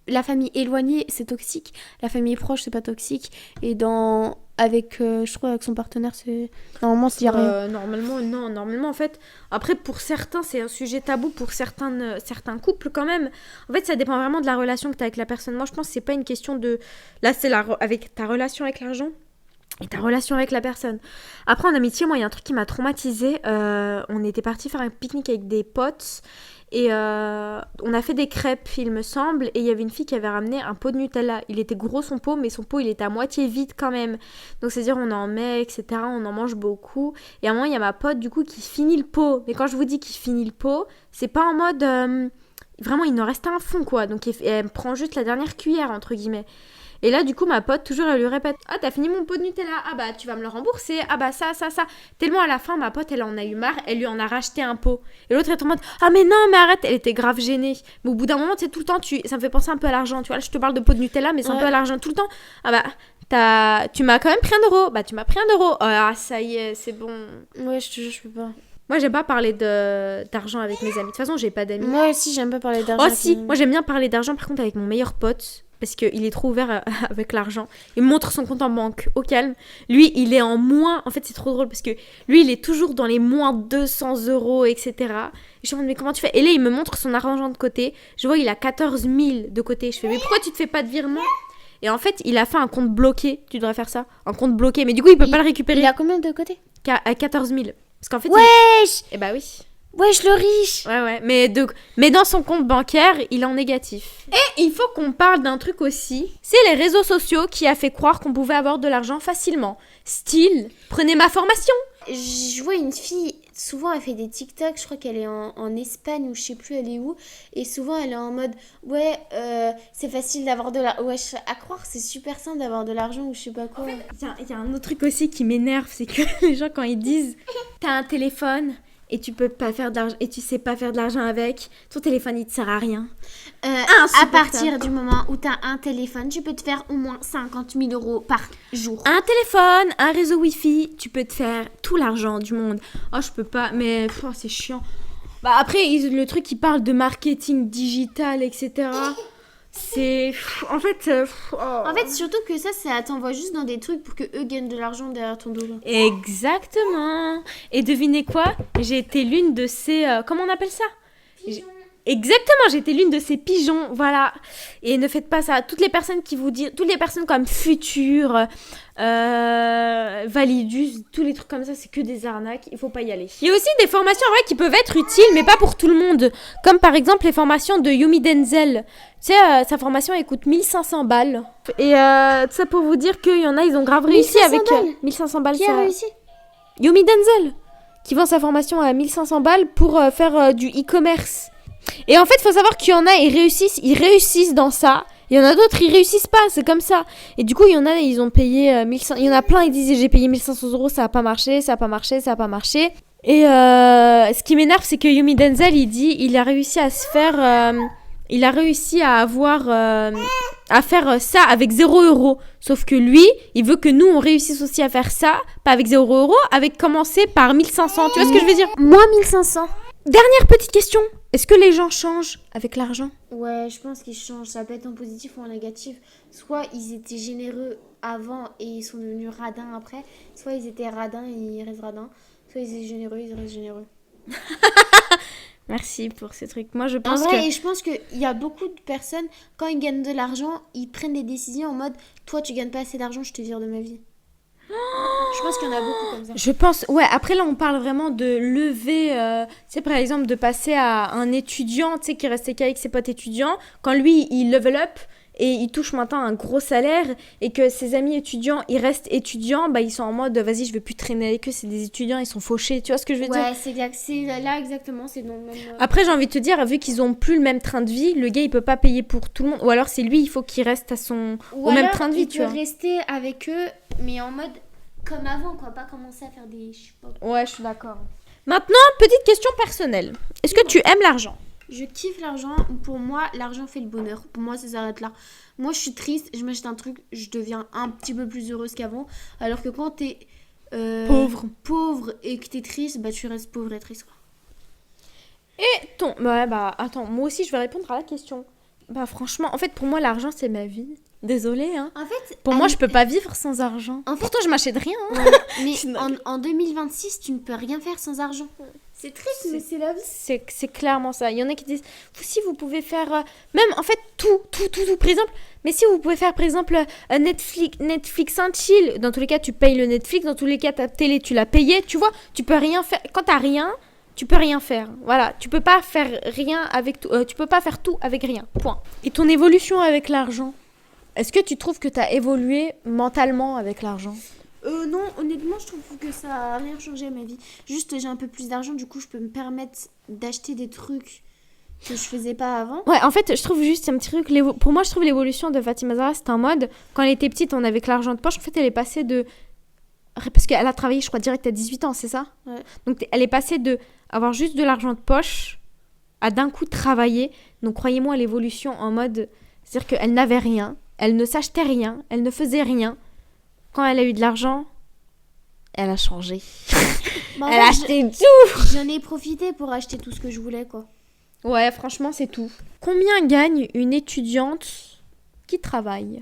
La famille éloignée, c'est toxique. La famille proche, c'est pas toxique. Et je trouve avec son partenaire, c'est normalement s'il y a rien. Normalement, non. Normalement, en fait, après, pour certains, c'est un sujet tabou. Pour certains couples, quand même. En fait, ça dépend vraiment de la relation que tu as avec la personne. Moi, je pense que c'est pas une question de... Là, c'est avec ta relation avec l'argent et ta relation avec la personne. Après, en amitié, moi, il y a un truc qui m'a traumatisée. On était partis faire un pique-nique avec des potes. Et on a fait des crêpes, il me semble, et il y avait une fille qui avait ramené un pot de Nutella. Il était gros son pot, mais son pot il était à moitié vide quand même. Donc c'est-à-dire on en met, etc. On en mange beaucoup. Et à un moment il y a ma pote du coup qui finit le pot. Mais quand je vous dis qu'il finit le pot, c'est pas en mode... vraiment il en reste un fond quoi. Donc elle prend juste la dernière cuillère entre guillemets. Et là, du coup, ma pote, toujours, elle lui répète « Ah, t'as fini mon pot de Nutella. Ah bah, tu vas me le rembourser. Ah bah, ça. » Tellement à la fin, ma pote, elle en a eu marre. Elle lui en a racheté un pot. Et l'autre, elle est en mode « Ah mais non, mais arrête. » Elle était grave gênée. Mais au bout d'un moment, tu sais, tout le temps, ça me fait penser un peu à l'argent. Tu vois, là, je te parle de pot de Nutella, mais c'est un peu à l'argent. Tout le temps. Ah bah, tu m'as quand même pris 1 euro. Bah, tu m'as pris 1 euro. Ah, ça y est, c'est bon. Ouais, je te jure, je peux pas. Moi, j'aime pas parler d'argent avec mes amis. De toute façon, j'ai pas d'amis. Moi aussi, j'aime pas parler d'argent. Oh si, moi j'aime bien parler d'argent par contre avec mon meilleur pote. Parce qu'il est trop ouvert avec l'argent. Il me montre son compte en banque au calme. Lui, il est en moins... En fait, c'est trop drôle parce que lui, il est toujours dans les moins 200 euros, etc. Et je me demande, mais comment tu fais? Et là, il me montre son argent de côté. Je vois, il a 14 000 de côté. Je fais, mais pourquoi tu te fais pas de virement? Et en fait, il a fait un compte bloqué. Tu devrais faire ça. Un compte bloqué. Mais du coup, il peut pas le récupérer. Il a combien de côté? À 14 000. Parce qu'en fait... Wesh Eh bah oui. Wesh, le riche! Ouais. Mais dans son compte bancaire, il est en négatif. Et il faut qu'on parle d'un truc aussi. C'est les réseaux sociaux qui a fait croire qu'on pouvait avoir de l'argent facilement. Style, prenez ma formation. Je vois une fille, souvent elle fait des TikTok, je crois qu'elle est en Espagne ou je sais plus elle est où. Et souvent elle est en mode, ouais, c'est facile d'avoir de l'argent. Ouais, à croire c'est super simple d'avoir de l'argent ou je sais pas quoi. Il y a un autre truc aussi qui m'énerve, c'est que les gens quand ils disent, t'as un téléphone... et tu peux pas faire d'argent et tu sais pas faire de l'argent avec, ton téléphone il te sert à rien. À partir du moment où tu as un téléphone, tu peux te faire au moins 50 000 euros par jour. Un téléphone, un réseau Wi-Fi, tu peux te faire tout l'argent du monde. Oh, je peux pas, mais c'est chiant. Bah après, le truc, il parle de marketing digital, etc. C'est... En fait... En fait, surtout que ça t'envoie juste dans des trucs pour que eux gagnent de l'argent derrière ton dos. Exactement. Et devinez quoi? J'ai été l'une de ces... comment on appelle ça? Exactement, j'ai été l'une de ces pigeons, voilà. Et ne faites pas ça. Toutes les personnes qui vous disent... Toutes les personnes comme Futur, Validus, tous les trucs comme ça, c'est que des arnaques. Il faut pas y aller. Il y a aussi des formations en vrai qui peuvent être utiles, mais pas pour tout le monde. Comme par exemple les formations de Yomi Denzel. Tu sais, sa formation, elle coûte 1500 balles. Et tout ça pour vous dire qu'il y en a, ils ont grave réussi avec... 1500 balles. Qui a réussi? Yomi Denzel, qui vend sa formation à 1500 balles pour faire du e-commerce. Et en fait, il faut savoir qu'il y en a, ils réussissent dans ça. Il y en a d'autres, ils réussissent pas, c'est comme ça. Et du coup, il y en a, ils ont payé 1500. Il y en a plein, ils disaient j'ai payé 1500 euros, ça a pas marché, ça a pas marché, ça a pas marché. Et ce qui m'énerve, c'est que Yomi Denzel, il dit, il a réussi à se faire... il a réussi à avoir... à faire ça avec 0 euros. Sauf que lui, il veut que nous, on réussisse aussi à faire ça, pas avec 0 euros, avec commencer par 1500. Tu vois ce que je veux dire? Moi, 1500. Dernière petite question. Est-ce que les gens changent avec l'argent? Ouais, je pense qu'ils changent. Ça peut être en positif ou en négatif. Soit ils étaient généreux avant et ils sont devenus radins après. Soit ils étaient radins et ils restent radins. Soit ils étaient généreux, ils restent généreux. Merci pour ces trucs. Moi, je En pense vrai, que... et je pense qu'il y a beaucoup de personnes, quand ils gagnent de l'argent, ils prennent des décisions en mode « Toi, tu gagnes pas assez d'argent, je te vire de ma vie. » Je pense qu'il y en a beaucoup comme ça. Je pense... Ouais, après là, on parle vraiment de lever... tu sais, par exemple, de passer à un étudiant, tu sais, qui restait qu'avec ses potes étudiants. Quand lui, il level up et il touche maintenant un gros salaire et que ses amis étudiants, ils restent étudiants, bah ils sont en mode, vas-y, je veux plus traîner avec eux, c'est des étudiants, ils sont fauchés. Tu vois ce que je veux dire? Ouais, c'est là exactement, c'est dans le même... Après, j'ai envie de te dire, vu qu'ils ont plus le même train de vie, le gars, il peut pas payer pour tout le monde. Ou alors, c'est lui, il faut qu'il reste au même train de vie, tu vois. il peut rester avec eux, mais en mode comme avant, quoi. Pas commencer à faire des... Je sais pas. Ouais, je suis d'accord. Maintenant, petite question personnelle. Est-ce que tu aimes l'argent? Je kiffe l'argent. Pour moi, l'argent fait le bonheur. Pour moi, ça s'arrête là. Moi, je suis triste. Je m'achète un truc. Je deviens un petit peu plus heureuse qu'avant. Alors que quand t'es pauvre et que t'es triste, bah tu restes pauvre et triste, quoi. Et ton... Ouais, bah, attends. Moi aussi, je vais répondre à la question. Bah, franchement, en fait, pour moi, l'argent, c'est ma vie. Désolée, hein. En fait, pour moi, je peux pas vivre sans argent. En fait, pourtant, je m'achète rien. Hein. Ouais, mais en 2026, tu ne peux rien faire sans argent. C'est triste, mais c'est la vie. C'est clairement ça. Il y en a qui disent, si vous pouvez faire... même, en fait, tout. Par exemple, mais si vous pouvez faire, par exemple, Netflix and chill. Dans tous les cas, tu payes le Netflix. Dans tous les cas, ta télé, tu l'as payée. Tu vois, tu peux rien faire. Quand t'as rien, tu peux rien faire. Voilà, tu peux pas faire rien avec tout. Tu peux pas faire tout avec rien. Point. Et ton évolution avec l'argent? Est-ce que tu trouves que tu as évolué mentalement avec l'argent? Non, honnêtement, je trouve que ça n'a rien changé à ma vie. Juste, j'ai un peu plus d'argent, du coup, je peux me permettre d'acheter des trucs que je faisais pas avant. Ouais, en fait, je trouve juste un petit truc. Pour moi, je trouve l'évolution de Fatima Zahra, c'est en mode, quand elle était petite, on avait que l'argent de poche. En fait, elle est passée de... Parce qu'elle a travaillé, je crois, direct à 18 ans, c'est ça? Ouais. Donc, elle est passée de avoir juste de l'argent de poche à d'un coup travailler. Donc, croyez-moi, l'évolution en mode... C'est-à-dire qu'elle n'avait rien. Elle ne s'achetait rien, elle ne faisait rien. Quand elle a eu de l'argent, elle a changé. Elle a acheté tout. J'en ai profité pour acheter tout ce que je voulais, quoi. Ouais, franchement, c'est tout. Combien gagne une étudiante qui travaille?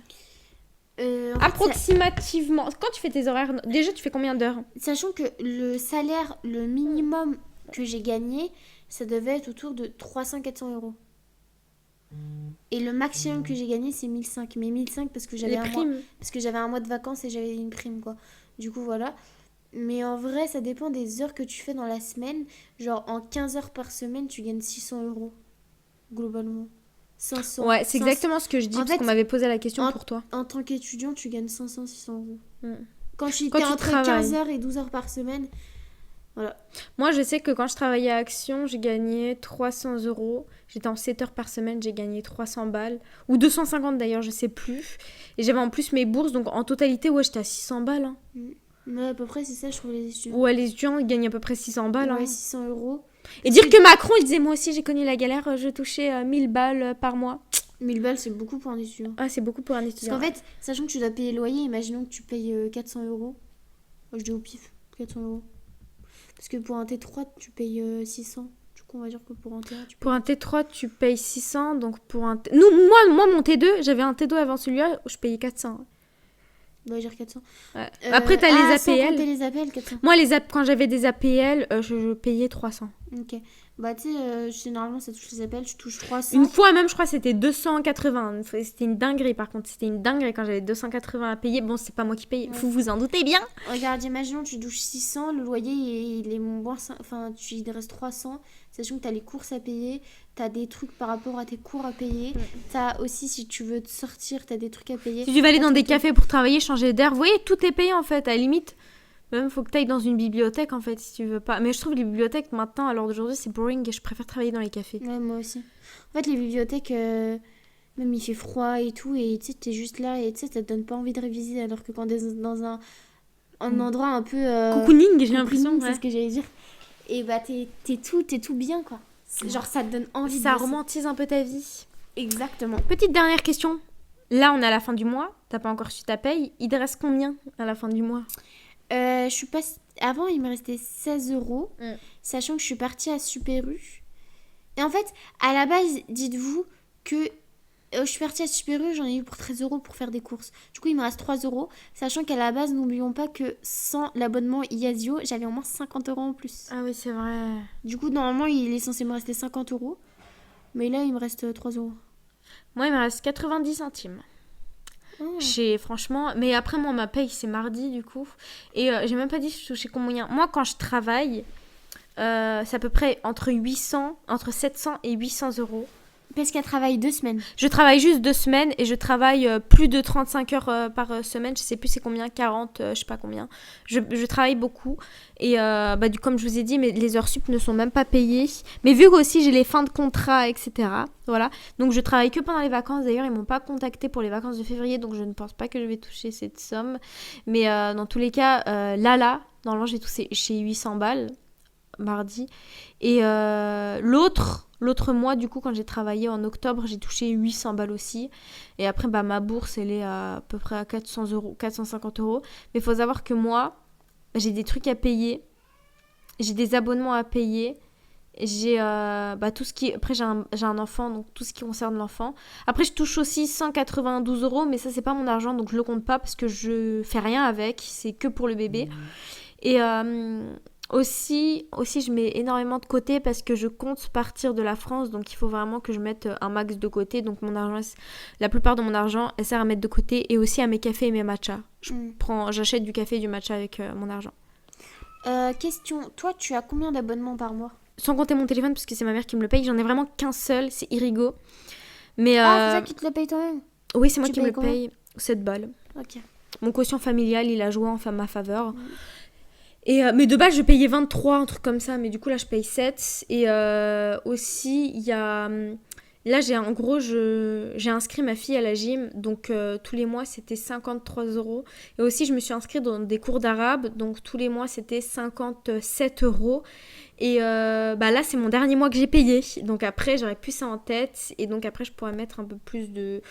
Approximativement. Quand tu fais tes horaires, déjà, tu fais combien d'heures? Sachant que le salaire, le minimum que j'ai gagné, ça devait être autour de 300-400 euros. Et le maximum que j'ai gagné, c'est 1500. Mais 1500 parce que j'avais un mois de vacances et j'avais une prime, quoi. Du coup, voilà. Mais en vrai, ça dépend des heures que tu fais dans la semaine. Genre, en 15 heures par semaine, tu gagnes 600 euros. Globalement. 500. Ouais, c'est exactement ce que je dis, parce qu'on m'avait posé la question pour toi. En tant qu'étudiant, tu gagnes 500-600 euros. Quand tu travailles entre 15 heures et 12 heures par semaine... Voilà. Moi, je sais que quand je travaillais à Action, j'ai gagné 300 euros. J'étais en 7 heures par semaine, j'ai gagné 300 balles. Ou 250 d'ailleurs, je sais plus. Et j'avais en plus mes bourses, donc en totalité, ouais, j'étais à 600 balles. Hein. Mais à peu près, c'est ça, je trouve, les étudiants. Ouais, les étudiants, ils gagnent à peu près 600 balles. Ouais, Hein. 600 euros. Et dire que Macron, il disait, moi aussi, j'ai connu la galère, je touchais 1000 balles par mois. 1000 balles, c'est beaucoup pour un étudiant. Ah, c'est beaucoup pour un Parce étudiant. qu'en fait, sachant que tu dois payer le loyer, imaginons que tu payes 400 euros. Moi, je dis au pif, 400 euros. Parce que pour un T3, tu payes 600. Du coup, on va dire que pour un T1, tu payes. Pour un T3, tu payes 600. Donc pour un moi, mon T2, j'avais un T2 avant celui-là, je payais 400. On va dire 400. Ouais. Après, t'as les Sans APL. compter les APL, 400. Moi, quand j'avais des APL, je payais 300. Ok. Bah, tu sais, généralement, ça touche les APL, tu touches 300. Une fois même, je crois, c'était 280. C'était une dinguerie, par contre. C'était une dinguerie quand j'avais 280 à payer. Bon, c'est pas moi qui paye. Ouais. Vous vous en doutez bien. Regarde, imaginons tu touches 600, le loyer il est moins. Enfin, il te reste 300. Sachant que t'as les courses à payer, t'as des trucs par rapport à tes cours à payer. T'as aussi, si tu veux te sortir, t'as des trucs à payer. Si tu vas aller dans des T'as tout. cafés pour travailler, changer d'air, vous voyez, tout est payé en fait. À la limite, même faut que tu ailles dans une bibliothèque en fait, si tu veux pas. Mais je trouve les bibliothèques maintenant, à l'heure d'aujourd'hui, c'est boring et je préfère travailler dans les cafés. Ouais, moi aussi. En fait, les bibliothèques, même il fait froid et tout, et tu sais, t'es juste là, et tu sais, ça te donne pas envie de réviser, alors que quand t'es dans un endroit un peu. Cocooning, j'ai l'impression. cocooning, c'est Ouais. ce que j'allais dire. Et bah, t'es tout bien, quoi. Genre, ça te donne envie Ça de bosser. romantise un peu ta vie. Exactement. Petite dernière question. Là, on est à la fin du mois. T'as pas encore reçu ta paye. Il te reste combien à la fin du mois? Je suis pas. Avant, il me restait 16 euros, Mm. sachant que je suis partie à Super U. Et en fait, à la base, dites-vous que je suis partie à Super U, j'en ai eu pour 13 euros pour faire des courses. Du coup, il me reste 3 euros, sachant qu'à la base, n'oublions pas que sans l'abonnement Iasio, j'avais au moins 50 euros en plus. Ah oui, c'est vrai. Du coup, normalement, il est censé me rester 50 euros. Mais là, il me reste 3 euros. Moi, il me reste 90 centimes. Oh. Franchement, mais après moi ma paye c'est mardi du coup et j'ai même pas dit je touchais combien. Moi quand je travaille c'est à peu près entre 700 et 800 euros. Parce qu'elle travaille 2 semaines. Je travaille juste 2 semaines et je travaille plus de 35 heures par semaine. Je sais plus c'est combien, 40, je sais pas combien. Je travaille beaucoup. Et comme je vous ai dit, les heures sup ne sont même pas payées. Mais vu que aussi j'ai les fins de contrat, etc. Voilà. Donc je travaille que pendant les vacances. D'ailleurs, ils m'ont pas contacté pour les vacances de février. Donc je ne pense pas que je vais toucher cette somme. Mais dans tous les cas, normalement j'ai touché chez 800 balles mardi. Et l'autre mois, du coup, quand j'ai travaillé en octobre, j'ai touché 800 balles aussi. Et après, ma bourse, elle est à peu près à 400 euros, 450 euros. Mais il faut savoir que moi, j'ai des trucs à payer. J'ai des abonnements à payer. J'ai tout ce qui... Après, j'ai un enfant, donc tout ce qui concerne l'enfant. Après, je touche aussi 192 euros, mais ça, c'est pas mon argent, donc je le compte pas parce que je fais rien avec. C'est que pour le bébé. Et... Aussi, je mets énormément de côté parce que je compte partir de la France, donc il faut vraiment que je mette un max de côté. Donc la plupart de mon argent, elle sert à mettre de côté et aussi à mes cafés et mes matchas. J'achète du café et du matcha avec mon argent. Question, toi, tu as combien d'abonnements par mois? Sans compter mon téléphone parce que c'est ma mère qui me le paye, j'en ai vraiment qu'un seul, c'est Irigo. Mais c'est ça qui te le paye toi-même? oui, c'est moi Tu qui me le payes combien? paye, 7 balles. Ok. Mon quotient familial, il a joué en ma faveur. Mais de base, je payais 23, un truc comme ça. Mais du coup, là, je paye 7. Et aussi, il y a... Là, j'ai inscrit ma fille à la gym. Donc, tous les mois, c'était 53 euros. Et aussi, je me suis inscrite dans des cours d'arabe. Donc, tous les mois, c'était 57 euros. Et là, c'est mon dernier mois que j'ai payé. Donc, après, j'aurais plus ça en tête. Et donc, après, je pourrais mettre un peu plus de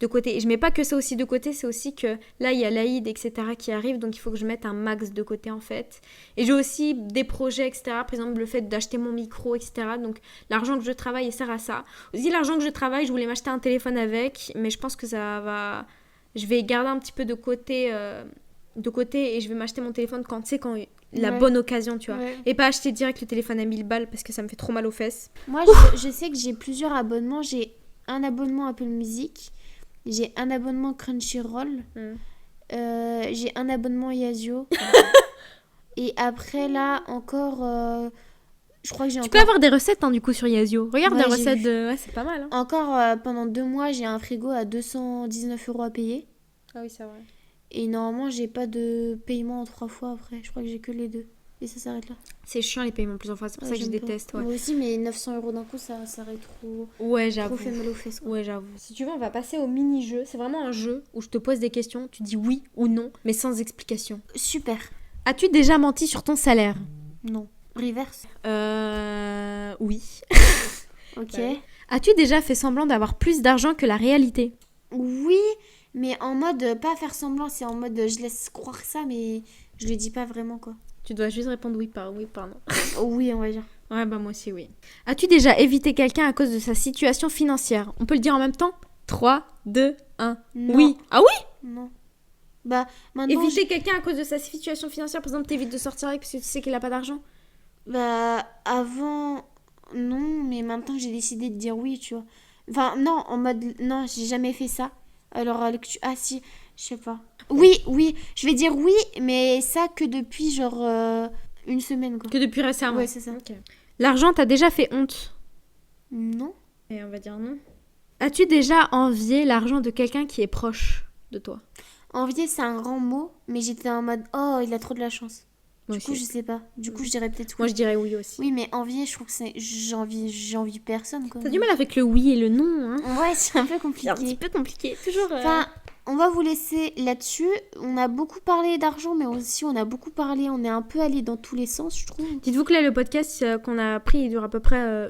côté. Et je mets pas que ça aussi de côté. C'est aussi que là, il y a l'Aïd, etc. qui arrive. Donc, il faut que je mette un max de côté, en fait. Et j'ai aussi des projets, etc. Par exemple, le fait d'acheter mon micro, etc. Donc, l'argent que je travaille, il sert à ça. Aussi, l'argent que je travaille, je voulais m'acheter un téléphone avec. Mais je pense que ça va... Je vais garder un petit peu de côté et je vais m'acheter mon téléphone quand la bonne occasion, tu vois. Ouais. Et pas acheter direct le téléphone à 1000 balles parce que ça me fait trop mal aux fesses. Moi, je sais que j'ai plusieurs abonnements. J'ai un abonnement Apple Music. J'ai un abonnement Crunchyroll. J'ai un abonnement Yazio. Et après, là, encore... je crois que j'ai Tu encore... peux avoir des recettes, hein, du coup, sur Yazio. Regarde Ouais, des j'ai recettes vu. de... Ouais, c'est pas mal, hein. Encore pendant 2 mois, j'ai un frigo à 219 euros à payer. Ah oui, c'est vrai. Et normalement, j'ai pas de paiement en 3 fois après. Je crois que j'ai que les 2. Et ça s'arrête là. C'est chiant, les paiements plusieurs fois. C'est pour ça que je j'aime pas. déteste, ouais. Moi aussi, mais 900 euros d'un coup, ça aurait trop, Ouais, trop j'avoue. fait mal aux fesses, quoi. Ouais, j'avoue. Si tu veux, on va passer au mini-jeu. C'est vraiment un jeu où je te pose des questions, tu dis oui ou non, mais sans explication. Super. As-tu déjà menti sur ton salaire? Non. Reverse. Oui. Ok. Ouais. As-tu déjà fait semblant d'avoir plus d'argent que la réalité? Oui, mais en mode pas faire semblant, c'est en mode je laisse croire ça, mais je le dis pas vraiment quoi. Tu dois juste répondre oui par non. Oui, on va dire. Ouais, bah moi aussi, oui. As-tu déjà évité quelqu'un à cause de sa situation financière? On peut le dire en même temps? 3, 2, 1. Non. Oui. Ah oui? Non. Bah maintenant. Éviter quelqu'un à cause de sa situation financière, par exemple, t'évites de sortir avec parce que tu sais qu'il a pas d'argent? Bah avant non, mais maintenant j'ai décidé de dire oui, tu vois. Enfin non, en mode non, j'ai jamais fait ça. Alors ah si, je sais pas. Oui, je vais dire oui, mais ça que depuis genre une semaine quoi. Que depuis récemment. Ouais, c'est ça. Ok. L'argent t'a déjà fait honte? Non. Et on va dire non. As-tu déjà envié l'argent de quelqu'un qui est proche de toi? Envier c'est un grand mot, mais j'étais en mode oh, il a trop de la chance. Moi Du coup, aussi. je sais pas. Du coup, je dirais peut-être Moi, oui. je dirais oui aussi. Oui, mais envier, je trouve que c'est j'envie personne quoi. T'as du mal avec le oui et le non, hein? Ouais, c'est un peu C'est un compliqué. petit peu compliqué. Toujours. Enfin, on va vous laisser là-dessus. On a beaucoup parlé d'argent, mais aussi on a beaucoup parlé, on est un peu allé dans tous les sens, je trouve. Dites-vous que là, le podcast qu'on a pris, il dure à peu près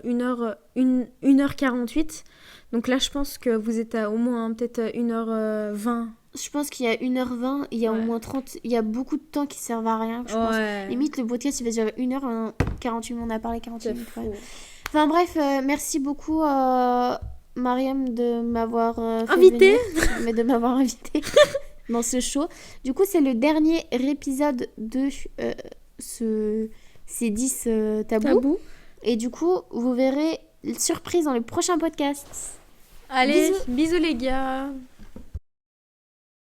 1h48. Donc là, je pense que vous êtes à au moins peut-être 1h20. Je pense qu'il y a 1h20, il y a au Ouais. moins 30, il y a beaucoup de temps qui servent à rien, je pense. Ouais. Limite, le podcast, il va durer 1h48 minutes, on a parlé 48 C'est minutes. fou. Ouais. Enfin bref, merci beaucoup Mariam de m'avoir fait Invitée. venir, mais de m'avoir invité dans ce show. Du coup, c'est le dernier épisode de ces 10 tabous. Tabou. Et du coup, vous verrez surprise dans le prochain podcast. Allez, Bisous. bisous les gars.